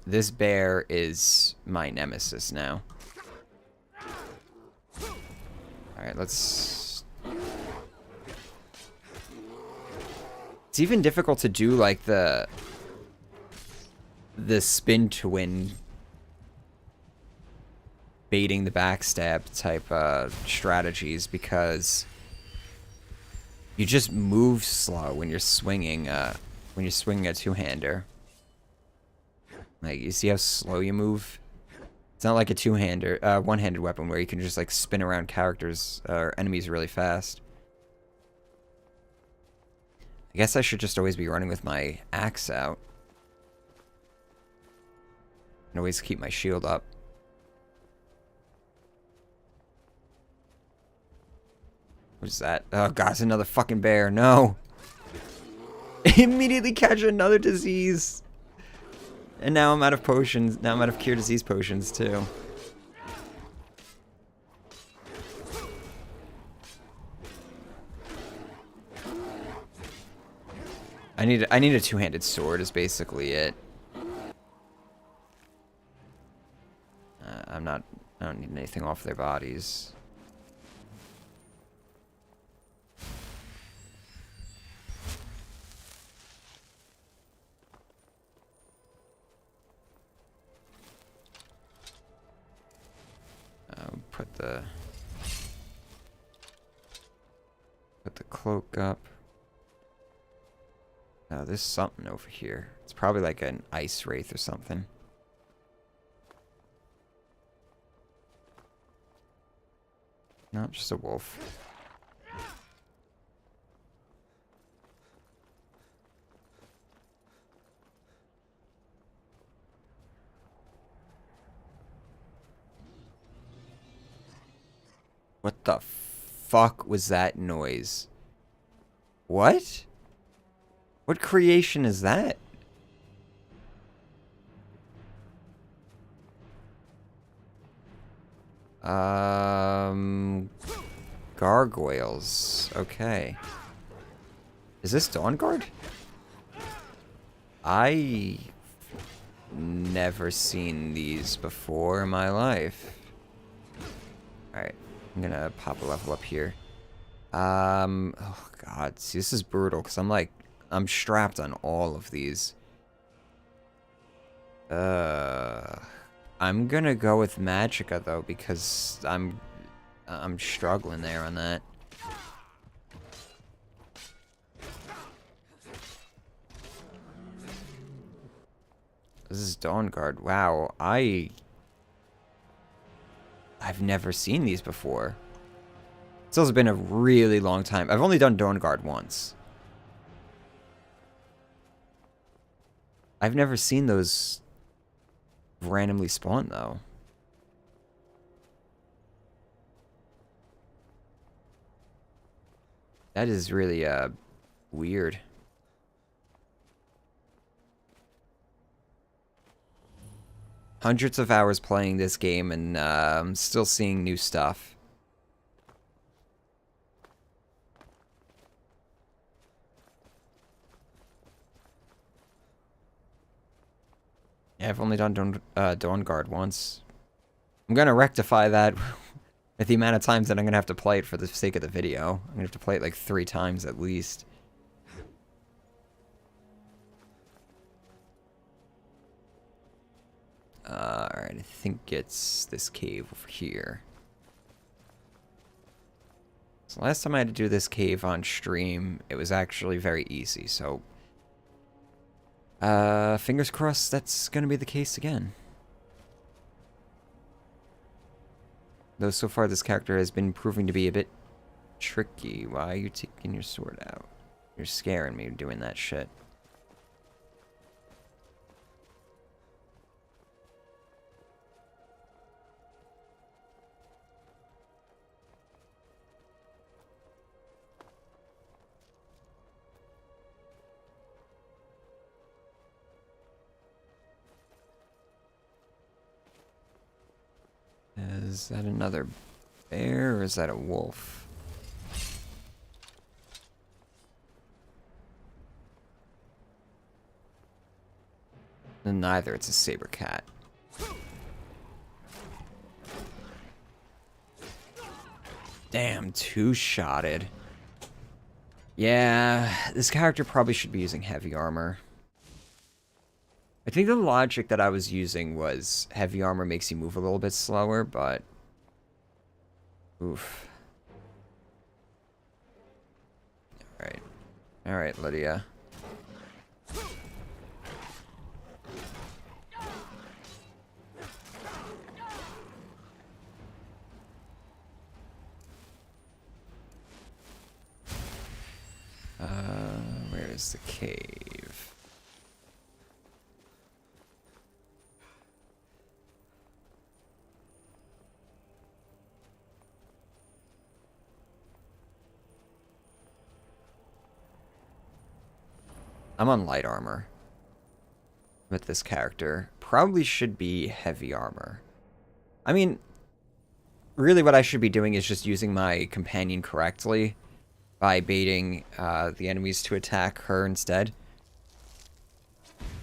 This bear is my nemesis now. Alright, let's... It's even difficult to do, like, the spin to win, baiting the backstab type strategies because you just move slow when you're swinging a two-hander. Like, you see how slow you move? It's not like a two-hander, one-handed weapon where you can just, like, spin around characters or enemies really fast. I guess I should just always be running with my axe out. And always keep my shield up. What is that? Oh god, it's another fucking bear. No! Immediately catch another disease! And now I'm out of potions. Now I'm out of cure disease potions, too. I need a two-handed sword is basically it. I don't need anything off their bodies. Put the cloak up. Oh, there's something over here. It's probably like an ice wraith or something. No, just a wolf. What the fuck was that noise? What? What creation is that? Gargoyles. Okay. Is this Dawnguard? I never seen these before in my life. Alright. I'm gonna pop a level up here. Oh god, see, this is brutal because I'm strapped on all of these. I'm gonna go with Magicka though because I'm struggling there on that. This is Dawnguard. Wow, I've never seen these before. It's also been a really long time. I've only done Dawnguard once. I've never seen those randomly spawn though. That is really weird. Hundreds of hours playing this game and I'm still seeing new stuff. Yeah, I've only done Dawnguard once. I'm gonna rectify that with the amount of times that I'm gonna have to play it for the sake of the video. I'm gonna have to play it like 3 times at least. Alright, I think it's this cave over here. So last time I had to do this cave on stream, it was actually very easy, so fingers crossed that's gonna be the case again. Though so far this character has been proving to be a bit tricky. Why are you taking your sword out? You're scaring me doing that shit. Is that another bear or is that a wolf? Neither, it's a saber cat. Damn, 2-shotted. Yeah, this character probably should be using heavy armor. I think the logic that I was using was heavy armor makes you move a little bit slower, but oof. Alright. Alright, Lydia. Where is the cave? I'm on light armor with this character. Probably should be heavy armor. I mean, really what I should be doing is just using my companion correctly by baiting the enemies to attack her instead.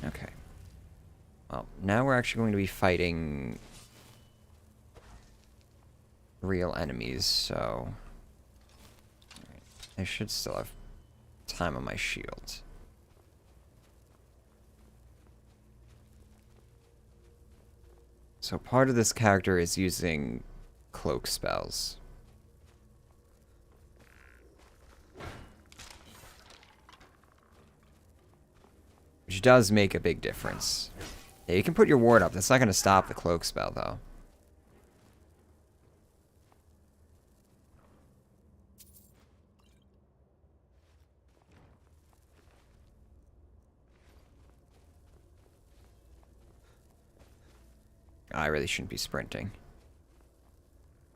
Okay. Well, now we're actually going to be fighting real enemies, so I should still have time on my shield. So part of this character is using cloak spells. Which does make a big difference. Yeah, you can put your ward up. That's not going to stop the cloak spell, though. I really shouldn't be sprinting.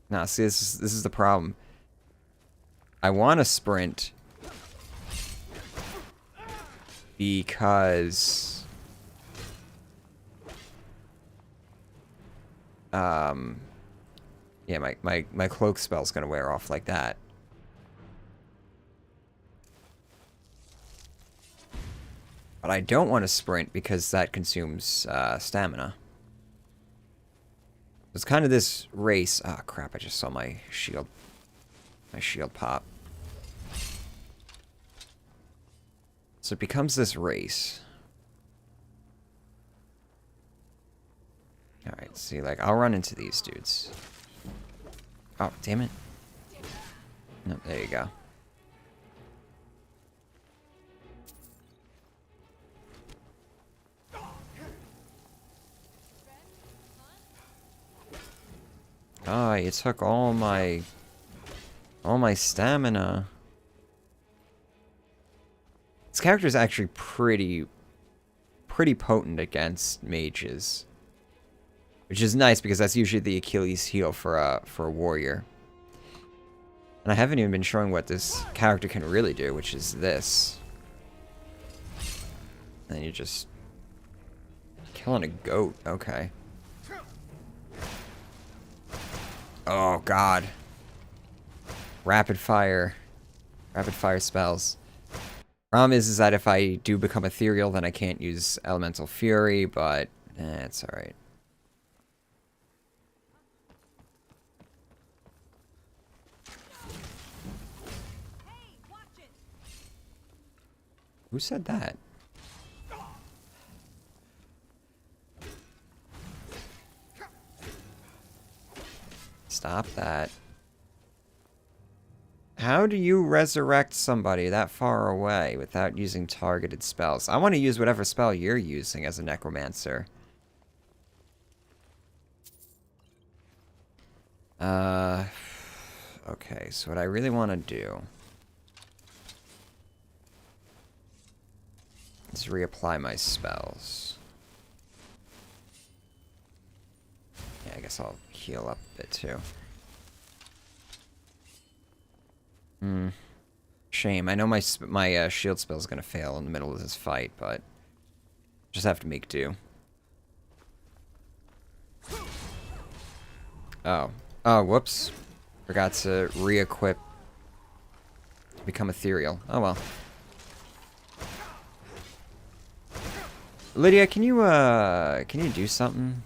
Nah, see, this is the problem. I want to sprint because yeah, my cloak spell's gonna wear off like that. But I don't want to sprint because that consumes stamina. It's kind of this race. Oh crap, I just saw my shield pop. So it becomes this race. Alright, see, like, I'll run into these dudes. Oh, damn it. No, there you go. Ah, you took all my stamina. This character is actually pretty potent against mages, which is nice because that's usually the Achilles heel for a warrior. And I haven't even been showing what this character can really do, which is this. And then you just killing a goat. Okay. Oh god. Rapid fire spells. Problem is that if I do become ethereal, then I can't use elemental fury, but it's alright. Who said that? Stop that. How do you resurrect somebody that far away without using targeted spells? I want to use whatever spell you're using as a necromancer. Okay, so what I really want to do is reapply my spells. Yeah, I guess I'll heal up a bit too. Shame. I know my shield spell is gonna fail in the middle of this fight, but just have to make do. Oh. Oh, whoops. Forgot to re-equip to become ethereal. Oh well. Lydia, can you do something?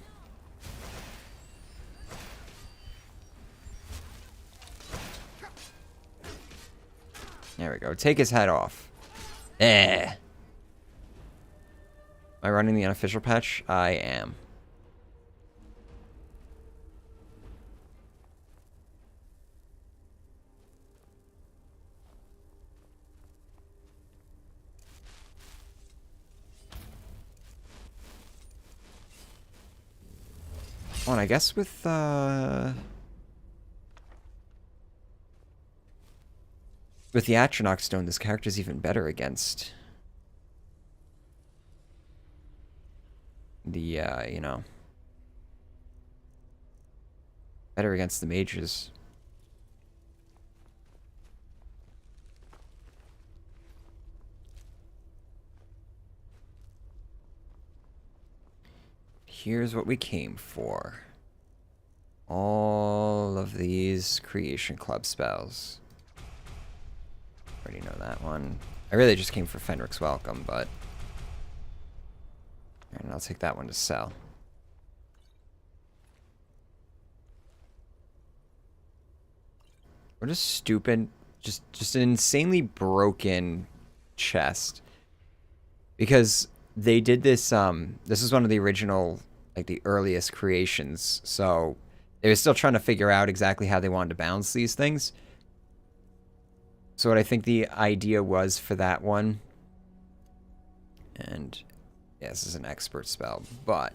There we go. Take his head off. Eh. Am I running the unofficial patch? I am. Oh, and I guess with the Atronach Stone, this character's even better against the, you know, better against the mages. Here's what we came for. All of these Creation Club spells. Already know that one. I really just came for Fenric's Welcome, but And I'll take that one to sell. What a stupid, just an insanely broken chest. Because they did this, this is one of the original, like the earliest creations, so they were still trying to figure out exactly how they wanted to balance these things. So what I think the idea was for that one, and yeah, this is an expert spell, but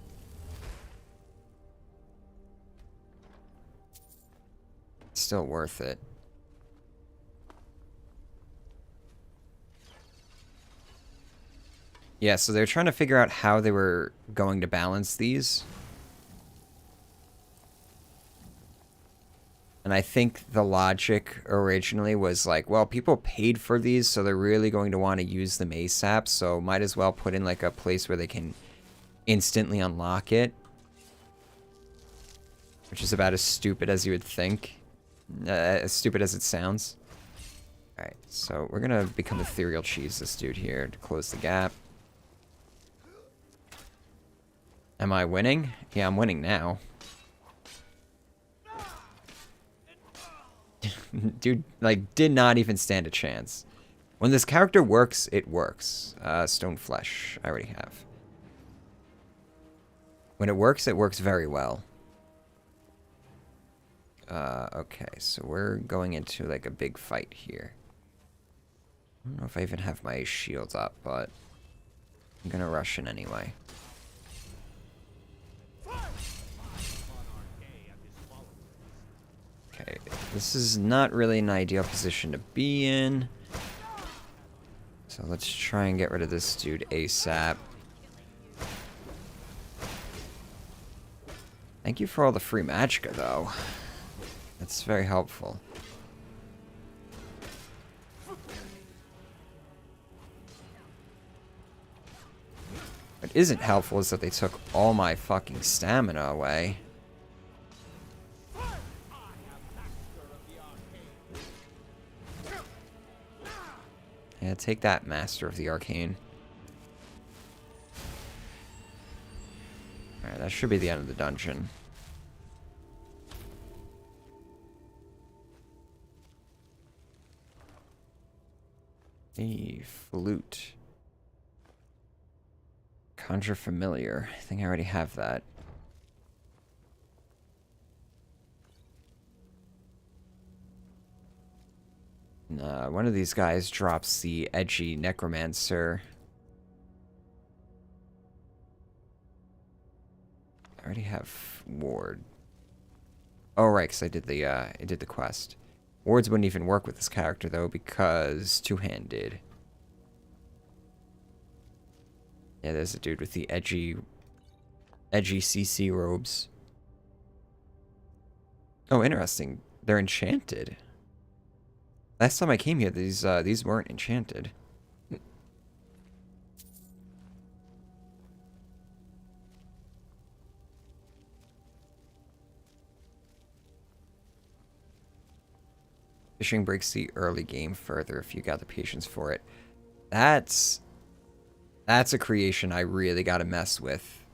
it's still worth it. Yeah, so they're trying to figure out how they were going to balance these. And I think the logic originally was like, well, people paid for these, so they're really going to want to use them ASAP, so might as well put in like a place where they can instantly unlock it. Which is about as stupid as you would think. As stupid as it sounds. Alright, so we're gonna become ethereal cheese this dude here to close the gap. Am I winning? Yeah, I'm winning now. Dude, like, did not even stand a chance. When this character works, it works. Stone flesh, I already have. When it works very well. Okay, so we're going into, like, a big fight here. I don't know if I even have my shields up, but I'm gonna rush in anyway. Okay, this is not really an ideal position to be in. So let's try and get rid of this dude ASAP. Thank you for all the free magicka, though. That's very helpful. What isn't helpful is that they took all my fucking stamina away. Yeah, take that, Master of the Arcane. Alright, that should be the end of the dungeon. A flute. Conjure familiar. I think I already have that. One of these guys drops the edgy necromancer. I already have ward. Oh right, because I did the quest. Wards wouldn't even work with this character though because two-handed. Yeah, there's a dude with the edgy CC robes. Oh, interesting. They're enchanted. Last time I came here, these weren't enchanted. Fishing breaks the early game further if you got the patience for it. That's a creation I really gotta mess with.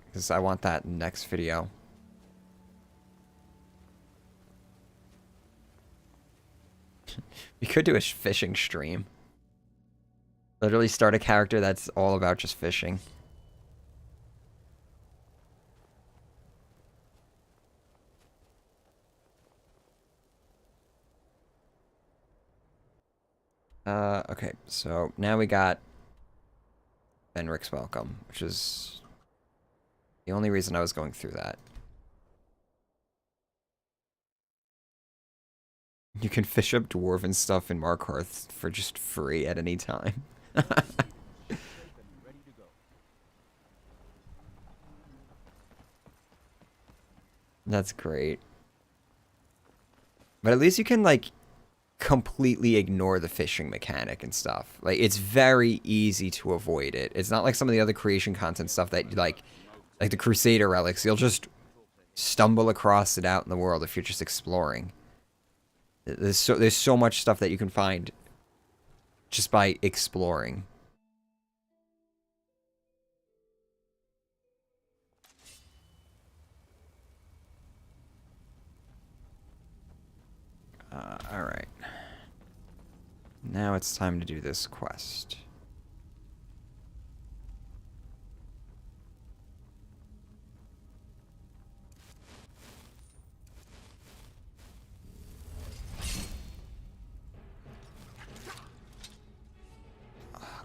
Because I want that in the next video. We could do a fishing stream. Literally start a character that's all about just fishing. Okay, so now we got Benrick's Welcome, which is the only reason I was going through that. You can fish up dwarven stuff in Markarth for just free at any time. That's great. But at least you can, like, completely ignore the fishing mechanic and stuff. Like, it's very easy to avoid it. It's not like some of the other creation content stuff that, like the Crusader relics. You'll just stumble across it out in the world if you're just exploring. There's so much stuff that you can find just by exploring. Alright. Now it's time to do this quest.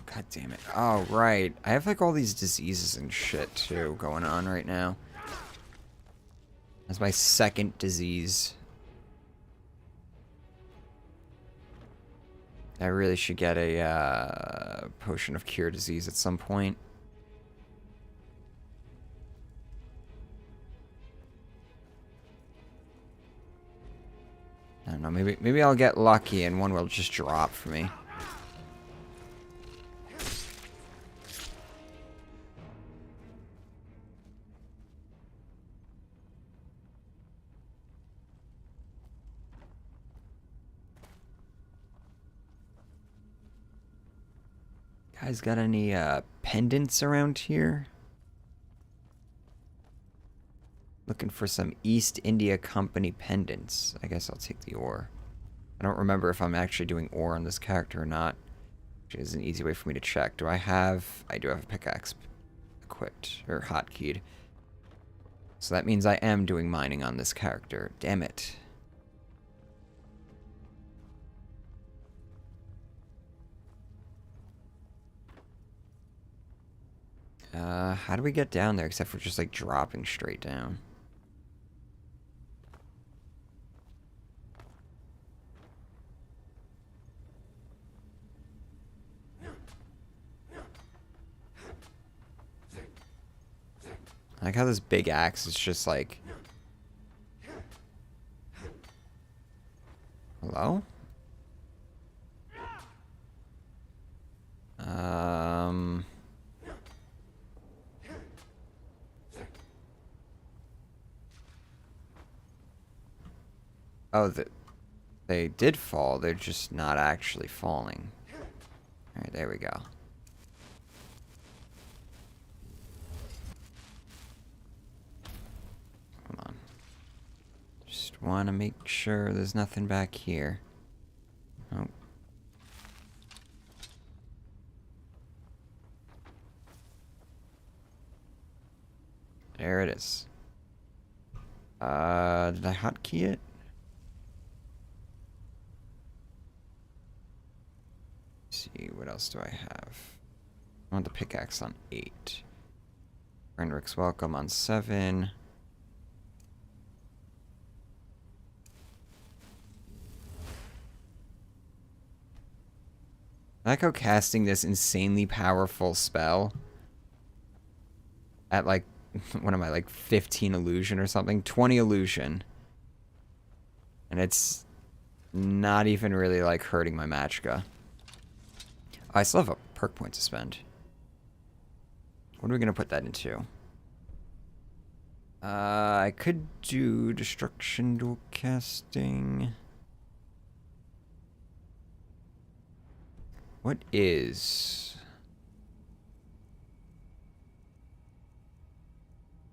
God damn it. Oh, right. I have like all these diseases and shit too going on right now. That's my second disease. I really should get a potion of cure disease at some point. I don't know, maybe I'll get lucky and one will just drop for me. Guys got any pendants around here? Looking for some East India Company pendants. I guess I'll take the ore. I don't remember if I'm actually doing ore on this character or not, which is an easy way for me to check. Do I have... I do have a pickaxe equipped, or hotkeyed. So that means I am doing mining on this character. Damn it. How do we get down there except for just like dropping straight down? I like how this big axe is just like... Hello? Oh, they did fall. They're just not actually falling. Alright, there we go. Hold on. Just want to make sure there's nothing back here. Oh. There it is. Did I hotkey it? See, what else do I have? I want the pickaxe on 8. Renrick's welcome on 7. I like how casting this insanely powerful spell at like, what am I, like 15 illusion or something? 20 illusion. And it's not even really like hurting my Machka. I still have a perk point to spend. What are we going to put that into? I could do destruction dual casting. What is...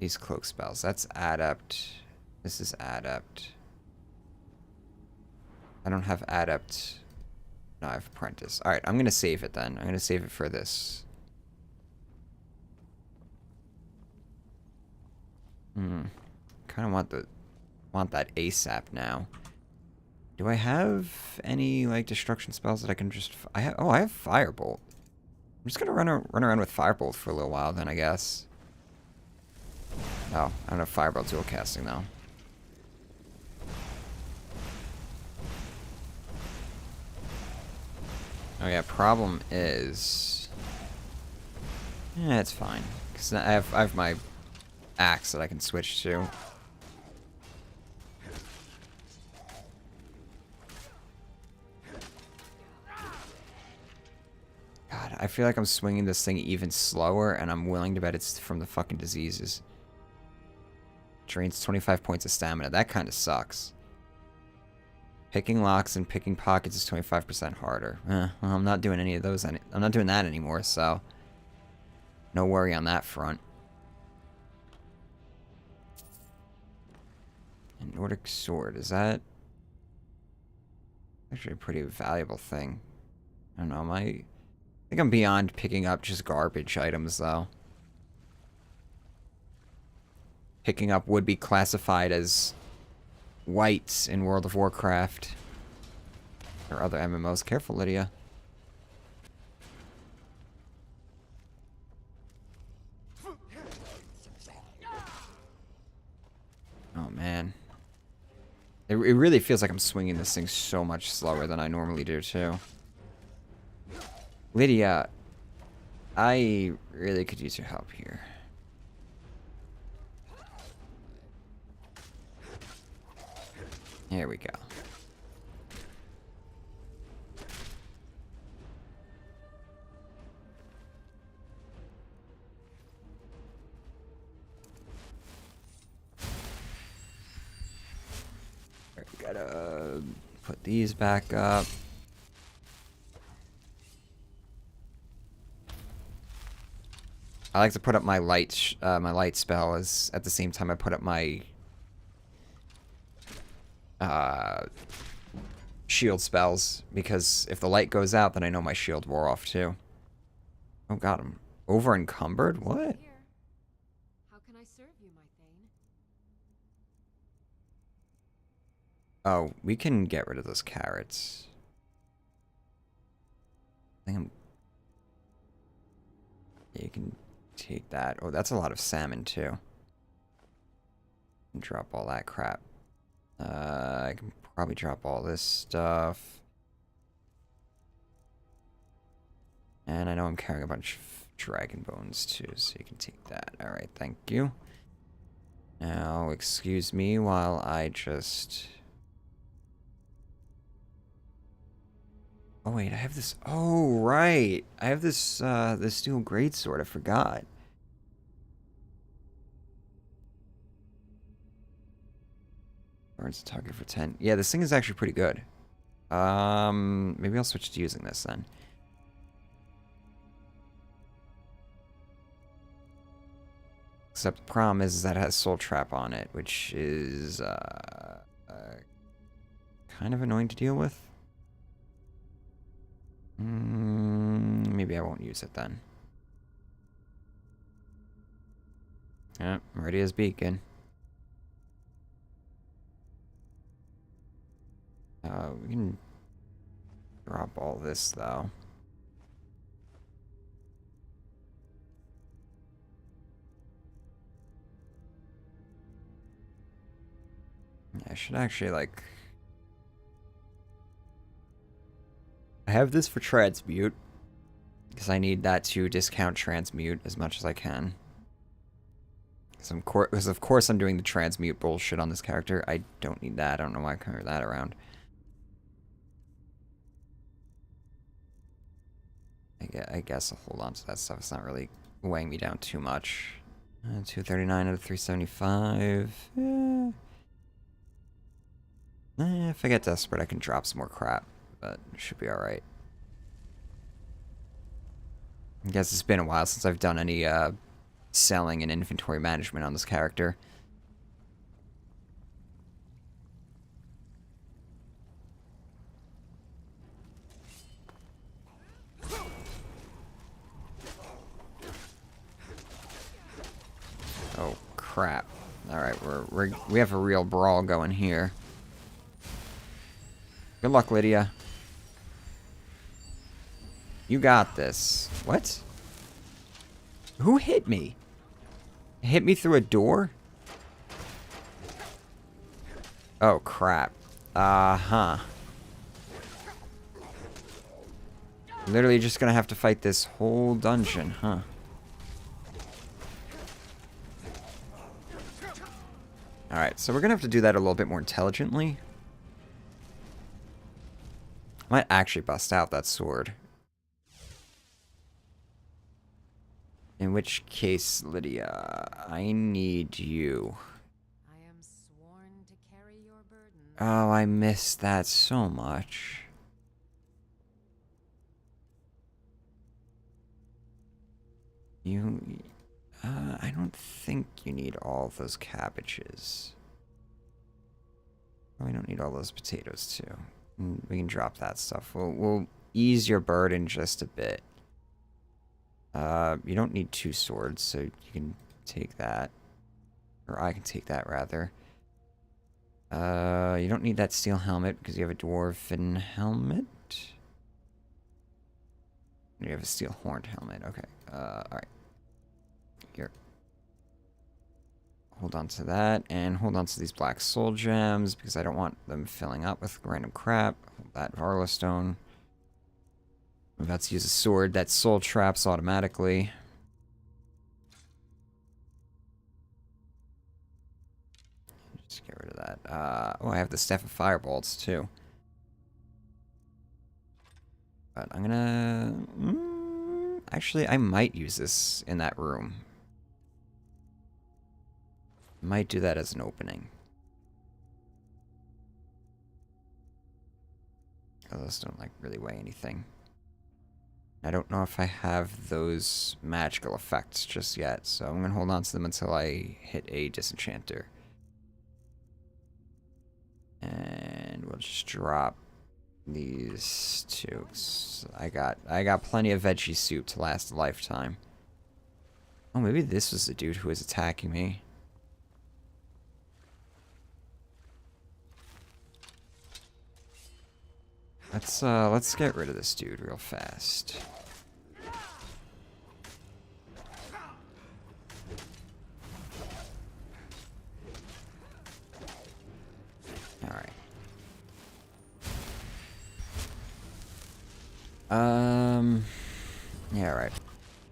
These cloak spells. That's adept. This is adept. I don't have adept... No, I have apprentice. Alright, I'm gonna save it then. I'm gonna save it for this. Kinda want that ASAP now. Do I have any like destruction spells that I can just I have Firebolt. I'm just gonna run around with Firebolt for a little while then, I guess. Oh, I don't have Firebolt dual casting though. Oh yeah, problem is... Yeah, it's fine. Because I have my axe that I can switch to. God, I feel like I'm swinging this thing even slower, and I'm willing to bet it's from the fucking diseases. Drains 25 points of stamina. That kind of sucks. Picking locks and picking pockets is 25% harder. Well, I'm not doing any of those. I'm not doing that anymore, so no worry on that front. And Nordic sword, is that? Actually a pretty valuable thing. I don't know, I think I'm beyond picking up just garbage items, though. Picking up would be classified as whites in World of Warcraft. Or other MMOs. Careful, Lydia. Oh, man. It really feels like I'm swinging this thing so much slower than I normally do, too. Lydia, I really could use your help here. Here we go. Gotta put these back up. I like to put up my light spell as at the same time I put up my shield spells, because if the light goes out, then I know my shield wore off too. Oh god, I'm over encumbered? What? Here. How can I serve you, my Thane? Oh, we can get rid of those carrots. I think I'm... Yeah, you can take that. Oh, that's a lot of salmon, too. Drop all that crap. I can probably drop all this stuff. And I know I'm carrying a bunch of dragon bones, too, so you can take that. Alright, thank you. Now, excuse me while I just... Oh wait, I have this. Oh right, I have this this steel greatsword. I forgot. Burns the target for 10. Yeah, this thing is actually pretty good. Maybe I'll switch to using this then. Except the problem is that it has soul trap on it, which is kind of annoying to deal with. Maybe I won't use it then. Yep, ready as beacon. We can drop all this though. I should actually like... I have this for transmute, because I need that to discount transmute as much as I can. Because of course I'm doing the transmute bullshit on this character. I don't need that. I don't know why I carry that around. I guess I'll hold on to that stuff. It's not really weighing me down too much. 239 out of 375. If I get desperate, I can drop some more crap. But it should be alright. I guess it's been a while since I've done any selling and inventory management on this character. Oh crap. Alright, we have a real brawl going here. Good luck, Lydia. You got this. What? Who hit me? Hit me through a door? Oh, crap. Uh-huh. Literally just gonna have to fight this whole dungeon, huh? Alright, so we're gonna have to do that a little bit more intelligently. I might actually bust out that sword. In which case, Lydia, I need you. I am sworn to carry your burden. Oh, I missed that so much. I don't think you need all of those cabbages. Oh, I don't need all those potatoes, too. We can drop that stuff. We'll ease your burden just a bit. You don't need 2 swords, so you can take that. Or I can take that, rather. You don't need that steel helmet because you have a dwarven helmet. You have a steel horned helmet. Okay. Alright. Here. Hold on to that, and hold on to these black soul gems, because I don't want them filling up with random crap. Hold that Varla stone. I'm about to use a sword that soul traps automatically. Just get rid of that. Oh, I have the Staff of Firebolts, too. But I'm gonna... actually, I might use this in that room. Might do that as an opening. Oh, those don't, like, really weigh anything. I don't know if I have those magical effects just yet, so I'm gonna hold on to them until I hit a disenchanter. And we'll just drop these 2. I got plenty of veggie soup to last a lifetime. Oh, maybe this was the dude who was attacking me. Let's get rid of this dude real fast. Alright. Yeah, right.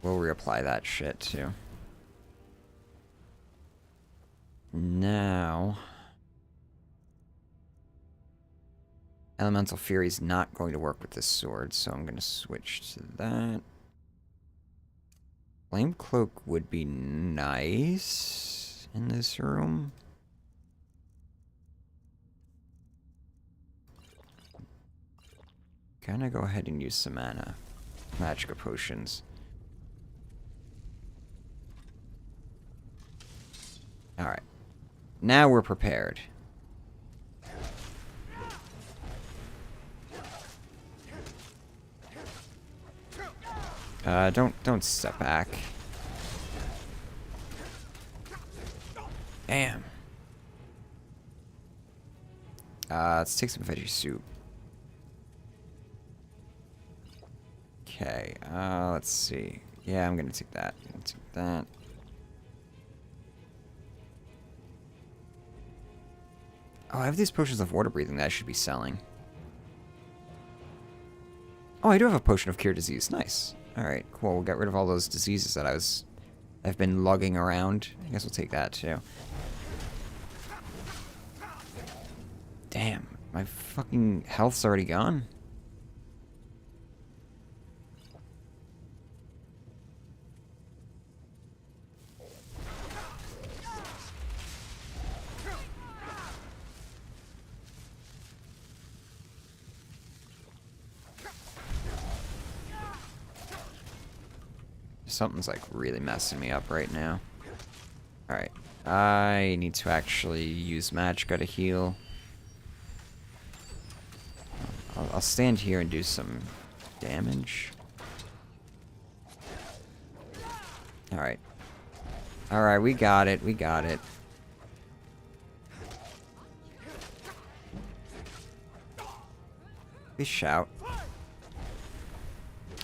We'll reapply that shit, too. Now... Elemental Fury is not going to work with this sword, so I'm going to switch to that. Flame Cloak would be nice in this room. Gonna go ahead and use some mana. Magica potions. Alright. Now we're prepared. Don't step back. Damn. Let's take some veggie soup. Okay, let's see. Yeah, I'm gonna take that. I'm gonna take that. Oh, I have these potions of water breathing that I should be selling. Oh, I do have a potion of cure disease. Nice. Alright, cool. We'll get rid of all those diseases that I've been lugging around. I guess we'll take that too. Damn, my fucking health's already gone. Something's like really messing me up right now. Alright. I need to actually use Magicka to heal. I'll stand here and do some damage. Alright. Alright, we got it. We got it. Please shout.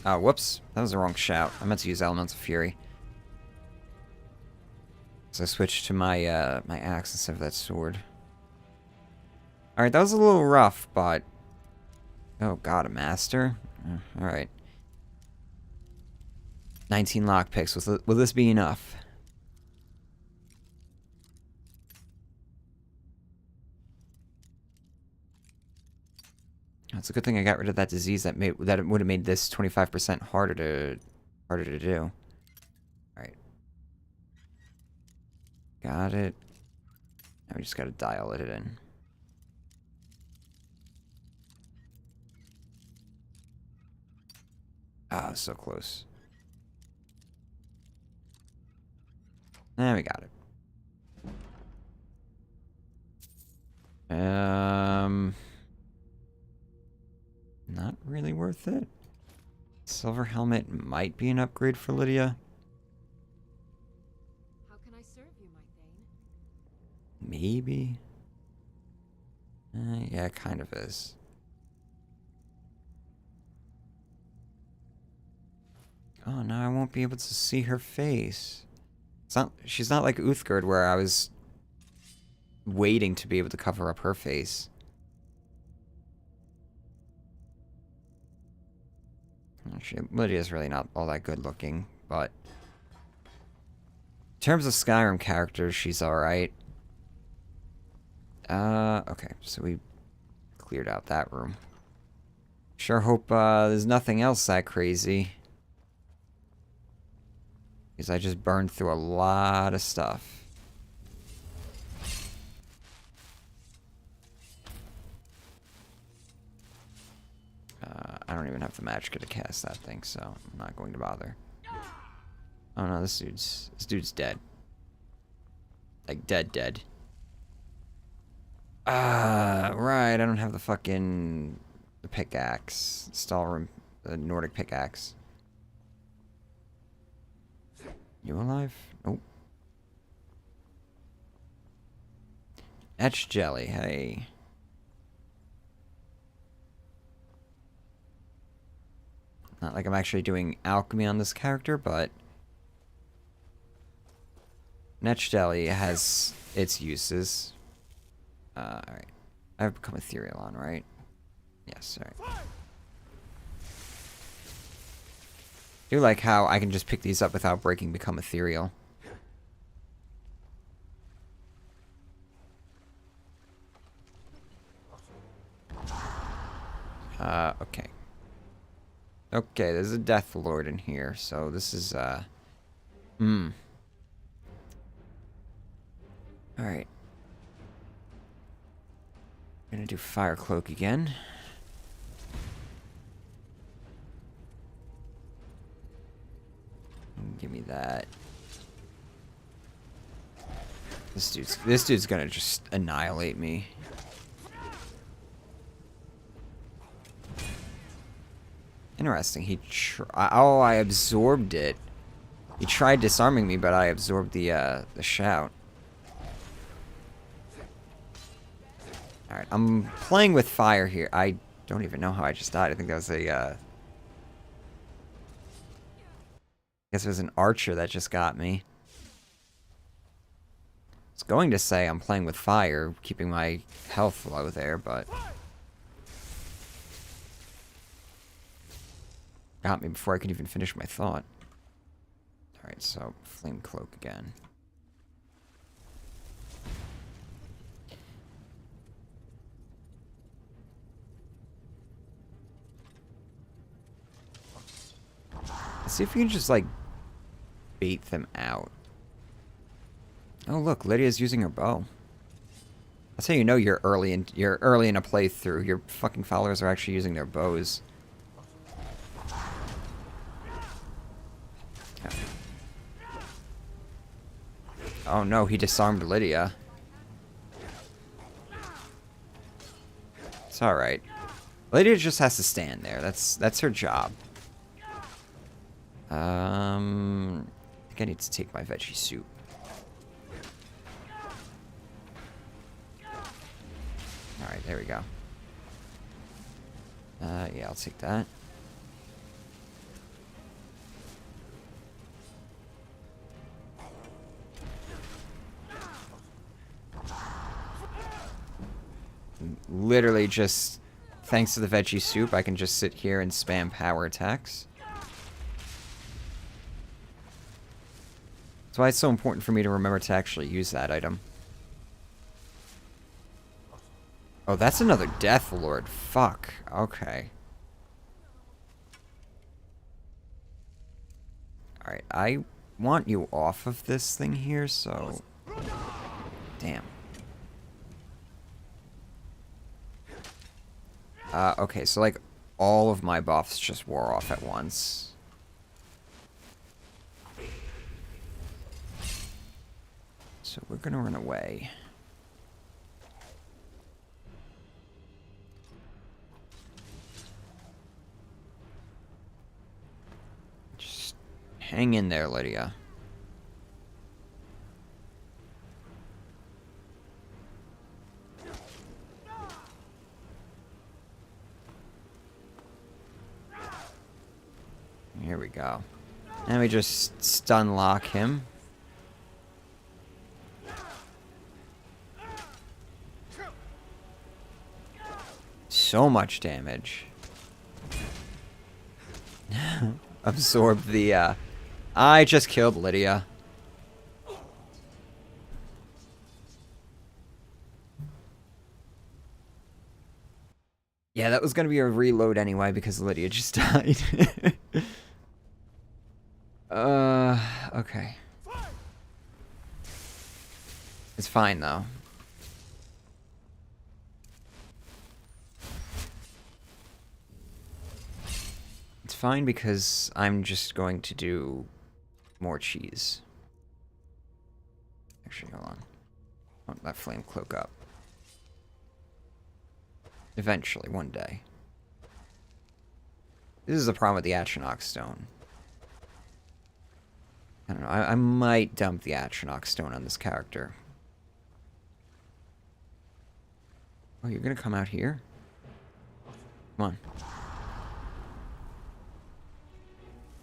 Oh, whoops. That was the wrong shout. I meant to use Elemental Fury. So I switched to my my axe instead of that sword. Alright, that was a little rough, but... Oh god, a master? Alright. 19 lockpicks. Will this be enough? It's a good thing I got rid of that disease that would have made this 25% harder to do. Alright. Got it. Now we just gotta dial it in. Ah, so close. There we got it. Not really worth it. Silver helmet might be an upgrade for Lydia. How can I serve you, my Thane? Maybe. Yeah, it kind of is. Oh, now I won't be able to see her face. It's not, she's not like Uthgerd where I was waiting to be able to cover up her face. Lydia's really not all that good looking, but in terms of Skyrim characters, she's alright. Okay, so we cleared out that room. Sure hope there's nothing else that crazy. Because I just burned through a lot of stuff. I don't even have the magic to cast that thing, so I'm not going to bother. Oh no, this dude's dead. Like dead. Right, I don't have the pickaxe. Stalrim, the Nordic pickaxe. You alive? Nope. Etch jelly, hey. Not like I'm actually doing alchemy on this character, but Etch jelly has its uses. Alright. I have become ethereal on, right? Yes, alright. I do like how I can just pick these up without breaking become ethereal. Okay. Okay, there's a Death Lord in here, so this is, Alright. Gonna do Fire Cloak again. Give me that. This dude's gonna just annihilate me. Interesting. Oh, I absorbed it. He tried disarming me, but I absorbed the shout. Alright, I'm playing with fire here. I don't even know how I just died. I think that was I guess it was an archer that just got me. I was going to say I'm playing with fire, keeping my health low there, but got me before I could even finish my thought. Alright, so Flame Cloak again. Let's see if we can just, like, bait them out. Oh, look, Lydia's using her bow. That's how you know you're early in a playthrough. Your fucking followers are actually using their bows. Oh no, he disarmed Lydia. It's alright. Lydia just has to stand there. That's her job. I think I need to take my veggie soup. Alright, there we go. Yeah, I'll take that. Literally just, thanks to the veggie soup, I can just sit here and spam power attacks. That's why it's so important for me to remember to actually use that item. Oh, that's another Death Lord. Fuck. Okay. Alright, I want you off of this thing here, so... Damn. Okay, so like, all of my buffs just wore off at once. So we're gonna run away. Hang in there, Lydia. Here we go. And we just stun lock him. So much damage. Absorb the, I just killed Lydia. Yeah, that was gonna be a reload anyway because Lydia just died. Okay. It's fine though. It's fine because I'm just going to do more cheese. Actually, hold on. I want that flame cloak up. Eventually, one day. This is the problem with the Atronach stone. I don't know, I might dump the Atronach stone on this character. Oh, you're gonna come out here? Come on.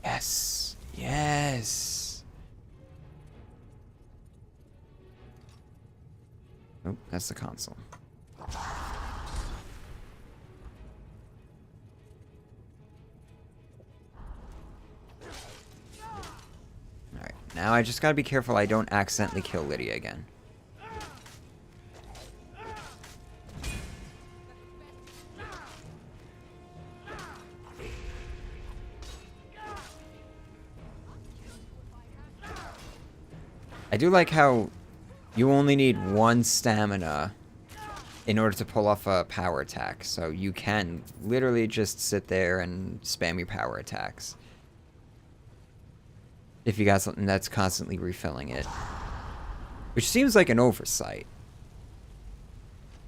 Yes! Yes! Oh, that's the console. Alright, now I just gotta be careful I don't accidentally kill Lydia again. I do like how you only need 1 stamina in order to pull off a power attack, so you can literally just sit there and spam your power attacks. If you got something that's constantly refilling it. Which seems like an oversight.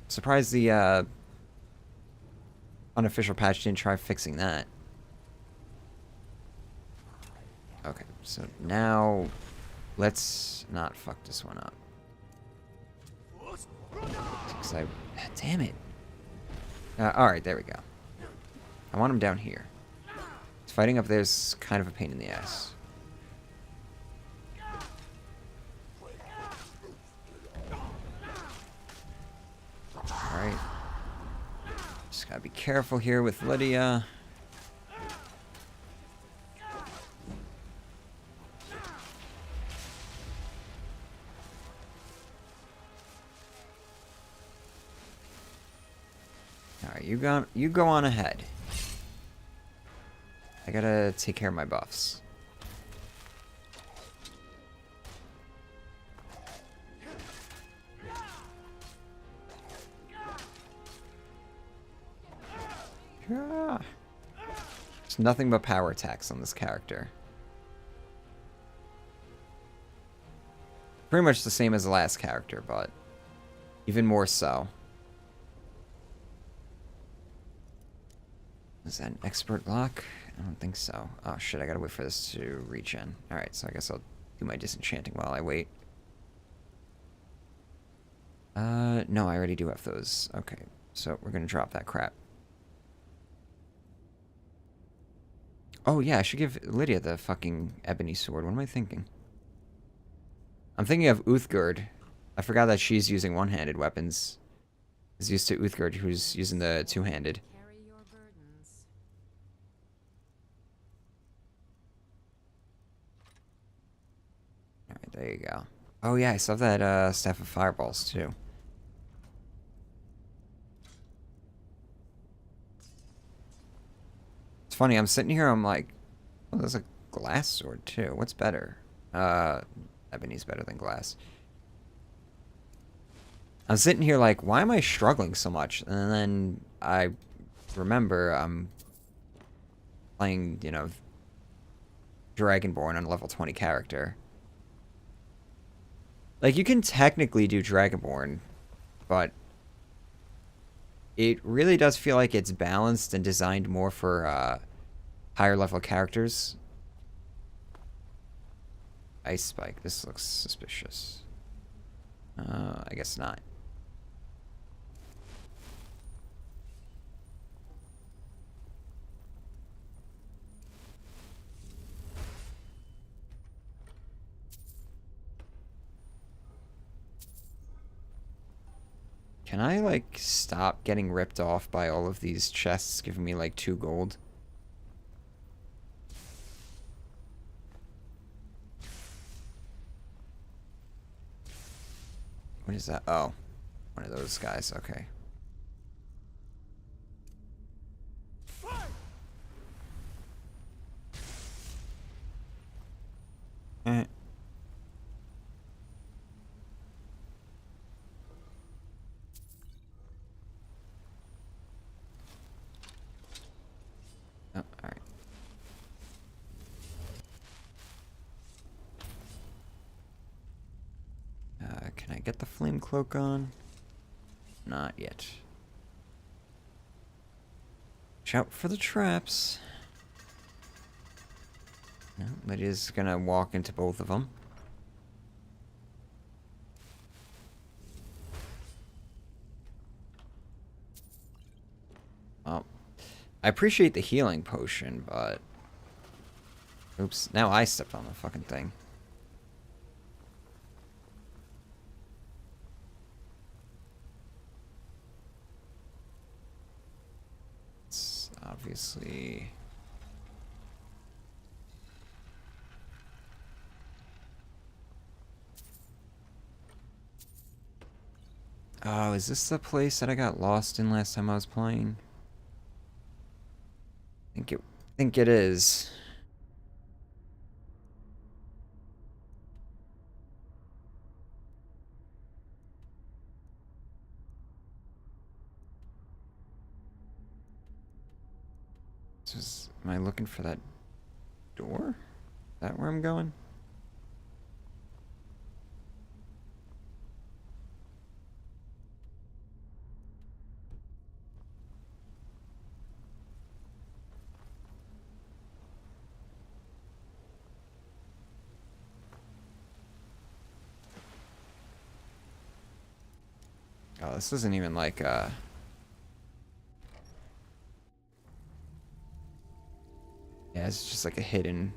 Surprised the unofficial patch didn't try fixing that. Okay, so now let's not fuck this one up. 'Cause damn it. Alright, there we go. I want him down here. Fighting up there's kind of a pain in the ass. Alright. Just gotta be careful here with Lydia. Alright, you go on ahead. I gotta take care of my buffs. Yeah. There's nothing but power attacks on this character. Pretty much the same as the last character, but even more so. Is that an expert lock? I don't think so. Oh shit, I gotta wait for this to regen. Alright, so I guess I'll do my disenchanting while I wait. No, I already do have those. Okay, so we're gonna drop that crap. Oh yeah, I should give Lydia the fucking ebony sword. What am I thinking? I'm thinking of Uthgerd. I forgot that she's using one-handed weapons. Is used to Uthgerd, who's using the two-handed. Carry your burdens. Alright, there you go. Oh yeah, I still have that staff of fireballs too. It's funny, I'm sitting here, I'm like, oh, there's a glass sword too. What's better? Ebony's better than glass. I'm sitting here like, why am I struggling so much? And then I remember I'm playing, you know, Dragonborn on a level 20 character. Like, you can technically do Dragonborn, but it really does feel like it's balanced and designed more for higher level characters. Ice spike. This looks suspicious. I guess not. Can I, like, stop getting ripped off by all of these chests giving me, like, 2 gold? What is that? Oh. One of those guys. Okay. Eh. Oh, alright. Can I get the flame cloak on? Not yet. Watch out for the traps. No, Lydia's gonna walk into both of them. Oh. I appreciate the healing potion, but... Oops, now I stepped on the fucking thing. It's obviously... Oh, is this the place that I got lost in last time I was playing? I think it is. Am I looking for that door? Is that where I'm going? Oh, this isn't even like yeah, it's just like a hidden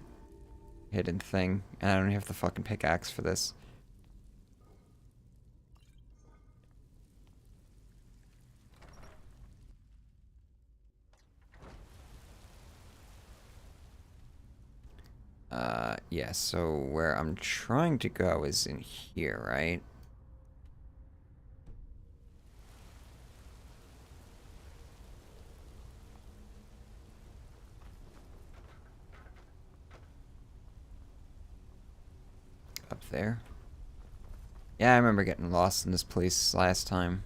thing. And I don't have the fucking pickaxe for this. Yeah, so where I'm trying to go is in here, right? Up there. Yeah, I remember getting lost in this place last time.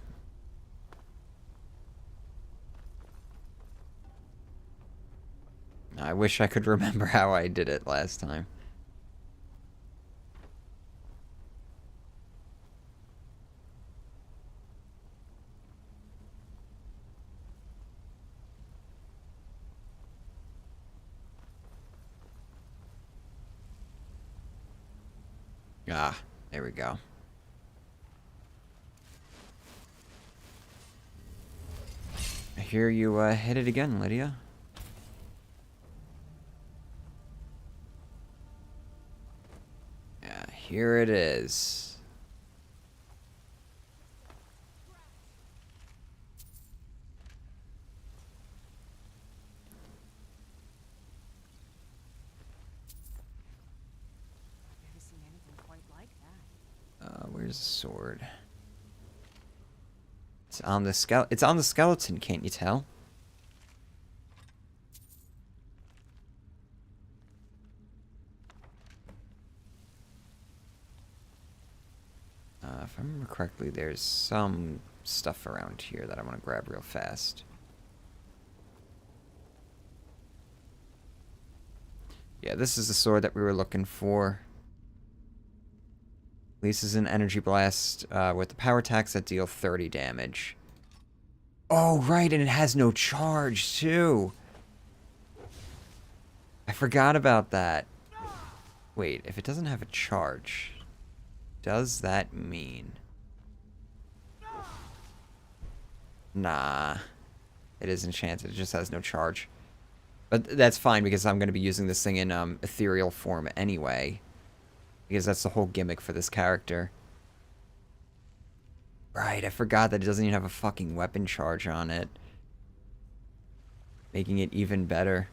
I wish I could remember how I did it last time. Ah, there we go. I hear you hit it again, Lydia. Yeah, here it is. Where's the sword? It's on the skeleton, can't you tell? If I remember correctly, there's some stuff around here that I want to grab real fast. Yeah, this is the sword that we were looking for. Releases an energy blast with the power attacks that deal 30 damage. Oh, right, and it has no charge, too. I forgot about that. Wait, if it doesn't have a charge, does that mean... Nah. It is enchanted. It just has no charge. But that's fine because I'm going to be using this thing in ethereal form anyway. Because that's the whole gimmick for this character. Right, I forgot that it doesn't even have a fucking weapon charge on it. Making it even better.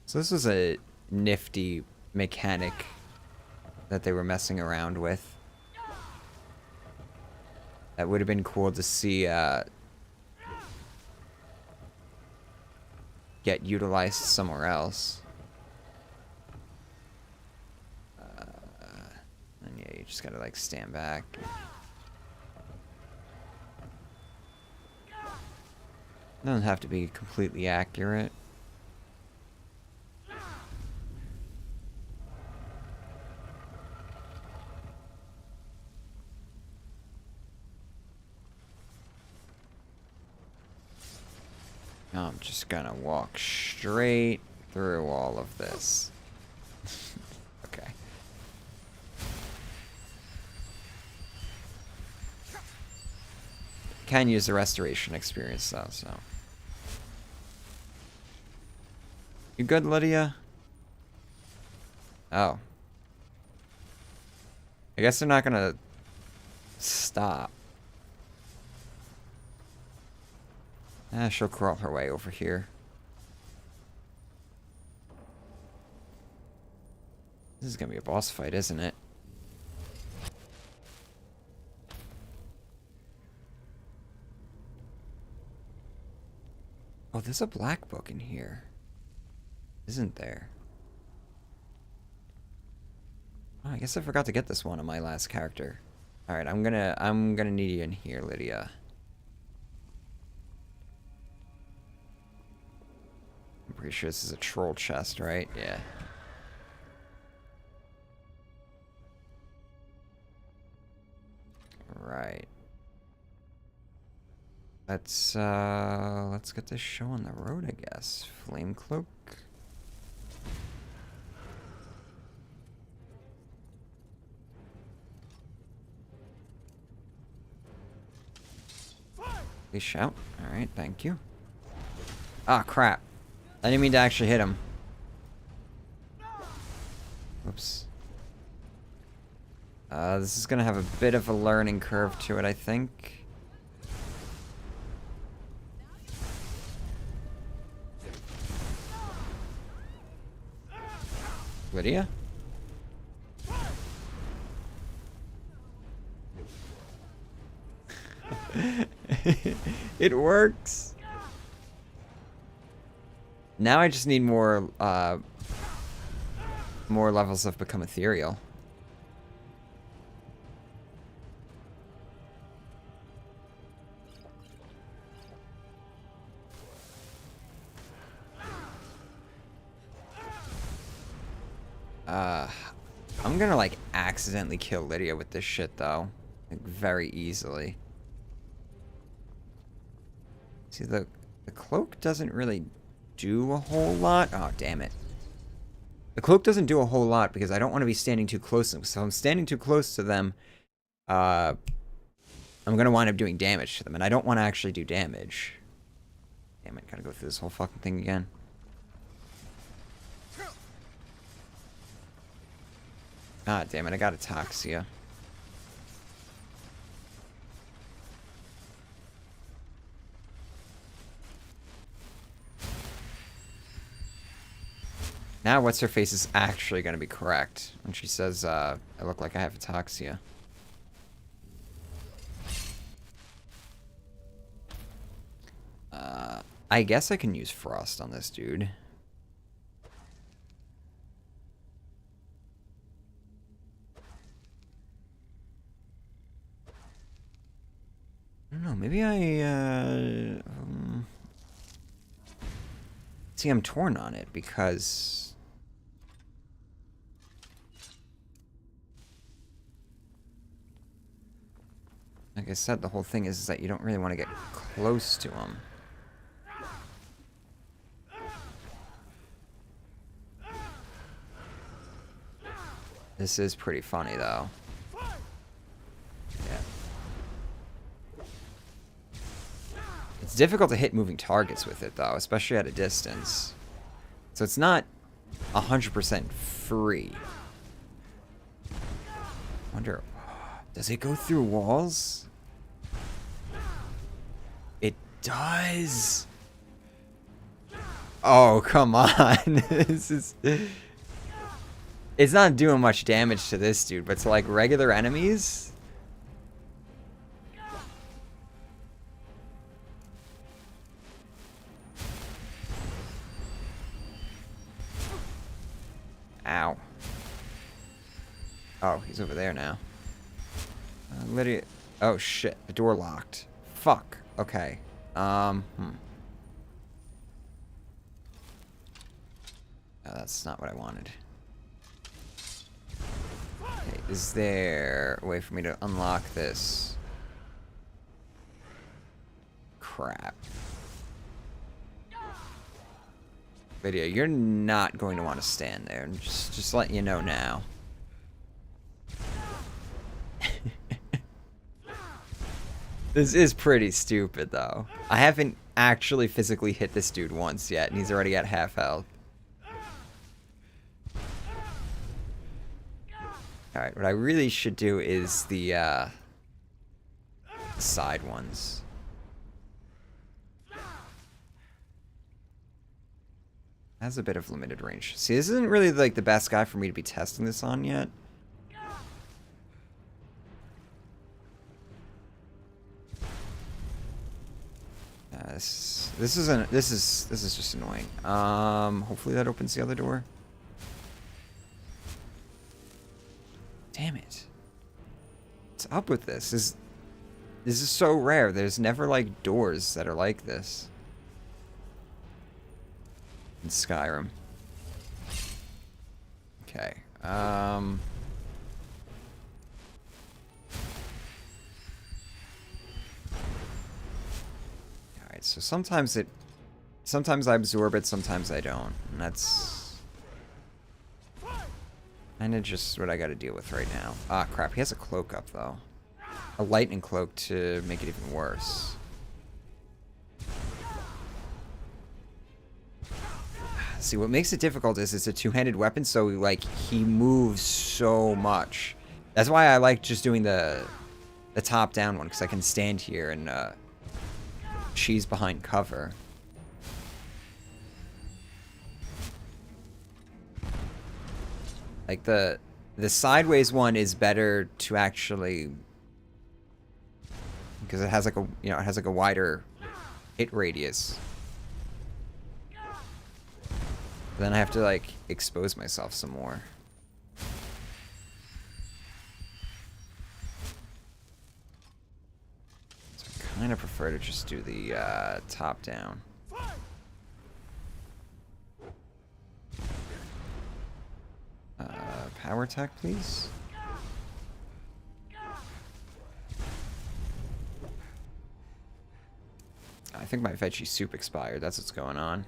So this was a nifty mechanic that they were messing around with. That would have been cool to see get utilized somewhere else. And yeah, you just gotta like stand back. Doesn't have to be completely accurate. I'm just gonna walk straight through all of this. Okay. Can use the restoration experience though, so. You good, Lydia? Oh. I guess they're not gonna stop. She'll crawl her way over here. This is gonna be a boss fight, isn't it? Oh, there's a black book in here. Isn't there? Oh, I guess I forgot to get this one on my last character. Alright, I'm gonna need you in here, Lydia. I'm pretty sure this is a troll chest, right? Yeah. Right. Let's get this show on the road, I guess. Flame cloak. Please shout. Alright, thank you. Ah, crap. I didn't mean to actually hit him. Oops. This is gonna have a bit of a learning curve to it, I think. Lydia? It works. Now I just need more levels of Become Ethereal. I'm gonna like accidentally kill Lydia with this shit though. Like very easily. See, the cloak doesn't really do a whole lot. Oh, damn it. The cloak doesn't do a whole lot because I don't want to be standing too close to them. So if I'm standing too close to them, I'm going to wind up doing damage to them. And I don't want to actually do damage. Damn it, gotta go through this whole fucking thing again. Ah, damn it, I got Ataxia. Now what's-her-face is actually going to be correct when she says, I look like I have Ataxia. I guess I can use Frost on this dude. I don't know, maybe see, I'm torn on it because like I said, the whole thing is that you don't really want to get close to him. This is pretty funny, though. Yeah. It's difficult to hit moving targets with it, though, especially at a distance. So it's not 100% free. Wonder, does it go through walls? It does. Oh, come on. This is... It's not doing much damage to this dude, but to like regular enemies? Ow. Oh, he's over there now. Lydia. Oh shit, the door locked. Fuck. Okay. Oh, that's not what I wanted. Okay, is there a way for me to unlock this? Crap. Lydia, you're not going to want to stand there. Just letting you know now. This is pretty stupid, though. I haven't actually physically hit this dude once yet, and he's already at half health. Alright, what I really should do is the side ones. Has a bit of limited range. See, this isn't really like the best guy for me to be testing this on yet. This is just annoying. Hopefully that opens the other door. Damn it. What's up with this? This is so rare. There's never like doors that are like this in Skyrim. Okay. Alright, so sometimes I absorb it, sometimes I don't. And that's kinda just what I gotta deal with right now. Ah, crap, he has a cloak up though. A lightning cloak to make it even worse. See, what makes it difficult is it's a two-handed weapon, so like he moves so much. That's why I like just doing the top-down one, because I can stand here and she's behind cover. Like the sideways one is better to actually, because it has like a it has like a wider hit radius. Then I have to like expose myself some more. So I kind of prefer to just do the top down. Power attack, please. I think my veggie soup expired. That's what's going on.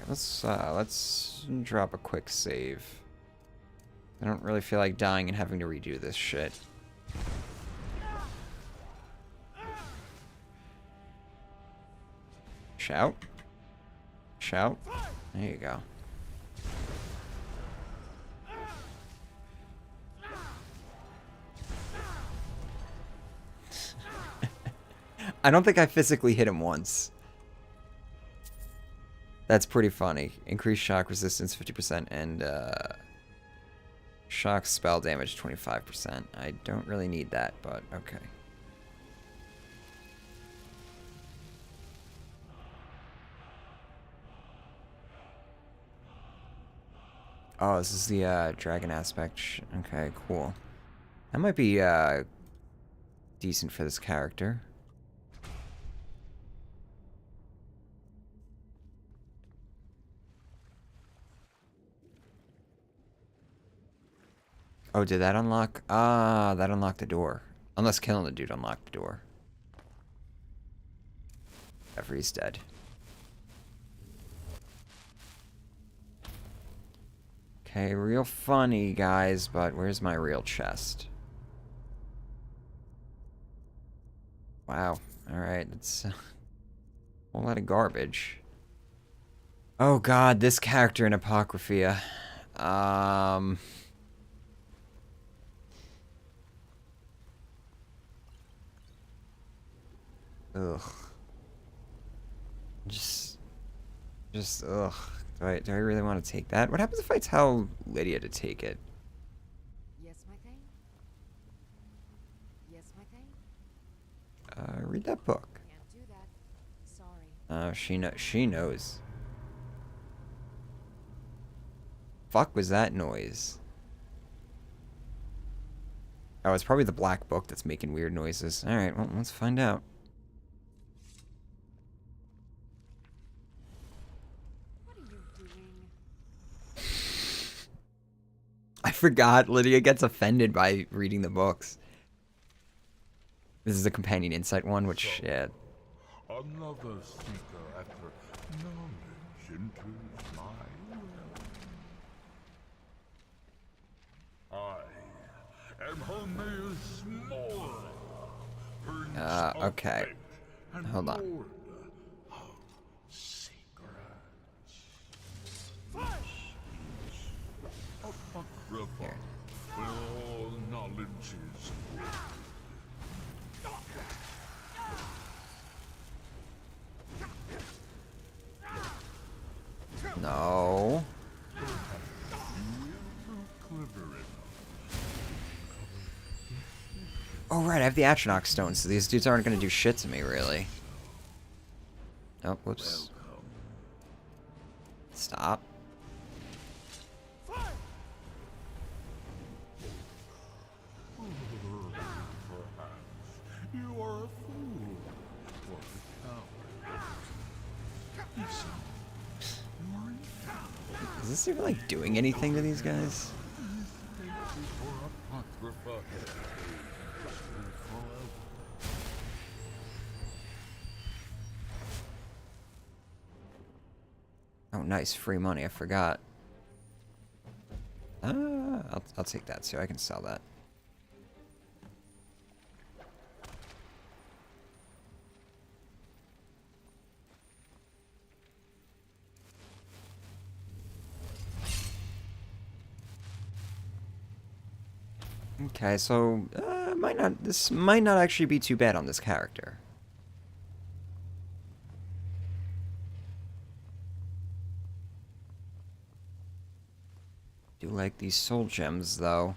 Let's drop a quick save. I don't really feel like dying and having to redo this shit. Shout. Shout. There you go. I don't think I physically hit him once. That's pretty funny. Increased shock resistance 50% and shock spell damage 25%. I don't really need that, but okay. Oh, this is the dragon aspect. Okay, cool. That might be decent for this character. Oh, did that unlock? Ah, that unlocked the door. Unless killing the dude unlocked the door. Whatever, he's dead. Okay, real funny, guys, but where's my real chest? Wow. Alright, that's a whole lot of garbage. Oh god, this character in Apocrypha. Ugh. Just, ugh. Do I really want to take that? What happens if I tell Lydia to take it? Yes, my thing? Yes, my thing? Read that book. Can't do that. Sorry. She knows. Fuck was that noise? Oh, it's probably the black book that's making weird noises. Alright, well, let's find out. What are you doing? I forgot Lydia gets offended by reading the books. This is a companion insight one, which, yeah. Another seeker after knowledge enters my realm. I am Hermes Mora, Prince okay. of Fate and Hold on. Lord of Secrets. Apocrypha, Here. where all knowledge is good. No. Oh, right, I have the Atronach stone, so these dudes aren't gonna do shit to me, really. Oh, whoops. Stop. You are a fool. Or a coward. Listen, you are infallible. Is this even, like, doing anything to these guys? Thank you for Apocrypha. Oh, nice, free money, I forgot. I'll take that, so I can sell that. Okay, so this might not actually be too bad on this character. Do like these soul gems though.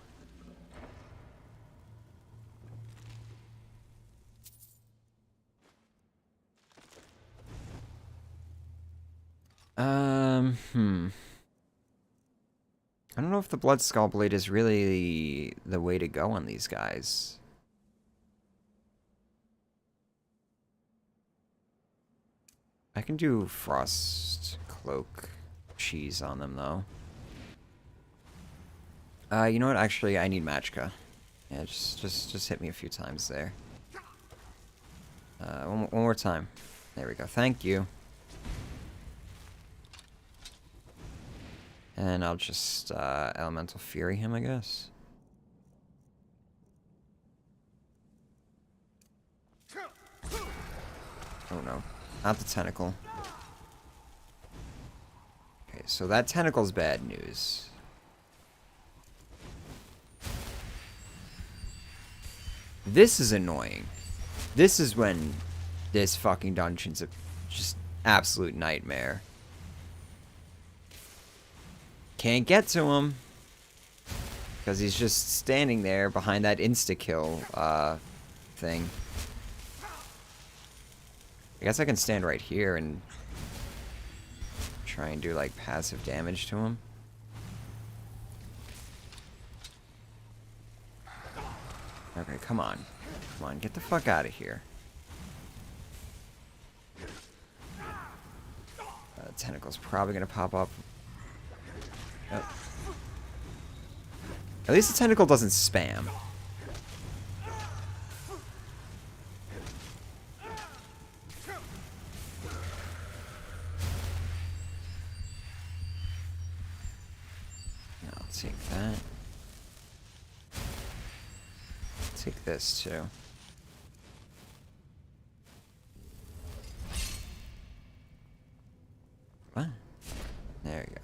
I don't know if the Blood Skull Blade is really the way to go on these guys. I can do Frost Cloak Cheese on them, though. You know what? Actually, I need Machka. Yeah, just hit me a few times there. One more time. There we go. Thank you. And I'll just Elemental Fury him, I guess. Oh no, not the tentacle. Okay, so that tentacle's bad news. This is annoying. This is when this fucking dungeon's a just absolute nightmare. Can't get to him. Because he's just standing there behind that insta-kill thing. I guess I can stand right here and try and do like passive damage to him. Okay, come on. Come on, get the fuck out of here. Tentacle's probably gonna pop up. Oh. At least the tentacle doesn't spam. Take that. Take this too. What? There you go.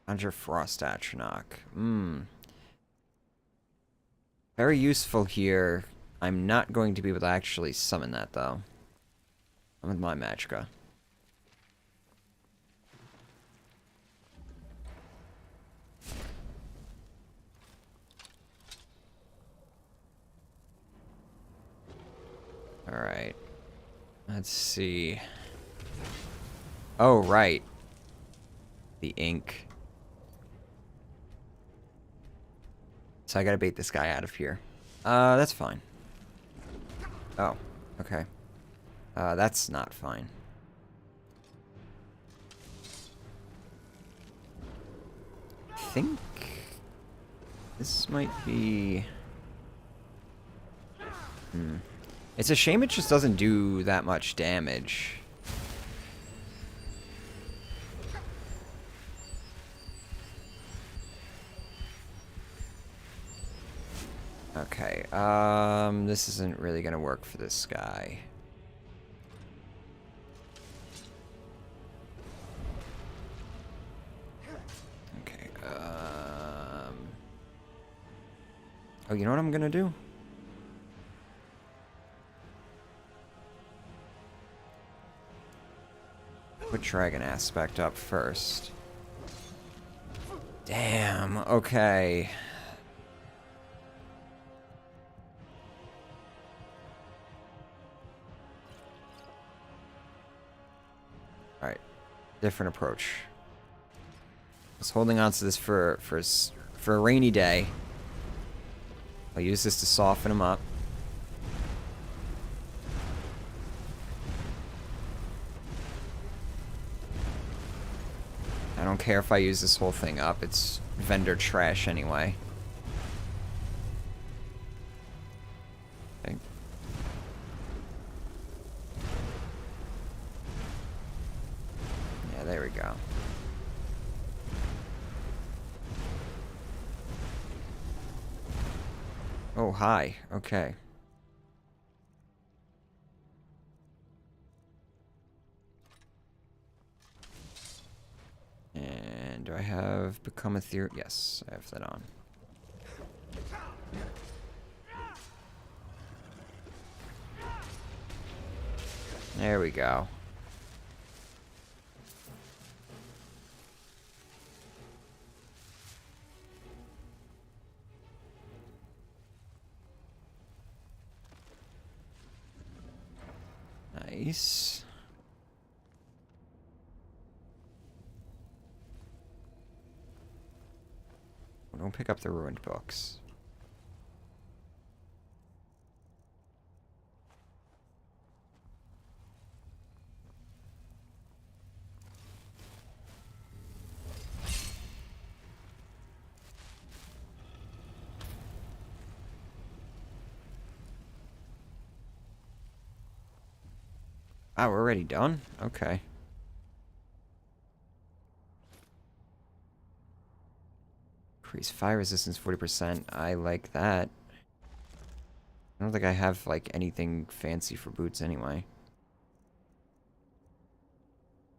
Conjure Frost Atronach. Very useful here. I'm not going to be able to actually summon that, though. I'm with my Magicka. Alright. Let's see. Oh, right. The ink. So I gotta bait this guy out of here. That's fine. Oh, okay. That's not fine. I think this might be... It's a shame it just doesn't do that much damage. Okay, this isn't really gonna work for this guy. Okay, oh, you know what I'm gonna do? Put Dragon Aspect up first. Damn, okay. Alright, different approach. I was holding on to this for a rainy day. I'll use this to soften him up. I don't care if I use this whole thing up, it's vendor trash anyway. Okay. Yeah, there we go. Oh, hi. Okay. And do I have Become Ethereal? Yes, I have that on. There we go. Nice. Don't pick up the ruined books. Oh, we're already done? Okay. Increase fire resistance 40%. I like that. I don't think I have, like, anything fancy for boots anyway.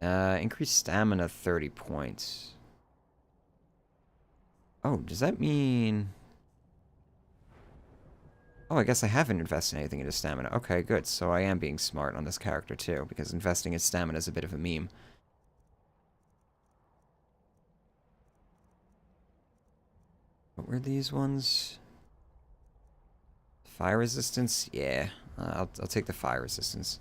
Increase stamina 30 points. Oh, does that mean... Oh, I guess I haven't invested anything into stamina. Okay, good. So I am being smart on this character, too, because investing in stamina is a bit of a meme. What were these ones? Fire resistance? Yeah. I'll take the fire resistance.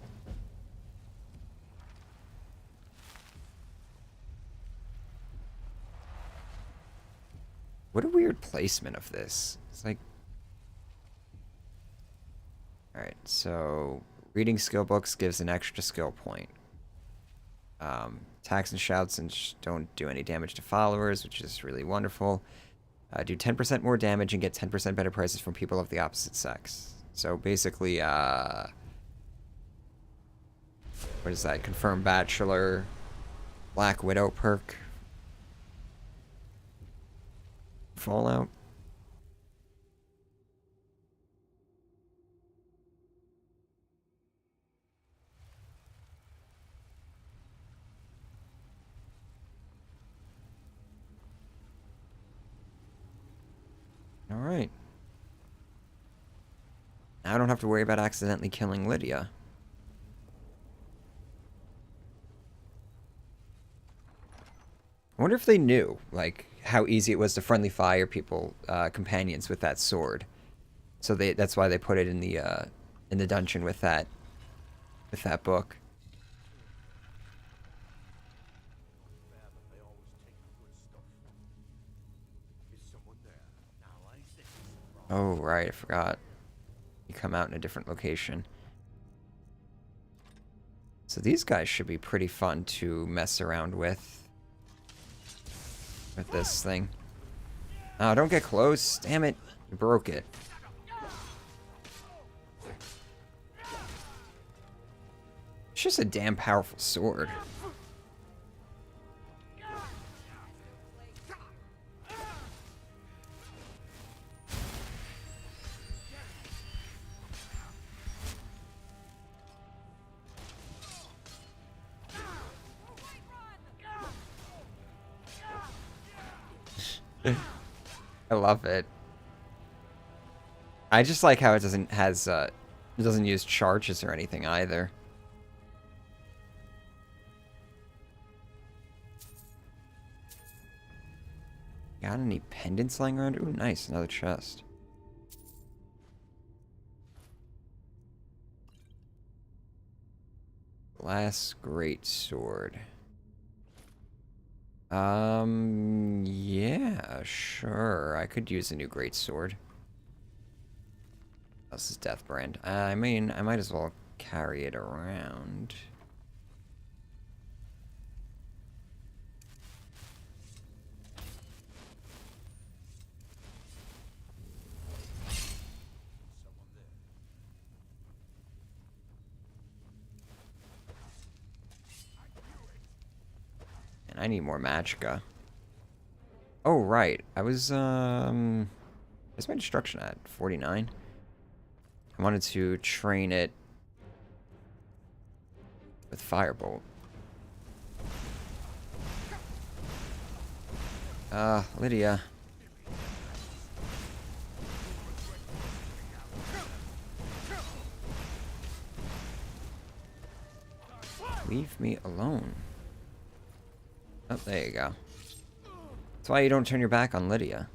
What a weird placement of this. It's like... Alright, so... Reading skill books gives an extra skill point. Attacks and shouts and don't do any damage to followers, which is really wonderful. Do 10% more damage and get 10% better prices from people of the opposite sex. So basically, What is that? Confirmed Bachelor. Black Widow perk. Fallout. Alright. Now I don't have to worry about accidentally killing Lydia. I wonder if they knew, like, how easy it was to friendly fire people, companions with that sword. So that's why they put it in the dungeon with that book. Oh, right, I forgot. You come out in a different location. So these guys should be pretty fun to mess around with this thing. Oh, don't get close. Damn it. You broke it. It's just a damn powerful sword. I love it. I just like how it doesn't use charges or anything either. Got any pendants lying around? Ooh, nice, another chest. Glass greatsword. Yeah, sure. I could use a new greatsword. Oh, this is Death Brand. I mean, I might as well carry it around. And I need more magicka. Oh, right. I was, where's my destruction at? 49? I wanted to train it with Firebolt. Lydia. Leave me alone. Oh, there you go. That's why you don't turn your back on Lydia.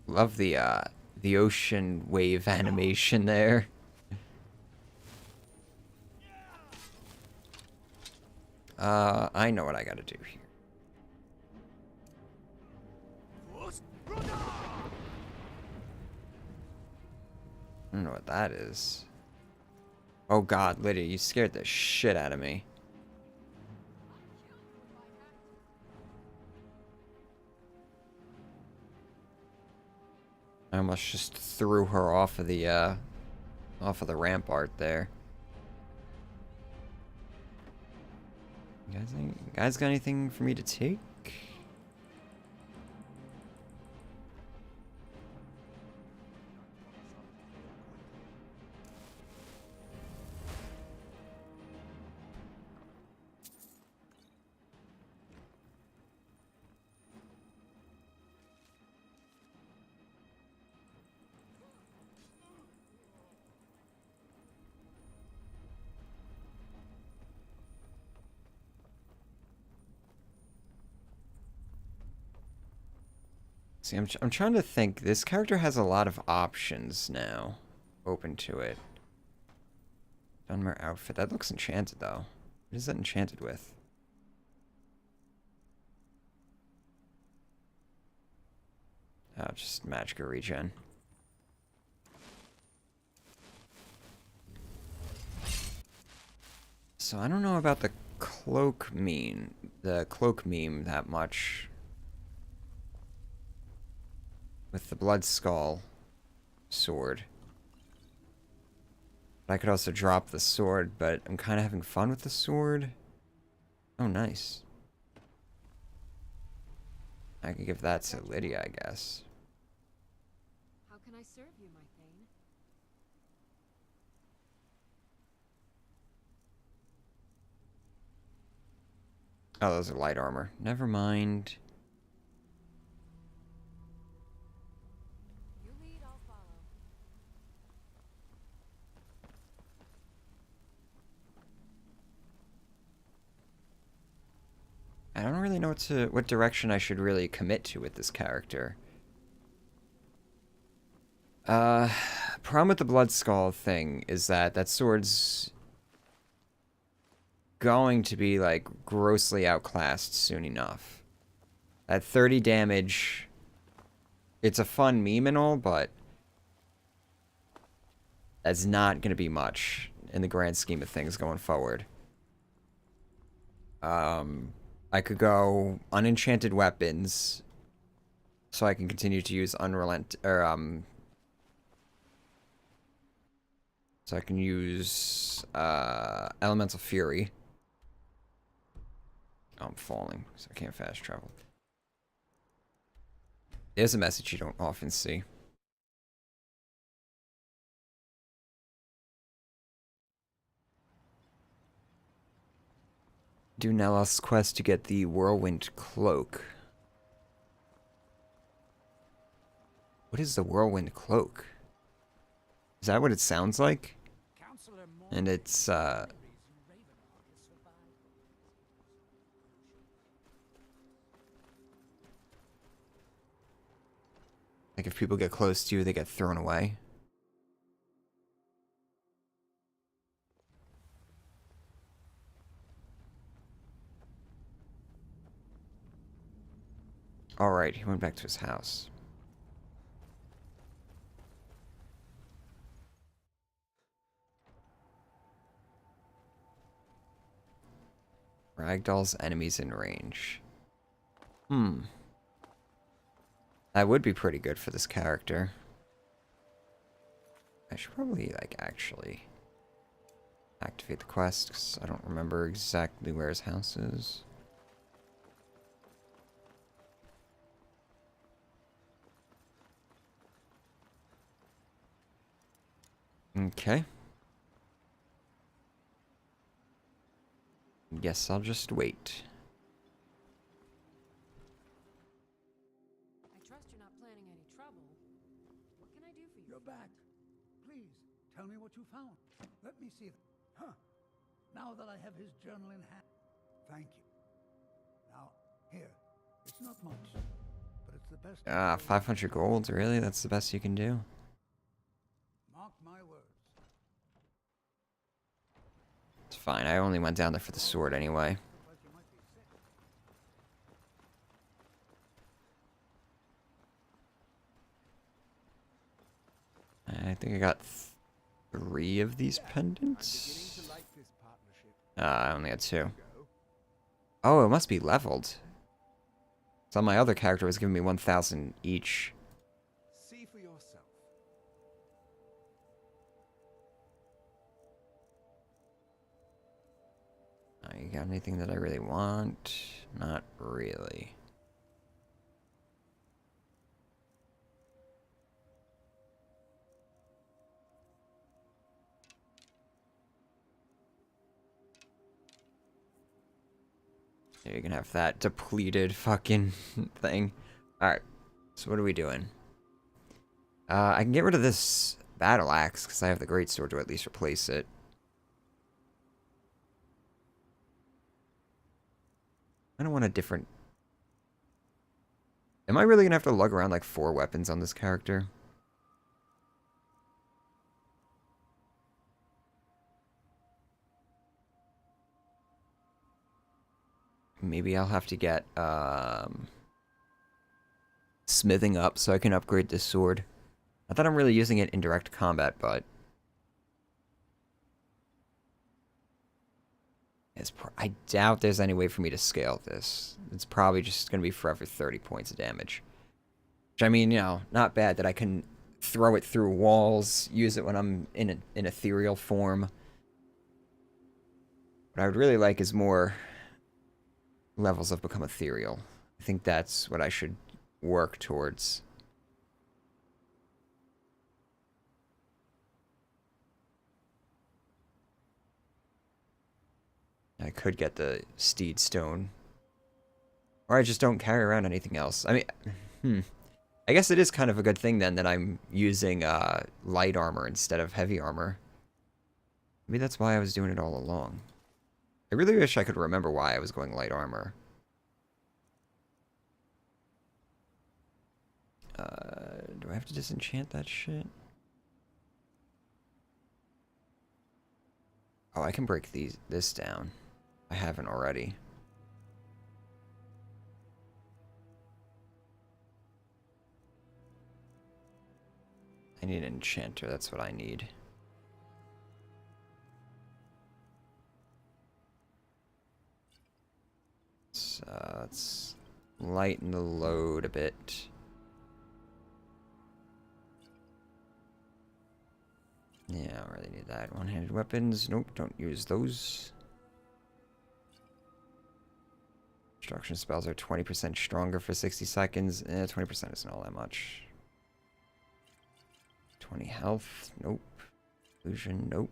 Love the ocean wave animation there. I know what I gotta do here. I don't know what that is. Oh god, Lydia, you scared the shit out of me. I almost just threw her off of the rampart there. You guys got anything for me to take? See, I'm trying to think. This character has a lot of options now open to it. Dunmer outfit. That looks enchanted, though. What is that enchanted with? Oh, just magic or regen. So I don't know about the cloak meme that much. With the blood skull sword. I could also drop the sword, but I'm kind of having fun with the sword. Oh, nice. I could give that to Lydia, I guess. How can I serve you, my Thane? Oh, those are light armor. Never mind. You lead, I'll follow. I don't really know what direction I should really commit to with this character. Problem with the blood skull thing is that sword's going to be, like, grossly outclassed soon enough. At 30 damage, it's a fun meme and all, but that's not going to be much in the grand scheme of things going forward. I could go unenchanted weapons, so I can continue to use so I can use elemental fury. Oh, I'm falling, so I can't fast travel. There's a message you don't often see. Do Nelos' quest to get the Whirlwind Cloak. What is the Whirlwind Cloak? Is that what it sounds like? And it's, like if people get close to you, they get thrown away. Alright, he went back to his house. Ragdoll's enemies in range. That would be pretty good for this character. I should probably, like, actually activate the quest, because I don't remember exactly where his house is. Okay. Guess I'll just wait. I trust you're not planning any trouble. What can I do for you? You're back. Please, tell me what you found. Let me see it. Huh. Now that I have his journal in hand. Thank you. Now, here. It's not much, but it's the best. 500 gold? Really? That's the best you can do? Mark my words. It's fine. I only went down there for the sword anyway. I think I got 3 of these pendants. I only had 2. Oh, it must be leveled. So my other character was giving me 1,000 each. See for yourself. You got anything that I really want? Not really. Yeah, you can have that depleted fucking thing. Alright, so what are we doing? I can get rid of this battle axe, because I have the greatsword to at least replace it. I don't want a different... Am I really gonna have to lug around like 4 weapons on this character? Maybe I'll have to get smithing up so I can upgrade this sword. I thought I'm really using it in direct combat, but I doubt there's any way for me to scale this. It's probably just going to be forever 30 points of damage. Which, I mean, you know, not bad that I can throw it through walls, use it when I'm in ethereal form. What I would really like is more levels of become ethereal. I think that's what I should work towards. I could get the Steed Stone. Or I just don't carry around anything else. I mean, I guess it is kind of a good thing then that I'm using light armor instead of heavy armor. Maybe that's why I was doing it all along. I really wish I could remember why I was going light armor. Do I have to disenchant that shit? Oh, I can break this down. I haven't already. I need an enchanter, that's what I need. So let's lighten the load a bit. Yeah, I don't really need that. One-handed weapons. Nope, don't use those. Destruction spells are 20% stronger for 60 seconds. 20% isn't all that much. 20 health. Nope. Illusion. Nope.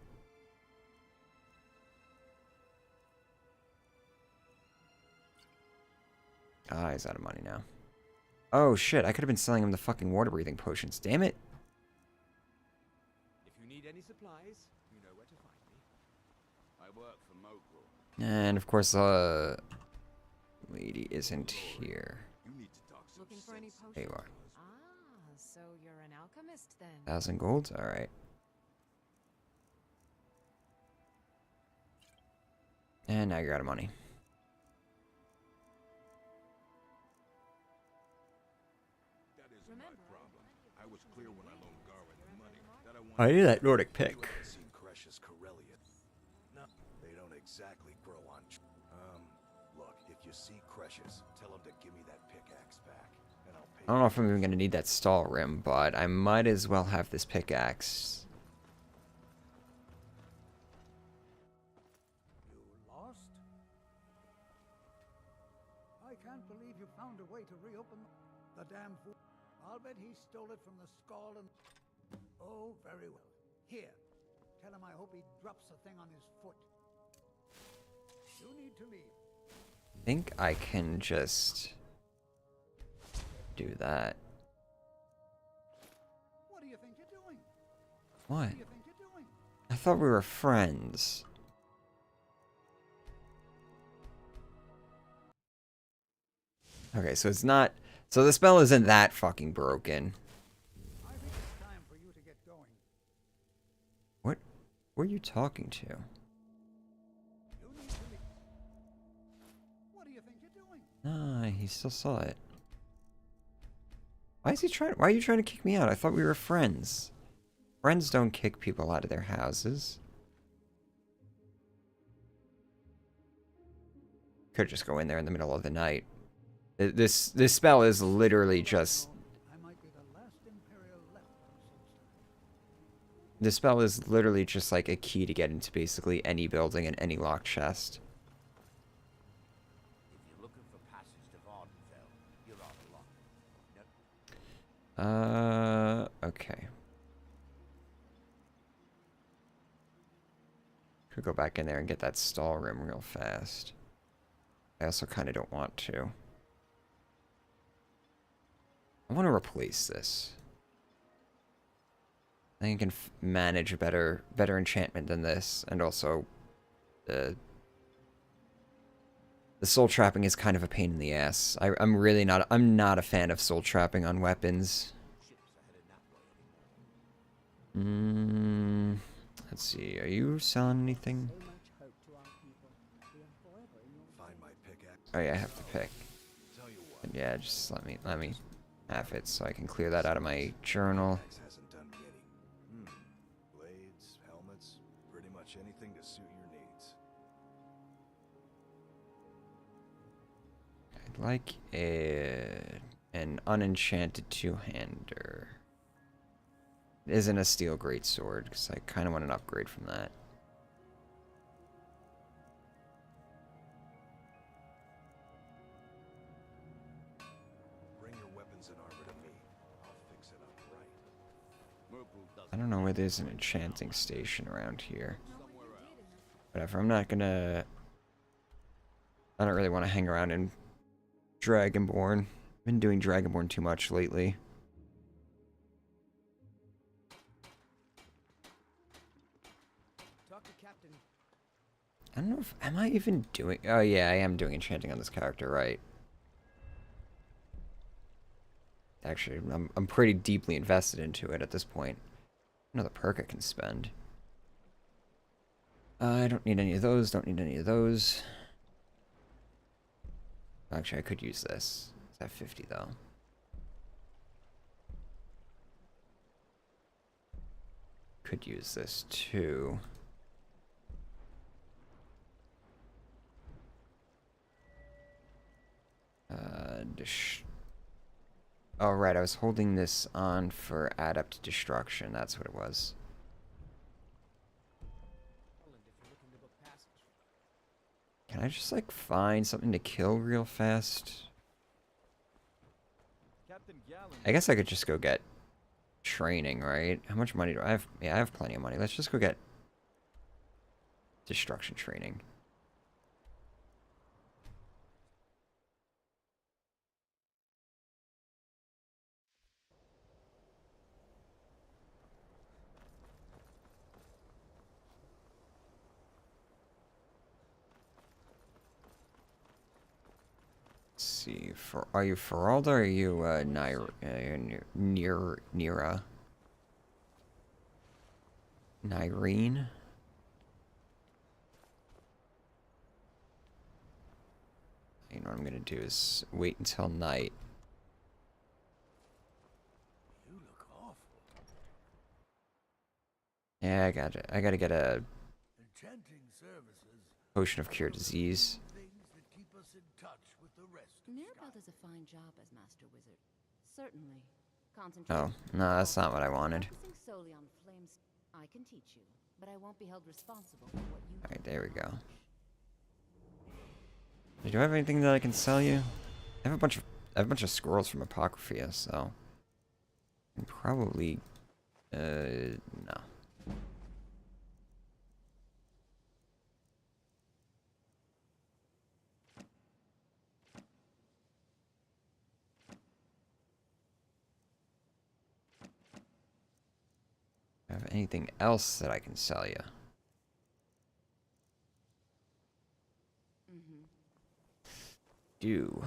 Ah, he's out of money now. Oh shit, I could have been selling him the fucking water breathing potions. Damn it. If you need any supplies, you know where to find me. I work for Mogul. And of course, lady isn't here. You need to talk some Looking for any sense. There you are. Ah, so you're an alchemist then. 1,000 gold? Alright. And now you're out of money. That isn't my problem. I was clear when I loaned Garwin the money that I wanted. I need that Nordic You pick. haven't seen Cresh's Corellia. No, they don't exactly grow on. Look, if you see Cresh's, tell him to give me that pickaxe back, and I'll pay. I don't know if I'm even going to need that stall rim, but I might as well have this pickaxe. You lost? I can't believe you found a way to reopen the damn fool. I'll bet he stole it from the skull and... Oh, very well. Here. Tell him I hope he drops the thing on his foot. You need to leave. I think I can just do that. What do you think you're doing? What? What do you think you're doing? I thought we were friends. Okay, so it's not... So the spell isn't that fucking broken. I think it's time for you to get going. What? Who are you talking to? You need to leave. What do you think you're doing? Nah, he still saw it. Why are you trying to kick me out? I thought we were friends. Friends don't kick people out of their houses. Could just go in there in the middle of the night. This spell is literally just... I might be the last Imperial left on Solstar. This spell is literally just like a key to get into basically any building and any locked chest. If you're looking for passage to Vardenfell, you're out of luck. Nope. Okay. Could go back in there and get that stall rim real fast. I also kind of don't want to. I want to replace this. I think I can manage a better enchantment than this, and also the the soul trapping is kind of a pain in the ass. I'm really not. I'm not a fan of soul trapping on weapons. Let's see. Are you selling anything? So much hope to our people. We are forever in your Find my pickaxe. Oh yeah, I have to pick. Tell you what. And yeah, just let me have it so I can clear that out of my journal. Pickaxe hasn't done me any. Blades, helmets, pretty much anything to suit your needs. I'd like an unenchanted two-hander. It isn't a steel greatsword, because I kind of want an upgrade from that. Bring your weapons and armor to me. I'll fix it up right. I don't know where there's an enchanting station around here. Whatever, I'm not gonna... I don't really want to hang around in Dragonborn. Been doing Dragonborn too much lately. Talk to Captain. I don't know if... Am I even doing... Oh yeah, I am doing enchanting on this character, right. Actually, I'm pretty deeply invested into it at this point. Another perk I can spend. I don't need any of those, don't need any of those. Actually, I could use this. It's at 50 though. Could use this too. Oh, right, I was holding this on for adept destruction. That's what it was. Can I just, like, find something to kill real fast? I guess I could just go get training, right? How much money do I have? Yeah, I have plenty of money. Let's just go get destruction training. See, are you Feralda or are you Nira? Nyreen? You know what I'm gonna do is wait until night. You look awful. Yeah, I gotta get a Enchanting services. potion of cure disease. Things that keep us in touch with the rest of Mirabelle does a fine job as Master Wizard. Certainly. Concentrate. Oh, no, that's not what I wanted. Focusing solely on flames, I can teach you, but I won't be held responsible for what you Alright, there we go. Do I have anything that I can sell you? I have a bunch of scrolls from Apocrypha, so I can probably no. Have anything else that I can sell you? Do.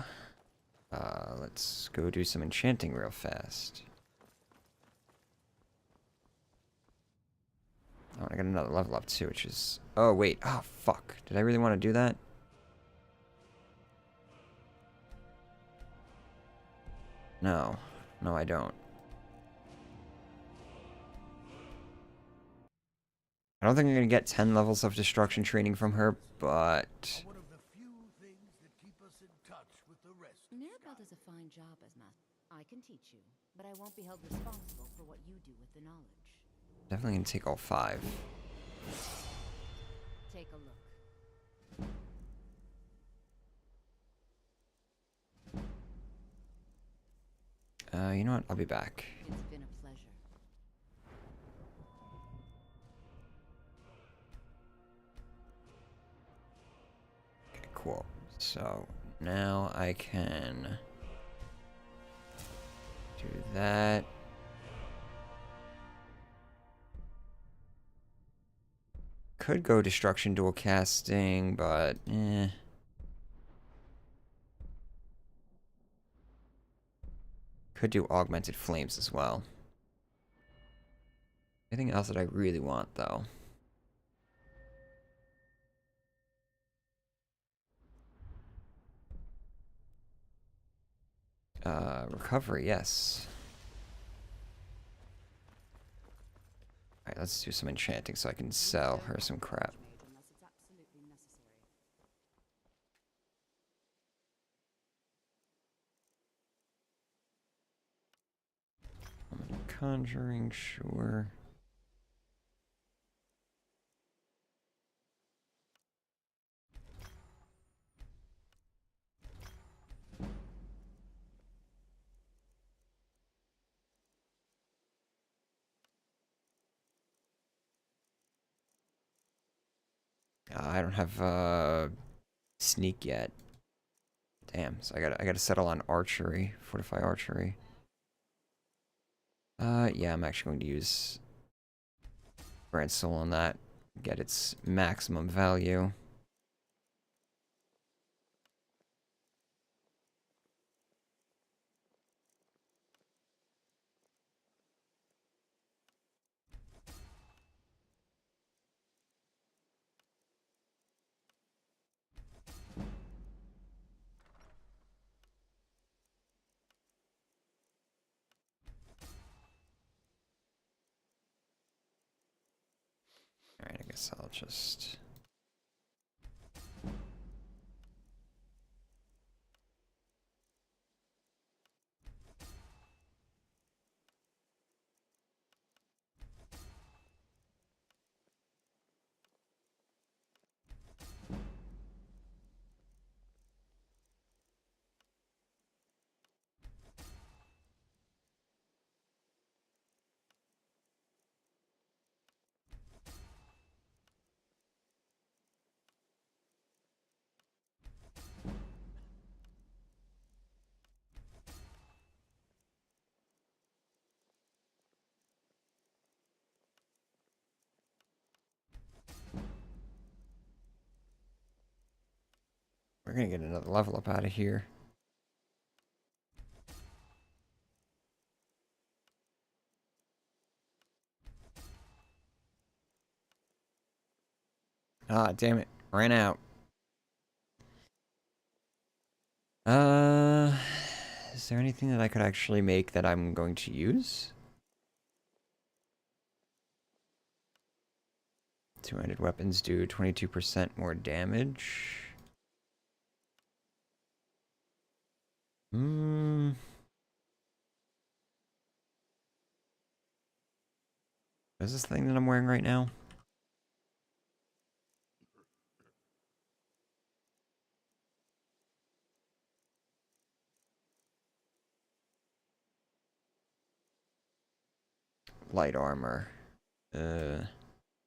Let's go do some enchanting real fast. Oh, I got another level up too, which is... Oh, wait. Oh, fuck. Did I really want to do that? No. No, I don't. I don't think I'm going to get 10 levels of destruction training from her, but... one of the few things that keep us in touch with the rest. Mirabelle does a fine job as Master. I can teach you, but I won't be held responsible for what you do with the knowledge. Definitely going to take all 5. Take a look. You know what? I'll be back. It's been a pleasure. Okay, cool. So, now I can do that. Could go destruction dual casting, but Could do augmented flames as well. Anything else that I really want, though? Recovery, yes. Alright, let's do some enchanting so I can sell her some crap. Unless it's absolutely necessary. Conjuring, sure. I don't have sneak yet. Damn, so I gotta settle on archery, fortify archery. Yeah, I'm actually going to use Grand Soul on that, get its maximum value. Alright, I guess I'll just... We're gonna get another level up out of here. Ah, damn it. Ran out. Is there anything that I could actually make that I'm going to use? 200 weapons do 22% more damage. What is this thing that I'm wearing right now? Light armor.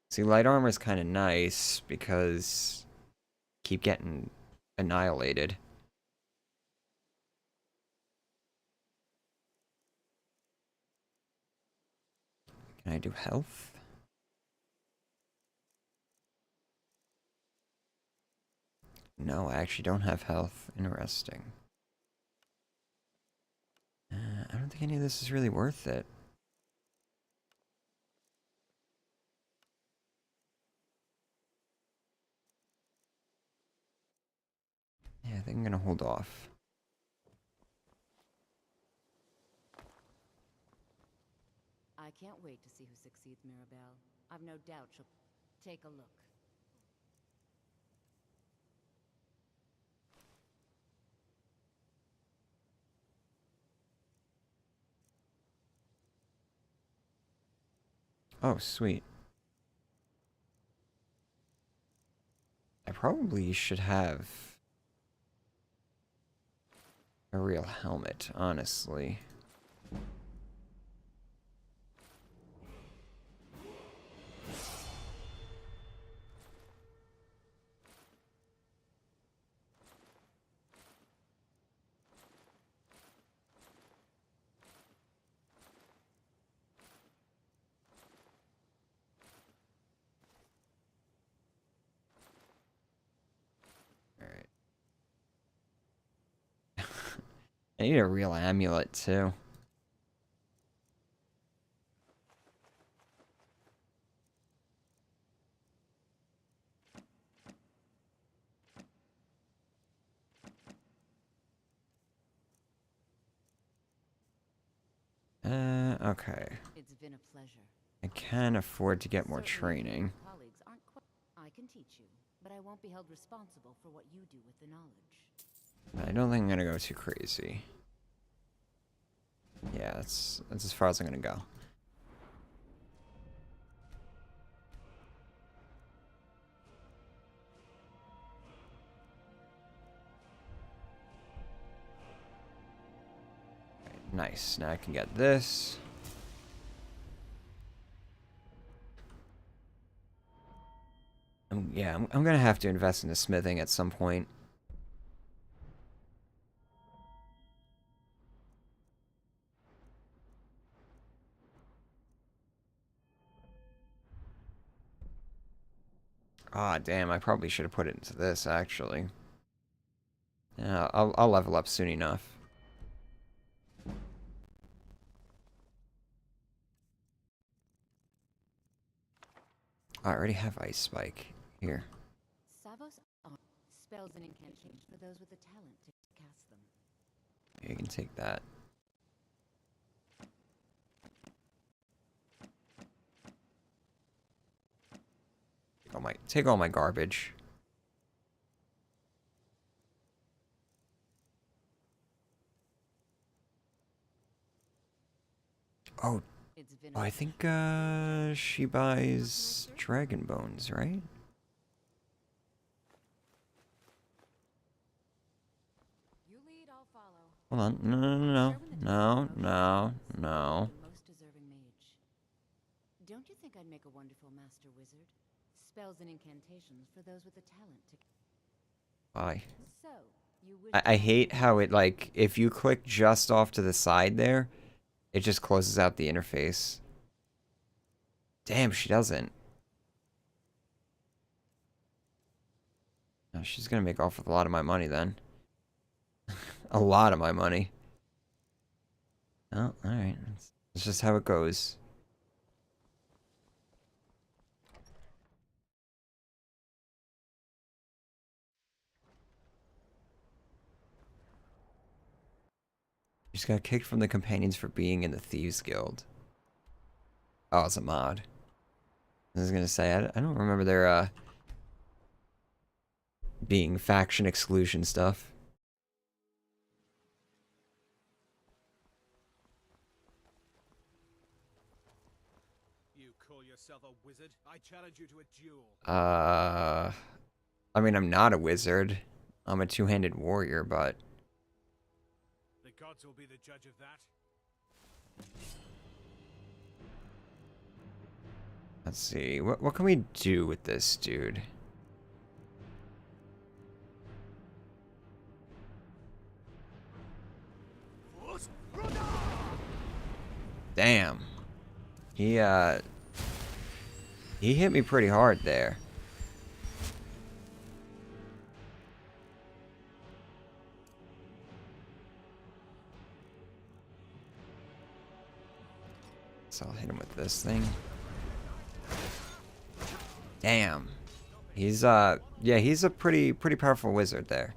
See, light armor is kind of nice because keep getting annihilated. Can I do health? No, I actually don't have health. Interesting. I don't think any of this is really worth it. Yeah, I think I'm gonna hold off. I can't wait to see who succeeds Mirabelle. I've no doubt she'll take a look. Oh, sweet. I probably should have a real helmet, honestly. I need a real amulet, too. Okay. It's been a pleasure. I can afford to get more Certainly, training. your colleagues aren't quite. I can teach you, but I won't be held responsible for what you do with the knowledge. I don't think I'm gonna go too crazy. Yeah, that's as far as I'm gonna go. Nice. Now I can get this. Yeah, I'm gonna have to invest into smithing at some point. Ah, damn, I probably should have put it into this, actually. Yeah, I'll level up soon enough. I already have Ice Spike. Here. Savos are spells and incantations for those with the talent to cast them. You can take that. Take all my garbage. Oh, It's been I think she buys dragon bones, right? You lead, I'll follow. Hold on. No. The most deserving mage. Don't you think I'd make a wonderful master wizard? Spells and incantations for those with the talent to. Bye. So, you wish I hate how it, like, if you click just off to the side there, it just closes out the interface. Damn, she doesn't. Oh, she's gonna make off with a lot of my money then. A lot of my money. Oh, alright. That's just how it goes. You just got kicked from the companions for being in the Thieves Guild. Oh, it's a mod. I was gonna say, I don't remember there, being faction exclusion stuff. You call yourself a wizard? I challenge you to a duel. I mean, I'm not a wizard. I'm a two-handed warrior, but... The gods will be the judge of that. Let's see. What can we do with this dude? Damn. He hit me pretty hard there. So I'll hit him with this thing. Damn. He's yeah, he's a pretty powerful wizard there.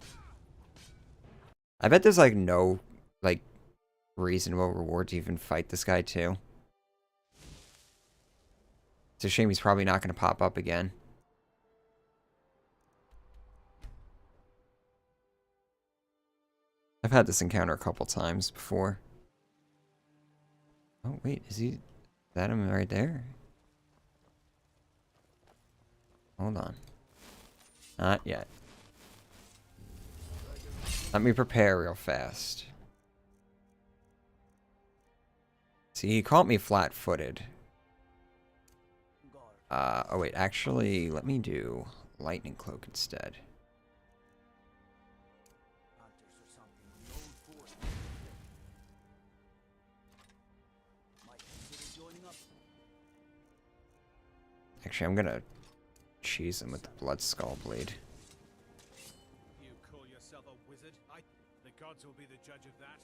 I bet there's like no like reasonable reward to even fight this guy too. It's a shame he's probably not going to pop up again. I've had this encounter a couple times before. Oh wait, is that him right there? Hold on. Not yet. Let me prepare real fast. See, he caught me flat-footed. Oh wait, actually, let me do lightning cloak instead. Actually, I'm gonna cheese him with the blood skull blade. You call yourself a wizard? The gods will be the judge of that.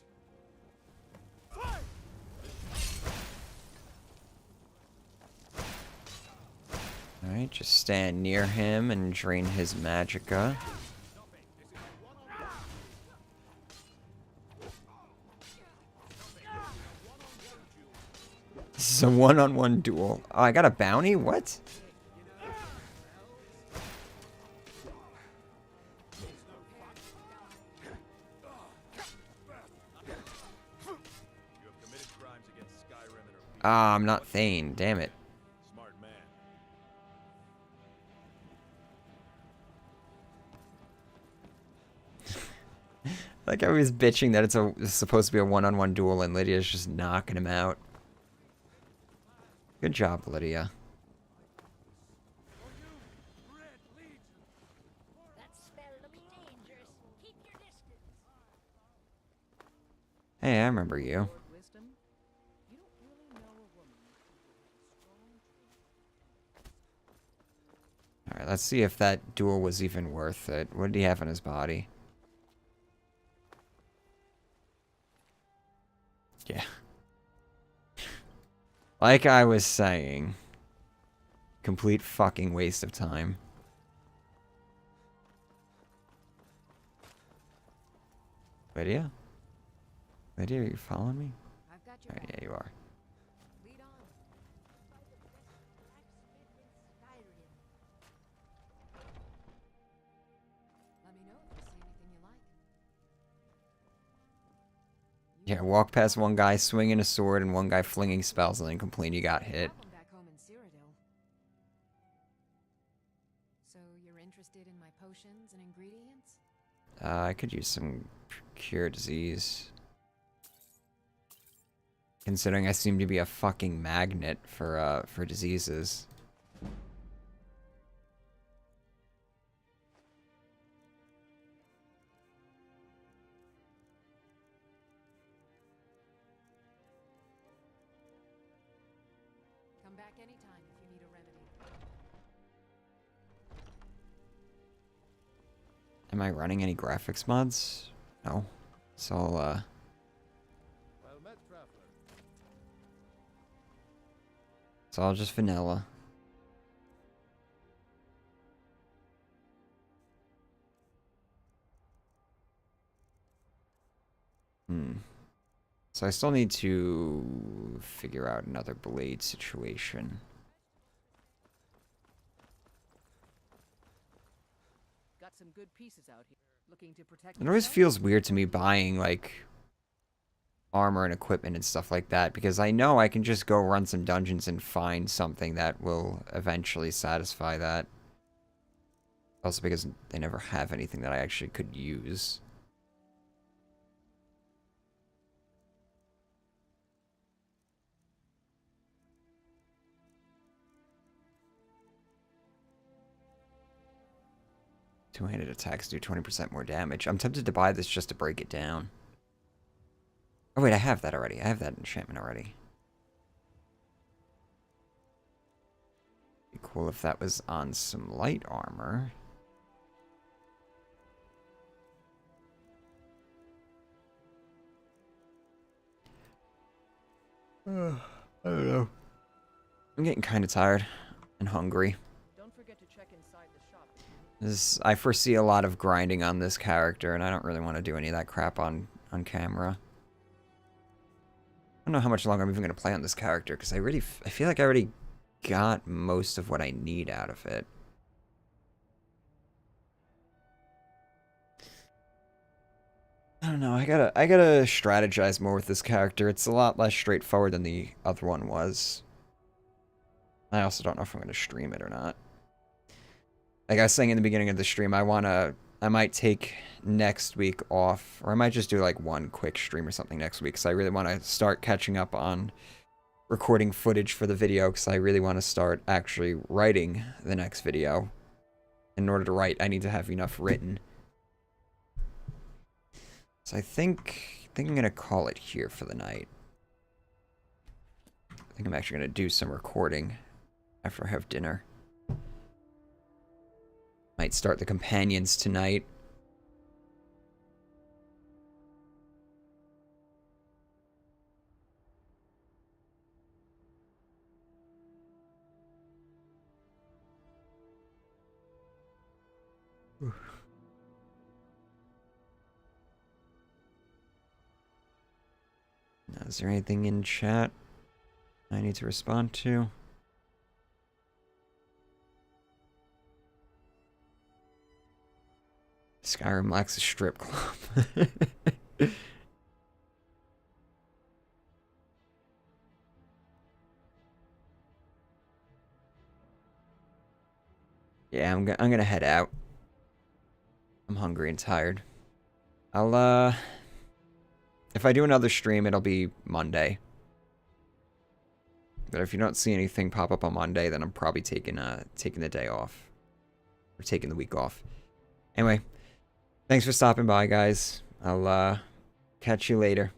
Alright, just stand near him and drain his magicka. This is a one-on-one duel. Oh, I got a bounty? What? You have committed crimes against Skyrim and her people. Ah, I'm not Thane. Damn it. Smart man. Like I was bitching that it's supposed to be a one-on-one duel and Lydia's just knocking him out. Good job, Lydia. That spell looks dangerous. Keep your distance. Hey, I remember you. Wisdom, you don't really know a woman with strong traits. Alright, let's see if that duel was even worth it. What did he have in his body? Yeah. Like I was saying. Complete fucking waste of time. Lydia? Lydia, are you following me? I've got your Alright, back. yeah, you are. Lead on. By the best blacksmith in Skyrim. Let me know if you see anything you like. Yeah, walk past one guy swinging a sword and one guy flinging spells and then complain you got hit. Problem back home in Cyrodiil. So you're interested in my potions and ingredients? I could use some cure disease. Considering I seem to be a fucking magnet for diseases. Come back anytime if you need a remedy. Am I running any graphics mods? No. So, Well met, traveler. it's all just vanilla. So I still need to figure out another blade situation. Got some good pieces out here. Looking to protect It always yourself? feels weird to me buying, like, armor and equipment and stuff like that, because I know I can just go run some dungeons and find something that will eventually satisfy that. Also because they never have anything that I actually could use. Two-handed attacks do 20% more damage. I'm tempted to buy this just to break it down. Oh wait, I have that already. I have that enchantment already. Be cool if that was on some light armor. I don't know. I'm getting kind of tired and hungry. Don't forget to check inside the shop. I foresee a lot of grinding on this character, and I don't really want to do any of that crap on camera. I don't know how much longer I'm even going to play on this character, because I feel like I already got most of what I need out of it. I don't know, I gotta strategize more with this character. It's a lot less straightforward than the other one was. I also don't know if I'm going to stream it or not. Like I was saying in the beginning of the stream, I might take next week off, or I might just do like one quick stream or something next week, because I really want to start catching up on recording footage for the video, because I really want to start actually writing the next video. In order to write, I need to have enough written. So I think I'm going to call it here for the night. I think I'm actually going to do some recording after I have dinner. Might start the companions tonight. Now, is there anything in chat? I need to respond to. Skyrim lacks a strip club. Yeah, I'm gonna head out. I'm hungry and tired. I'll if I do another stream, it'll be Monday. But if you don't see anything pop up on Monday, then I'm probably taking the day off. Or taking the week off. Anyway, thanks for stopping by, guys. I'll catch you later.